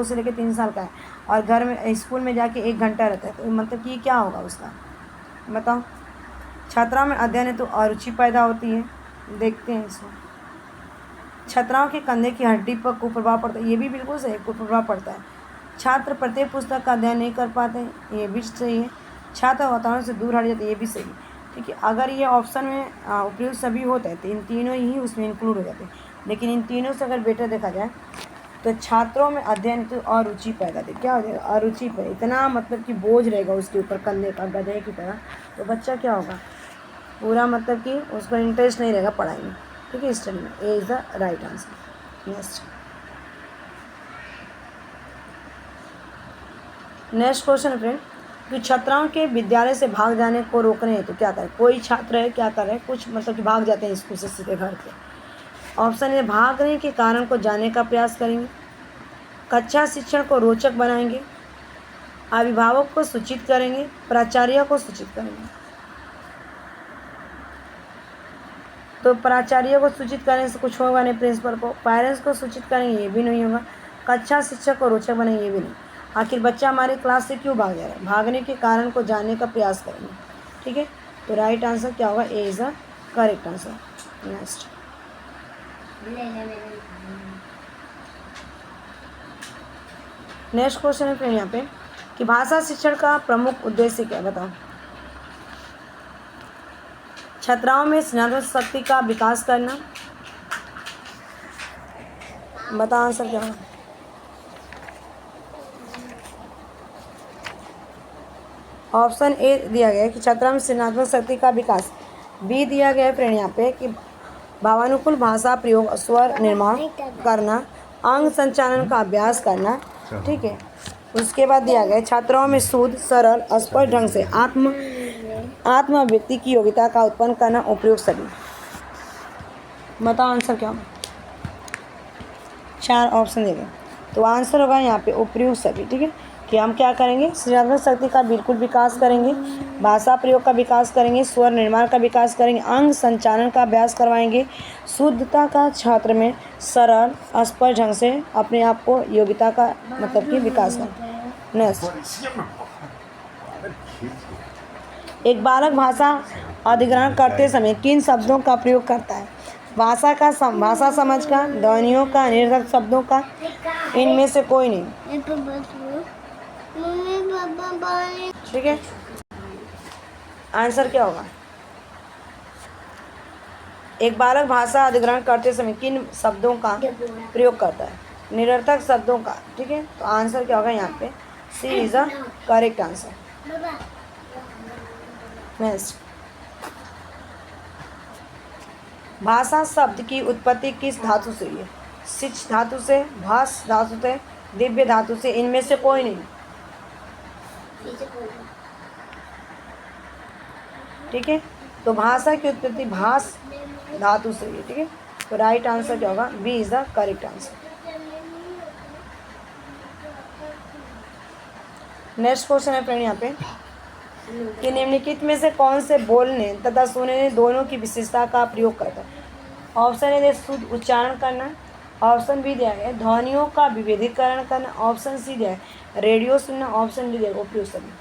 Speaker 1: से लेके 3 साल का है, और घर में स्कूल में जाके 1 घंटा रहता है, तो मतलब कि क्या होगा उसका, बताओ। छात्राओं में अध्ययन है तो अरुचि पैदा होती है। देखते हैं इसमें। छात्राओं के कंधे की हड्डी पर कुप्रभाव पड़ता है, ये भी बिल्कुल सही, कुप्रभाव पड़ता है। छात्र प्रत्येक पुस्तक का अध्ययन नहीं कर पाते, ये भी सही है। छात्र वातावरण से दूर हट जाते, ये भी सही है। ठीक है, अगर ये ऑप्शन में उपयुक्त सभी होता है तो इन तीनों ही उसमें इंक्लूड हो जाते हैं, लेकिन इन तीनों से अगर बेटर देखा जाए तो छात्रों में अध्ययन तो अरुचि पैदा दे, क्या हो जाएगा, अरुचि पर इतना मतलब कि बोझ रहेगा उसके ऊपर कंधे का गधे की तरह, तो बच्चा क्या होगा, पूरा मतलब कि उसको इंटरेस्ट नहीं रहेगा पढ़ाई में। ठीक है, स्टडी में। A is the right answer. Next question friend, कि छात्राओं के विद्यालय से भाग जाने को रोकने हैं तो क्या करें। कोई छात्र है क्या कर रहे हैं, कुछ मतलब कि भाग जाते हैं स्कूल से सीधे घर पे। ऑप्शन ए, भागने के कारण को जानने का प्रयास करेंगे, कक्षा शिक्षण को रोचक बनाएंगे, अभिभावक को सूचित करेंगे, प्राचार्य को सूचित करेंगे। तो प्राचार्य को सूचित करने से कुछ होगा नहीं, प्रिंसिपल को, पेरेंट्स को सूचित करेंगे, ये भी नहीं होगा, कक्षा शिक्षक को रोचक बनाएंगे, ये भी नहीं। आखिर बच्चा हमारे क्लास से क्यों भाग जा रहा है, भागने के कारण को जानने का प्रयास करेंगे। ठीक है, तो राइट आंसर क्या होगा, A is the correct answer. Next question है फ्रेंड यहाँ पे, कि भाषा शिक्षण का प्रमुख उद्देश्य क्या है, बताओ। छात्राओं में सृजनात्मक शक्ति का विकास करना, बताओ आंसर क्या होगा। ऑप्शन ए दिया गया है कि छात्रों में सृजनात्मक शक्ति का विकास। बी दिया गया है फ्रेंड यहाँ पे कि भावानुकूल भाषा प्रयोग, स्वर निर्माण करना, अंग संचालन का अभ्यास करना। ठीक है, उसके बाद दिया गया है छात्राओं में शुद्ध, सरल, स्पष्ट ढंग से आत्म अभिव्यक्ति की योग्यता का उत्पन्न करना, उपयुक्त सभी। बताओ आंसर क्या होगा। 4 ऑप्शन देंगे, तो आंसर होगा यहाँ पे उपयुक्त सभी। ठीक है, कि हम क्या करेंगे, सृजनात्मक शक्ति का बिल्कुल विकास करेंगे, भाषा प्रयोग का विकास करेंगे, स्वर निर्माण का विकास करेंगे, अंग संचालन का अभ्यास करवाएंगे, शुद्धता का छात्र में सरल स्पष्ट ढंग से अपने आप को योग्यता का मतलब कि विकास करें। नेक्स्ट, एक बालक भाषा अधिग्रहण करते समय किन शब्दों का प्रयोग करता है। भाषा समझ का, ध्वनियों का, निरर्थक शब्दों का, इनमें से कोई नहीं। ठीक है, आंसर क्या होगा। एक बालक भाषा अधिग्रहण करते समय किन शब्दों का प्रयोग करता है, निरर्थक शब्दों का। ठीक है, तो आंसर क्या होगा यहाँ पे, C is the correct answer. Next, भाषा शब्द की उत्पत्ति किस धातु से हुई है। सिच धातु से, भास धातु से, दिव्य धातु से, इनमें से कोई नहीं। ठीक है, तो भाषा की उत्पत्ति भास धातु से हुई है। ठीक है, तो राइट आंसर क्या होगा, B is the correct answer. Next question है फ्रेंड यहाँ पे, कि निम्नलिखित में से कौन से बोलने तथा सुनने दोनों की विशेषता का प्रयोग करता है। ऑप्शन ए शुद्ध उच्चारण करना, ऑप्शन बी दिया गया ध्वनियों का विभेदीकरण करना, ऑप्शन सी दिया है रेडियो सुनना, ऑप्शन डी दिया गया उपयोग सभी।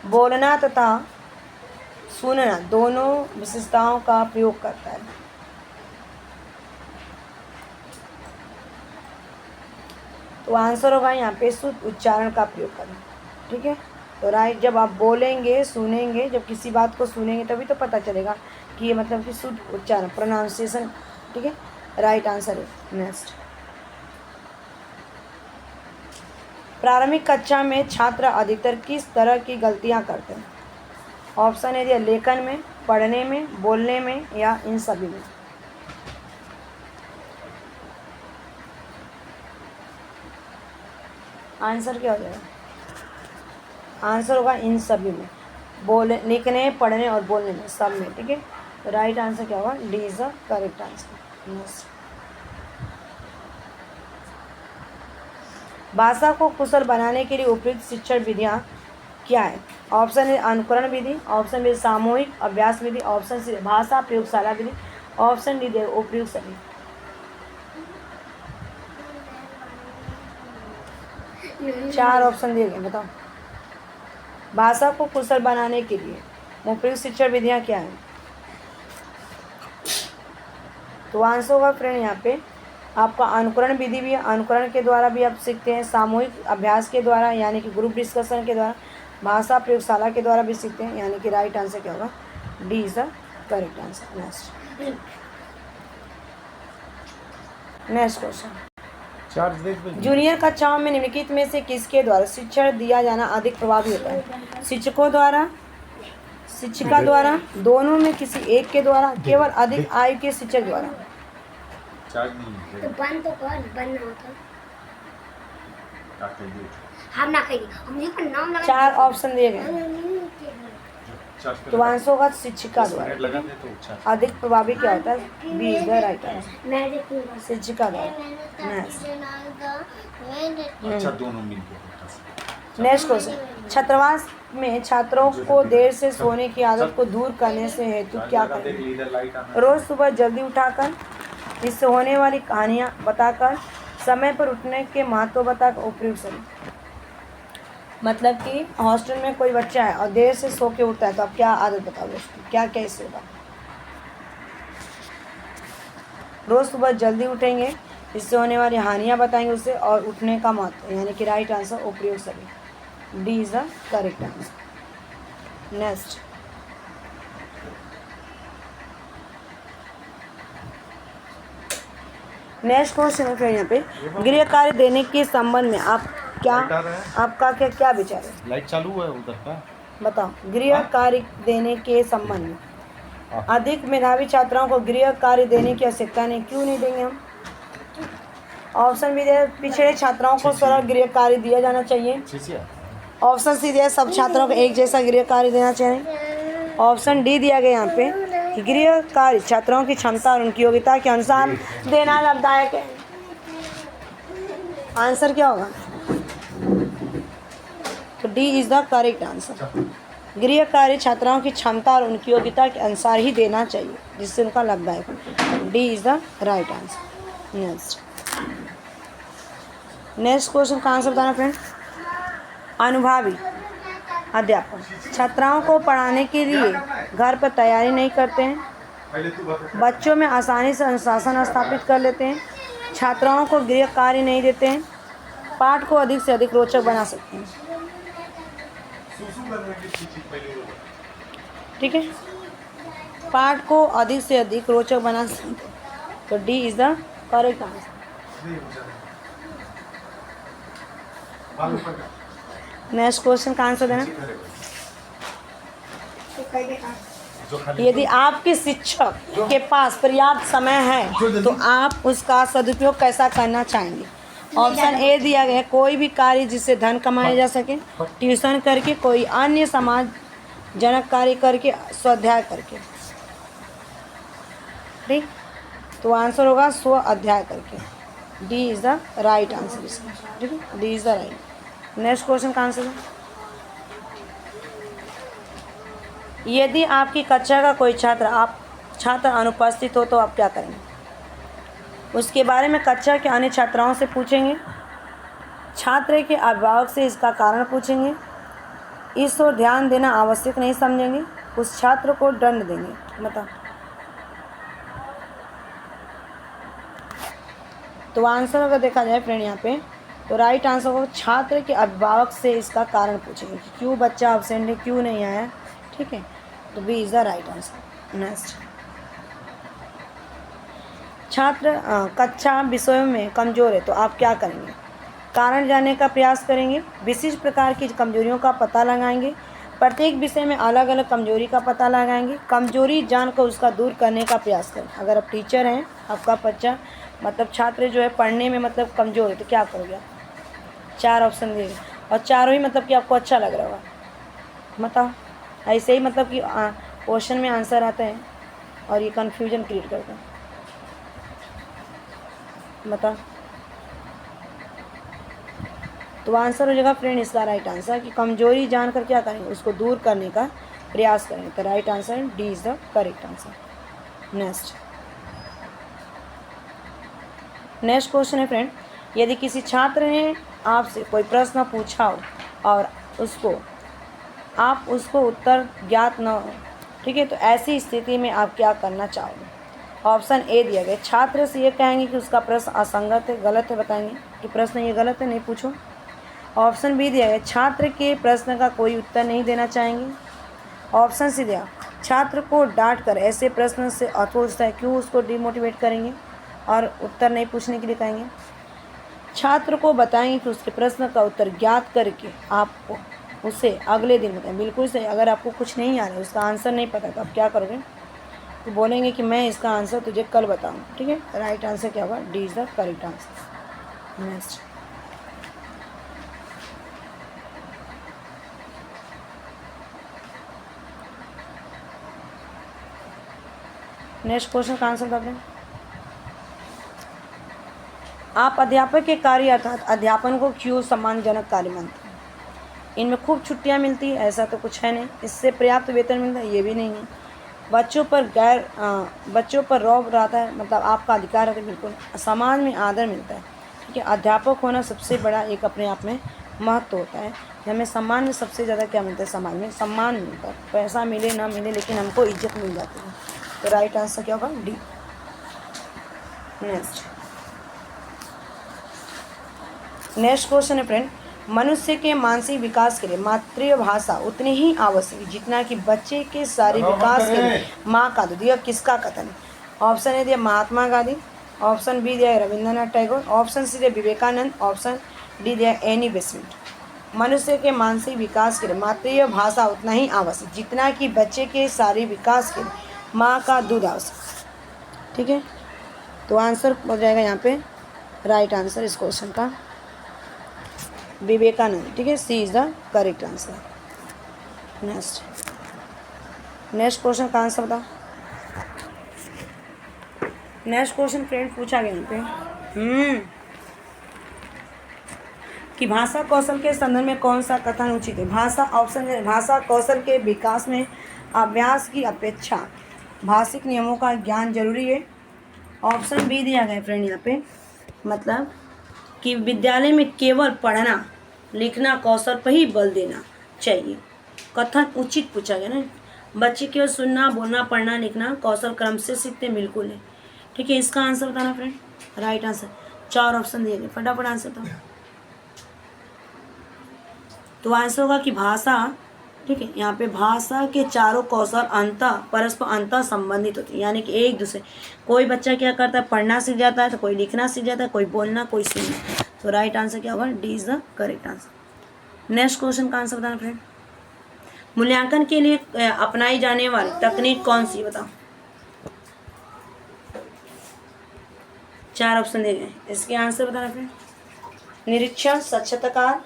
Speaker 1: बोलना तथा सुनना दोनों विशेषताओं का प्रयोग करता है। तो आंसर होगा यहाँ पे शुद्ध उच्चारण का प्रयोग करना। ठीक है, तो राइट, जब आप बोलेंगे, सुनेंगे, जब किसी बात को सुनेंगे तभी तो पता चलेगा कि ये मतलब कि शुद्ध उच्चारण, प्रोनाउंसिएशन। ठीक है, राइट आंसर है। नेक्स्ट, प्रारंभिक कक्षा में छात्र अधिकतर किस तरह की गलतियां करते हैं? ऑप्शन है दिया लेखन में, पढ़ने में, बोलने में या इन सभी में। आंसर क्या हो जाएगा? आंसर होगा इन सभी में, बोले, लिखने, पढ़ने और बोलने में, सब में। ठीक है, तो राइट आंसर क्या होगा? D is the correct answer. Next, भाषा को कुशल बनाने के लिए उपयुक्त शिक्षण विधियाँ क्या है? ऑप्शन है अनुकरण विधि, ऑप्शन बी सामूहिक अभ्यास विधि, ऑप्शन सी भाषा प्रयोगशाला विधि, ऑप्शन डी उपयुक्त सभी। चार ऑप्शन दिए गए, बताओ। भाषा को कुशल बनाने के लिए उपयुक्त शिक्षण विधियाँ क्या हैं? तो आंसर होगा फ्रेंड यहाँ पे आपका अनुकरण विधि भी है, अनुकरण के द्वारा भी आप सीखते हैं, सामूहिक अभ्यास के द्वारा यानी कि ग्रुप डिस्कशन के द्वारा, भाषा प्रयोगशाला के द्वारा भी सीखते हैं, यानी कि राइट आंसर क्या होगा? D is the correct answer. Next question, junior कक्षाओं में निम्नलिखित में से किसके द्वारा शिक्षण दिया जाना अधिक प्रभावी होता है? शिक्षकों द्वारा, शिक्षिका द्वारा, दोनों में किसी एक के द्वारा, केवल अधिक आयु के शिक्षक द्वारा?
Speaker 2: तो बंद तो कर, बंद ना होता हम ना कहेंगे, हम ये नाम लगा।
Speaker 1: चार ऑप्शन दिए गए, तो आंसर होगा शिक्षिका द्वारा। अधिक प्रभावी क्या होता है? B is the right answer, शिक्षिका द्वारा। नेक्स्ट क्वेश्चन, छात्रावास में छात्रों को देर से सोने की आदत को दूर करने से हेतु क्या करें? रोज सुबह जल्दी उठाकर, इससे होने वाली कहानियाँ बताकर, समय पर उठने के महत्व बताकर, उपयुक्त सभी। मतलब कि हॉस्टल में कोई बच्चा है और देर से सो के उठता है, तो आप क्या आदत बताओगे उसकी, क्या क्या इससे होगा? रोज सुबह जल्दी उठेंगे, इससे होने वाली हानियाँ बताएंगे उसे, और उठने का महत्व, यानी कि राइट आंसर उपयुक्त सभी। D is the correct answer. Next, next question है फिर यहाँ पे, गृह कार्य देने के संबंध में आप क्या, आपका क्या विचार है?
Speaker 3: लाइट चालू है उधर का,
Speaker 1: बताओ। गृह कार्य देने के संबंध में अधिक मेधावी छात्राओं को गृह कार्य देने की आवश्यकता नहीं, क्यों नहीं देंगे हम? ऑप्शन भी दिया पिछड़े छात्राओं को सरल गृह कार्य दिया जाना चाहिए, ऑप्शन सी दिया सब छात्रों को एक जैसा गृह कार्य देना चाहिए, ऑप्शन डी दिया गया यहाँ पे कि गृह कार्य छात्रों की क्षमता और उनकी योग्यता के अनुसार देना लाभदायक है। आंसर क्या होगा? तो D is the correct answer. गृह कार्य छात्राओं की क्षमता और उनकी योग्यता के अनुसार ही देना चाहिए, जिससे उनका लाभदायक हो। D is the right answer. Next question का आंसर बताना फ्रेंड। अनुभवी अध्यापक छात्राओं को पढ़ाने के लिए घर पर तैयारी नहीं करते हैं, बच्चों में आसानी से अनुशासन स्थापित कर लेते हैं, छात्राओं को गृह कार्य नहीं देते हैं, पाठ को अधिक से अधिक रोचक बना सकते हैं। ठीक है, पाठ को अधिक से अधिक रोचक बना सकते हैं, तो D is the correct answer. Next question का आंसर देना। यदि आपके शिक्षक के पास पर्याप्त समय है तो आप उसका सदुपयोग कैसा करना चाहेंगे? ऑप्शन ए दिया गया है कोई भी कार्य जिससे धन कमाया जा सके, ट्यूशन करके, कोई अन्य समाजजनक कार्य करके, स्वाध्याय करके। ठीक, तो आंसर होगा स्व अध्याय करके। D is the right answer इसका। ठीक है, D is the right. Next question का आंसर है, यदि आपकी कक्षा का कोई छात्र अनुपस्थित हो तो आप क्या करेंगे? उसके बारे में कक्षा के अन्य छात्राओं से पूछेंगे, छात्र के अभिभावक से इसका कारण पूछेंगे, इस ओर ध्यान देना आवश्यक नहीं समझेंगे, उस छात्र को दंड देंगे। बताओ। तो आंसर अगर देखा जाए फ्रेंड यहाँ पे, तो राइट आंसर को छात्र के अभिभावक से इसका कारण पूछेंगे कि क्यों बच्चा अब्सेंट है, क्यों नहीं आया। ठीक है, तो B is the right answer. Next, छात्र कक्षा विषयों में कमज़ोर है तो आप क्या करेंगे? कारण जानने का प्रयास करेंगे, विशिष्ट प्रकार की कमजोरियों का पता लगाएंगे, प्रत्येक विषय में अलग अलग कमजोरी का पता लगाएंगे, कमजोरी जानकर उसका दूर करने का प्रयास करें। अगर आप टीचर हैं, आपका बच्चा मतलब छात्र जो है पढ़ने में मतलब कमज़ोर है, तो क्या करोगे आप? 4 ऑप्शन दिए और चारों ही मतलब कि आपको अच्छा लग रहा होगा, बताओ। ऐसे ही मतलब कि क्वेश्चन में आंसर आते हैं और ये कन्फ्यूजन क्रिएट करते हैं, बताओ। तो आंसर हो जाएगा फ्रेंड इसका राइट आंसर कि कमजोरी जानकर क्या करेंगे, उसको दूर करने का प्रयास करेंगे। तो right answer D is the correct answer. Next question है फ्रेंड, यदि किसी छात्र ने आपसे कोई प्रश्न पूछा हो और आप उसको उत्तर ज्ञात न हो, ठीक है, तो ऐसी स्थिति में आप क्या करना चाहोगे? ऑप्शन ए दिया गया, छात्र से ये कहेंगे कि उसका प्रश्न असंगत है, गलत है, बताएंगे कि प्रश्न ये गलत है, नहीं पूछो। ऑप्शन बी दिया गया, छात्र के प्रश्न का कोई उत्तर नहीं देना चाहेंगे। ऑप्शन सी दिया, छात्र को डांट कर ऐसे प्रश्न से अतोत्साह है क्यों उसको डिमोटिवेट करेंगे और उत्तर नहीं पूछने के लिए कहेंगे। छात्र को बताएंगे कि उसके प्रश्न का उत्तर ज्ञात करके आपको उसे अगले दिन बताएं। बिल्कुल सही। अगर आपको कुछ नहीं आ रहा है, उसका आंसर नहीं पता, तो आप क्या करोगे? तो बोलेंगे कि मैं इसका आंसर तुझे कल बताऊँ, ठीक है। राइट आंसर क्या होगा? D is the correct answer. Next question का आंसर बता दें। आप अध्यापक के कार्य अर्थात अध्यापन को क्यों सम्मानजनक कार्य मानते हैं? इनमें खूब छुट्टियां मिलती है, ऐसा तो कुछ है नहीं। इससे पर्याप्त वेतन मिलता है, ये भी नहीं है। बच्चों पर रौब रहता है, मतलब आपका अधिकार है, बिल्कुल। समाज में आदर मिलता है, ठीक है। अध्यापक होना सबसे बड़ा एक अपने आप में महत्व होता है। हमें सम्मान में सबसे ज़्यादा क्या मिलता है? समाज में सम्मान मिलता है। पैसा मिले ना मिले, लेकिन हमको इज्जत मिल जाती है। तो राइट आंसर क्या होगा? डी। नेक्स्ट क्वेश्चन है फ्रेंड, मनुष्य के मानसिक विकास के लिए मातृभाषा उतनी ही आवश्यक है जितना कि बच्चे के शारीरिक विकास के लिए माँ का दूध। यह किसका कथन है? ऑप्शन ए दिया महात्मा गांधी, ऑप्शन बी दिया रविंद्रनाथ टैगोर, ऑप्शन सी दिया विवेकानंद, ऑप्शन डी दिया एनी बेसेंट। मनुष्य के मानसिक विकास के लिए मातृभाषा उतना ही आवश्यक जितना कि बच्चे के शारीरिक विकास के लिए माँ का दूध आवश्यक, ठीक है। तो आंसर हो जाएगा यहाँ पे राइट आंसर इस क्वेश्चन का विवेकानंद, ठीक है। C is the correct answer. Next question का आंसर बताओ। नेक्स्ट क्वेश्चन फ्रेंड पूछा गया यहाँ पे कि भाषा कौशल के संदर्भ में कौन सा कथन उचित है? भाषा कौशल के विकास में अभ्यास की अपेक्षा भाषिक नियमों का ज्ञान जरूरी है। ऑप्शन बी दिया गया फ्रेंड यहाँ पे, मतलब कि विद्यालय में केवल पढ़ना लिखना कौशल पर ही बल देना चाहिए। कथन उचित पूछा गया ना, बच्चे केवल सुनना बोलना पढ़ना लिखना कौशल क्रम से सीखते हैं, बिल्कुल है, ठीक है। इसका आंसर बताना फ्रेंड, राइट आंसर। 4 ऑप्शन दिए गए, फटाफट आंसर दो। तो आंसर होगा कि भाषा, ठीक है। यहाँ पे भाषा के चारों कौशल परस्पर अंतः संबंधित होते हैं, यानी कि एक दूसरे। कोई बच्चा क्या करता है? पढ़ना सीख जाता है, तो कोई लिखना सीख जाता है, कोई बोलना, कोई सुनना। तो राइट आंसर क्या होगा? D is the correct answer. Next question का आंसर बताना फ्रेंड, मूल्यांकन के लिए अपनाई जाने वाली तकनीक कौन सी? बताओ। 4 ऑप्शन दिए गए, इसके आंसर बताना फ्रेंड। निरीक्षण, साक्षात्कार,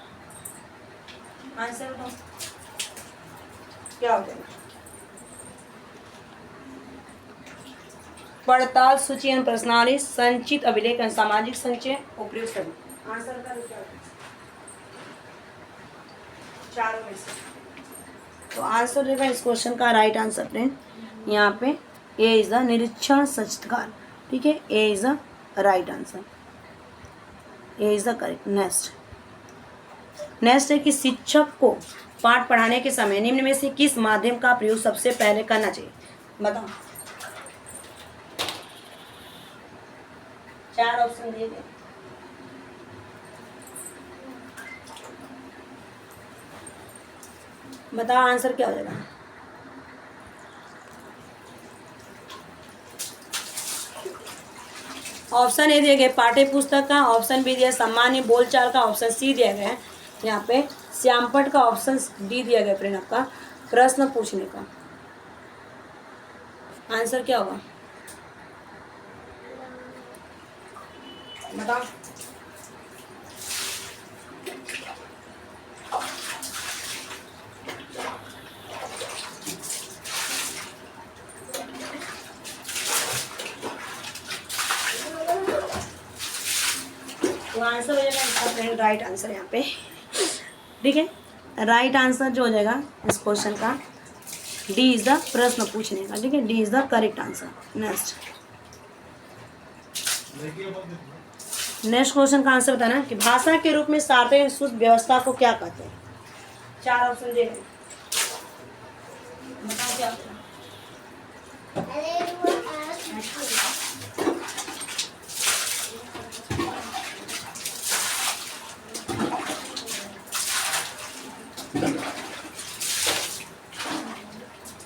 Speaker 1: आंसर बताओ क्या हो जाएगा? पड़ताल, सूची एवं प्रश्नावली, संचित अभिलेख, सामाजिक संचय, उपयुक्त सभी। आंसर बता दो क्या होगा? चारों में से। तो आंसर रहेगा इस क्वेश्चन का राइट आंसर फ्रेंड यहाँ पे ए इज द निरीक्षण साक्षात्कार, ठीक है। A is the right answer, A is the correct. Next है कि शिक्षक को पाठ पढ़ाने के समय निम्न में से किस माध्यम का प्रयोग सबसे पहले करना चाहिए? बताओ। 4 ऑप्शन दिए गए, बताओ आंसर क्या हो जाएगा? ऑप्शन ए दिए गए पाठ्य पुस्तक का, ऑप्शन बी दिया सामान्य बोलचाल का, ऑप्शन सी दिया गया है यहाँ पे श्यामपट का, ऑप्शन डी दिया गया फ्रेंड आपका प्रश्न पूछने का। आंसर क्या होगा बताओ। तो आंसर हो जाएगा इसका फ्रेंड राइट आंसर यहाँ पे, ठीक है। राइट आंसर जो हो जाएगा इस क्वेश्चन का डी इज द प्रश्न पूछने का, ठीक है। D is the correct answer. Next question का आंसर बताना कि भाषा के रूप में सार्वत्रिक शुद्ध व्यवस्था को क्या कहते हैं। 4 ऑप्शन दे रहे हैं, बताओ क्या होता है।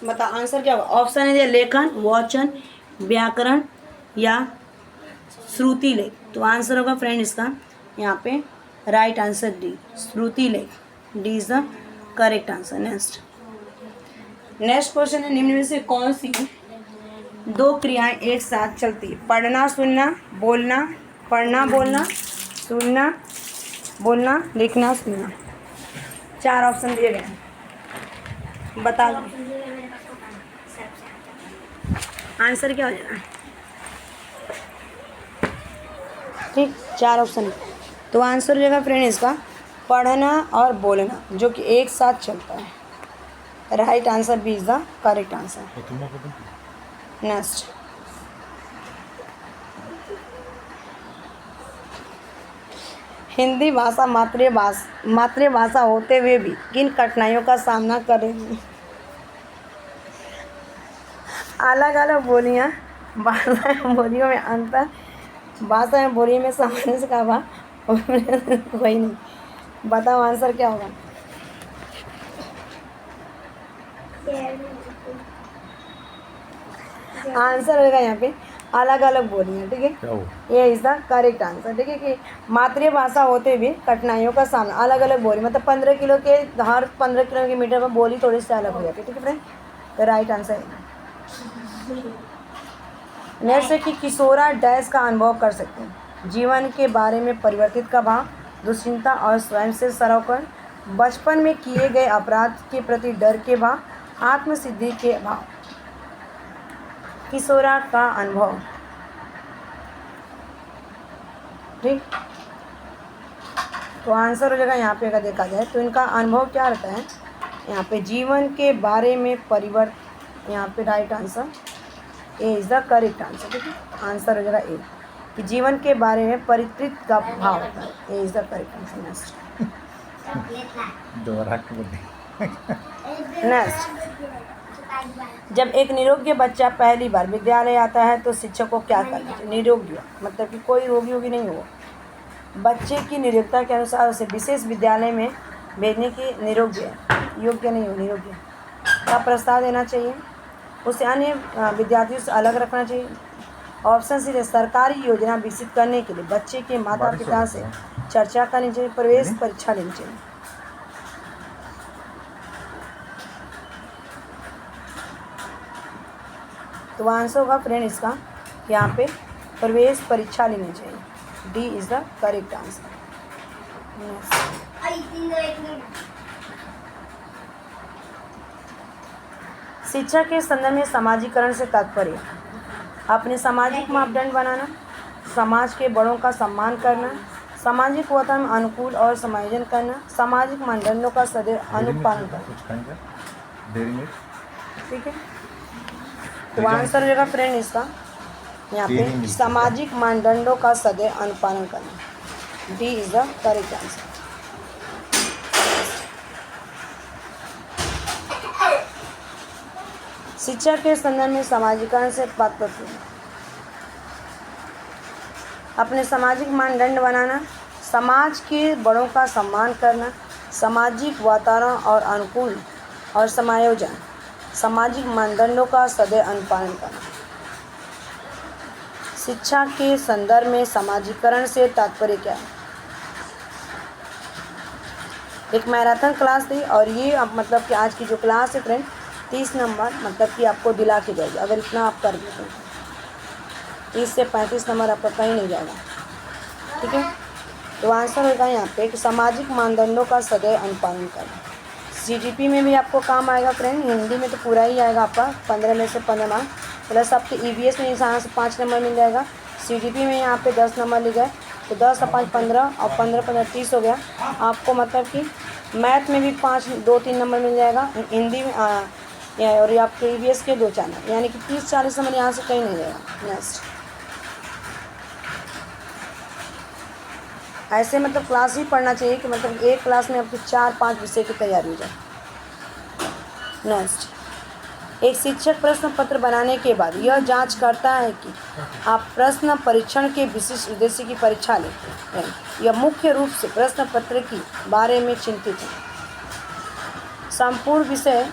Speaker 1: बता आंसर क्या होगा। ऑप्शन है लेखन, वाचन, व्याकरण या श्रुति लेख। तो आंसर होगा फ्रेंड इसका यहाँ पे राइट आंसर डी, श्रुति लेख। D is the correct answer. Next question है निम्न में से कौन सी 2 क्रियाएं एक साथ चलती है। पढ़ना सुनना बोलना, पढ़ना बोलना सुनना बोलना, लिखना सुनना। 4 ऑप्शन दिए गए हैं, बता दो आंसर क्या हो जाएगा। ठीक 4 ऑप्शन। तो आंसर हो जाएगा फ्रेंड इसका पढ़ना और बोलना जो कि एक साथ चलता है। Right answer B is the correct answer. Next Hindi भाषा मातृभाषा होते हुए भी किन कठिनाइयों का सामना कर रही है। अलग अलग बोलियाँ, भाषा बोलियों में अंतर, भाषा में बोली में सामंजस्य का अभाव, कोई नहीं। बताओ आंसर क्या होगा। आंसर होगा यहाँ पे अलग अलग बोलियाँ, ठीक है। ये इज द करेक्ट आंसर, ठीक है। कि मातृभाषा होते हुए कठिनाइयों का सामना, अलग अलग बोली मतलब 15 किलो के हर 15 किलोमीटर में बोली थोड़ी सी अलग हो जाती है, ठीक है फ्रेंड। तो राइट आंसर है। नेक्स्ट है कि किशोरा डैश का अनुभव कर सकते हैं। जीवन के बारे में परिवर्तित का भाव, दुश्चिंता और स्वयं से सरोकार, बचपन में किए गए अपराध के प्रति डर के भाव, आत्मसिद्धि के भाव। किशोरा का अनुभव, ठीक। तो आंसर हो जाएगा यहाँ पे अगर देखा जाए तो इनका अनुभव क्या रहता है यहाँ पे जीवन के बारे में परिवर्तन। यहाँ पे right answer A is the correct answer, ठीक है। आंसर हो जाएगा ए कि जीवन के बारे में परिवर्तित का भाव होता है। A is the correct answer. Next जब एक निरोगी बच्चा पहली बार विद्यालय आता है तो शिक्षक को क्या करना चाहिए। निरोगी मतलब कि कोई रोगी होगी नहीं हो, बच्चे की निरोगता के अनुसार उसे विशेष विद्यालय में भेजने की योग्य नहीं हो, निरोगी का प्रस्ताव देना चाहिए, उसे अन्य विद्यार्थियों से अलग रखना चाहिए। ऑप्शन सी सरकारी योजना विकसित करने के लिए बच्चे के माता पिता से चर्चा करनी चाहिए, प्रवेश परीक्षा लेनी चाहिए। तो आंसर होगा फ्रेंड इसका यहाँ पे प्रवेश परीक्षा लेनी चाहिए। D is the correct answer. शिक्षा के संदर्भ में समाजीकरण से तात्पर्य अपने सामाजिक मापदंड बनाना, समाज के बड़ों का सम्मान करना, सामाजिक वातावरण अनुकूल और समायोजन करना, सामाजिक मानदंडों का सदैव अनुपालन करना, ठीक है। तो आंसर हो जाएगा फ्रेंड इसका यहाँ पे सामाजिक मानदंडों का सदैव अनुपालन करना। D is the correct answer. शिक्षा के संदर्भ में समाजीकरण से तात्पर्य अपने सामाजिक मानदंड बनाना, समाज के बड़ों का सम्मान करना, सामाजिक वातावरण और अनुकूल और समायोजन, सामाजिक मानदंडों का सदैव अनुपालन करना। शिक्षा के संदर्भ में समाजीकरण से तात्पर्य क्या है? एक मैराथन क्लास थी और ये अब मतलब कि आज की जो क्लास है फ्रेंड 30 नंबर मतलब कि आपको दिला के जाएगी अगर इतना आप कर देते हैं। 30 से 35 नंबर आपका कहीं नहीं जाएगा, ठीक है। तो आंसर होगा यहाँ पे कि सामाजिक मानदंडों का सदैव अनुपालन करना। CGP में भी आपको काम आएगा फ्रेंड, हिंदी में तो पूरा ही आएगा आपका 15 में से 15 मार्क्स, प्लस आपके EVS में यहाँ से 5 नंबर मिल जाएगा। CGP में यहाँ पे 10 नंबर लिख गए तो 10 और 5 15 और 15 15 30 हो गया आपको। मतलब कि मैथ में भी 2-3 नंबर मिल जाएगा, हिंदी में और ये आपके EVS के 2 नंबर, यानी कि 30-40 नंबर यहाँ से कहीं नहीं जाएगा। नेक्स्ट ऐसे मतलब क्लास ही पढ़ना चाहिए कि मतलब एक क्लास में आपकी 4-5 विषय की तैयारी हो जाए। नेक्स्ट, एक शिक्षक प्रश्न पत्र बनाने के बाद यह जांच करता है कि आप प्रश्न परीक्षण के विशिष्ट उद्देश्य की परीक्षा लेते हैं। यह मुख्य रूप से प्रश्न पत्र के बारे में चिंतित है। संपूर्ण विषय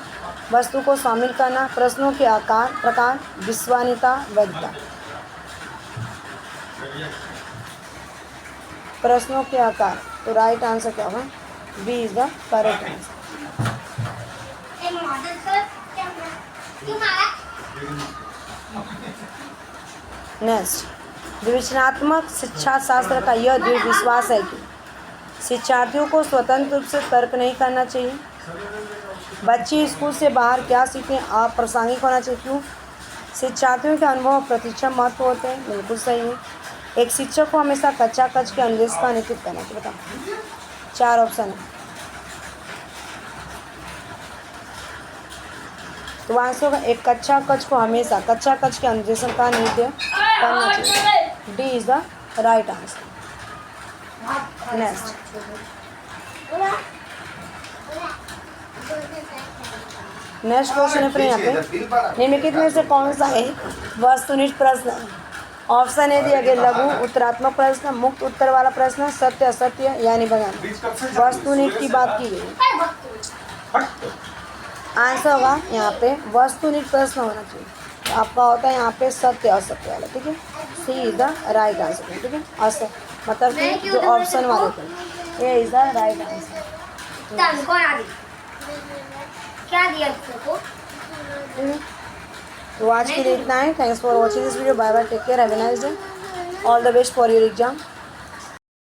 Speaker 1: वस्तु को शामिल करना, प्रश्नों के आकार प्रकार, विश्वसनीयता, वैधता। प्रश्नों के आकार, तो राइट आंसर क्या होगा? B is the correct answer. Next, विवेचनात्मक शिक्षा शास्त्र का यह दृढ़ विश्वास है कि शिक्षार्थियों को स्वतंत्र रूप से तर्क नहीं करना चाहिए। बच्चे स्कूल से बाहर क्या सीखें, अप्रासंगिक होना चाहिए। क्यों? शिक्षार्थियों के अनुभव प्रतिक्षण महत्व होते हैं। बिल्कुल सही है। एक शिक्षक को हमेशा कच्चा कच के अनुदेश का नेतृत्व करना चाहिए। बताओ, 4 ऑप्शन है तो आंसर होगा एक कच्चा कच को हमेशा कच्चा कच के अनुदेशन का निर्देश करना चाहिए। D is the right answer. Next, question है फिर यहाँ पे निम्नलिखित में से कौन सा एक वस्तुनिष्ठ प्रश्न है? ऑप्शन ए दिया गया लघु उत्तरात्मक प्रश्न, मुक्त उत्तर वाला प्रश्न, सत्य असत्य यानी बयान। वस्तुनिष्ठ की बात की गई, आंसर होगा यहाँ पे वस्तुनिष्ठ प्रश्न होना चाहिए। तो आपका होता है यहाँ पे सत्य असत्य वाला, ठीक है। C is the right answer, ठीक है। असत्य मतलब कि जो ऑप्शन वाले थे, A is the right answer.
Speaker 2: क्या दिया इसको?
Speaker 1: तो आज के लिए इतना है। Thanks for watching this video. Bye bye, take care, have a nice day, all the best for your exam.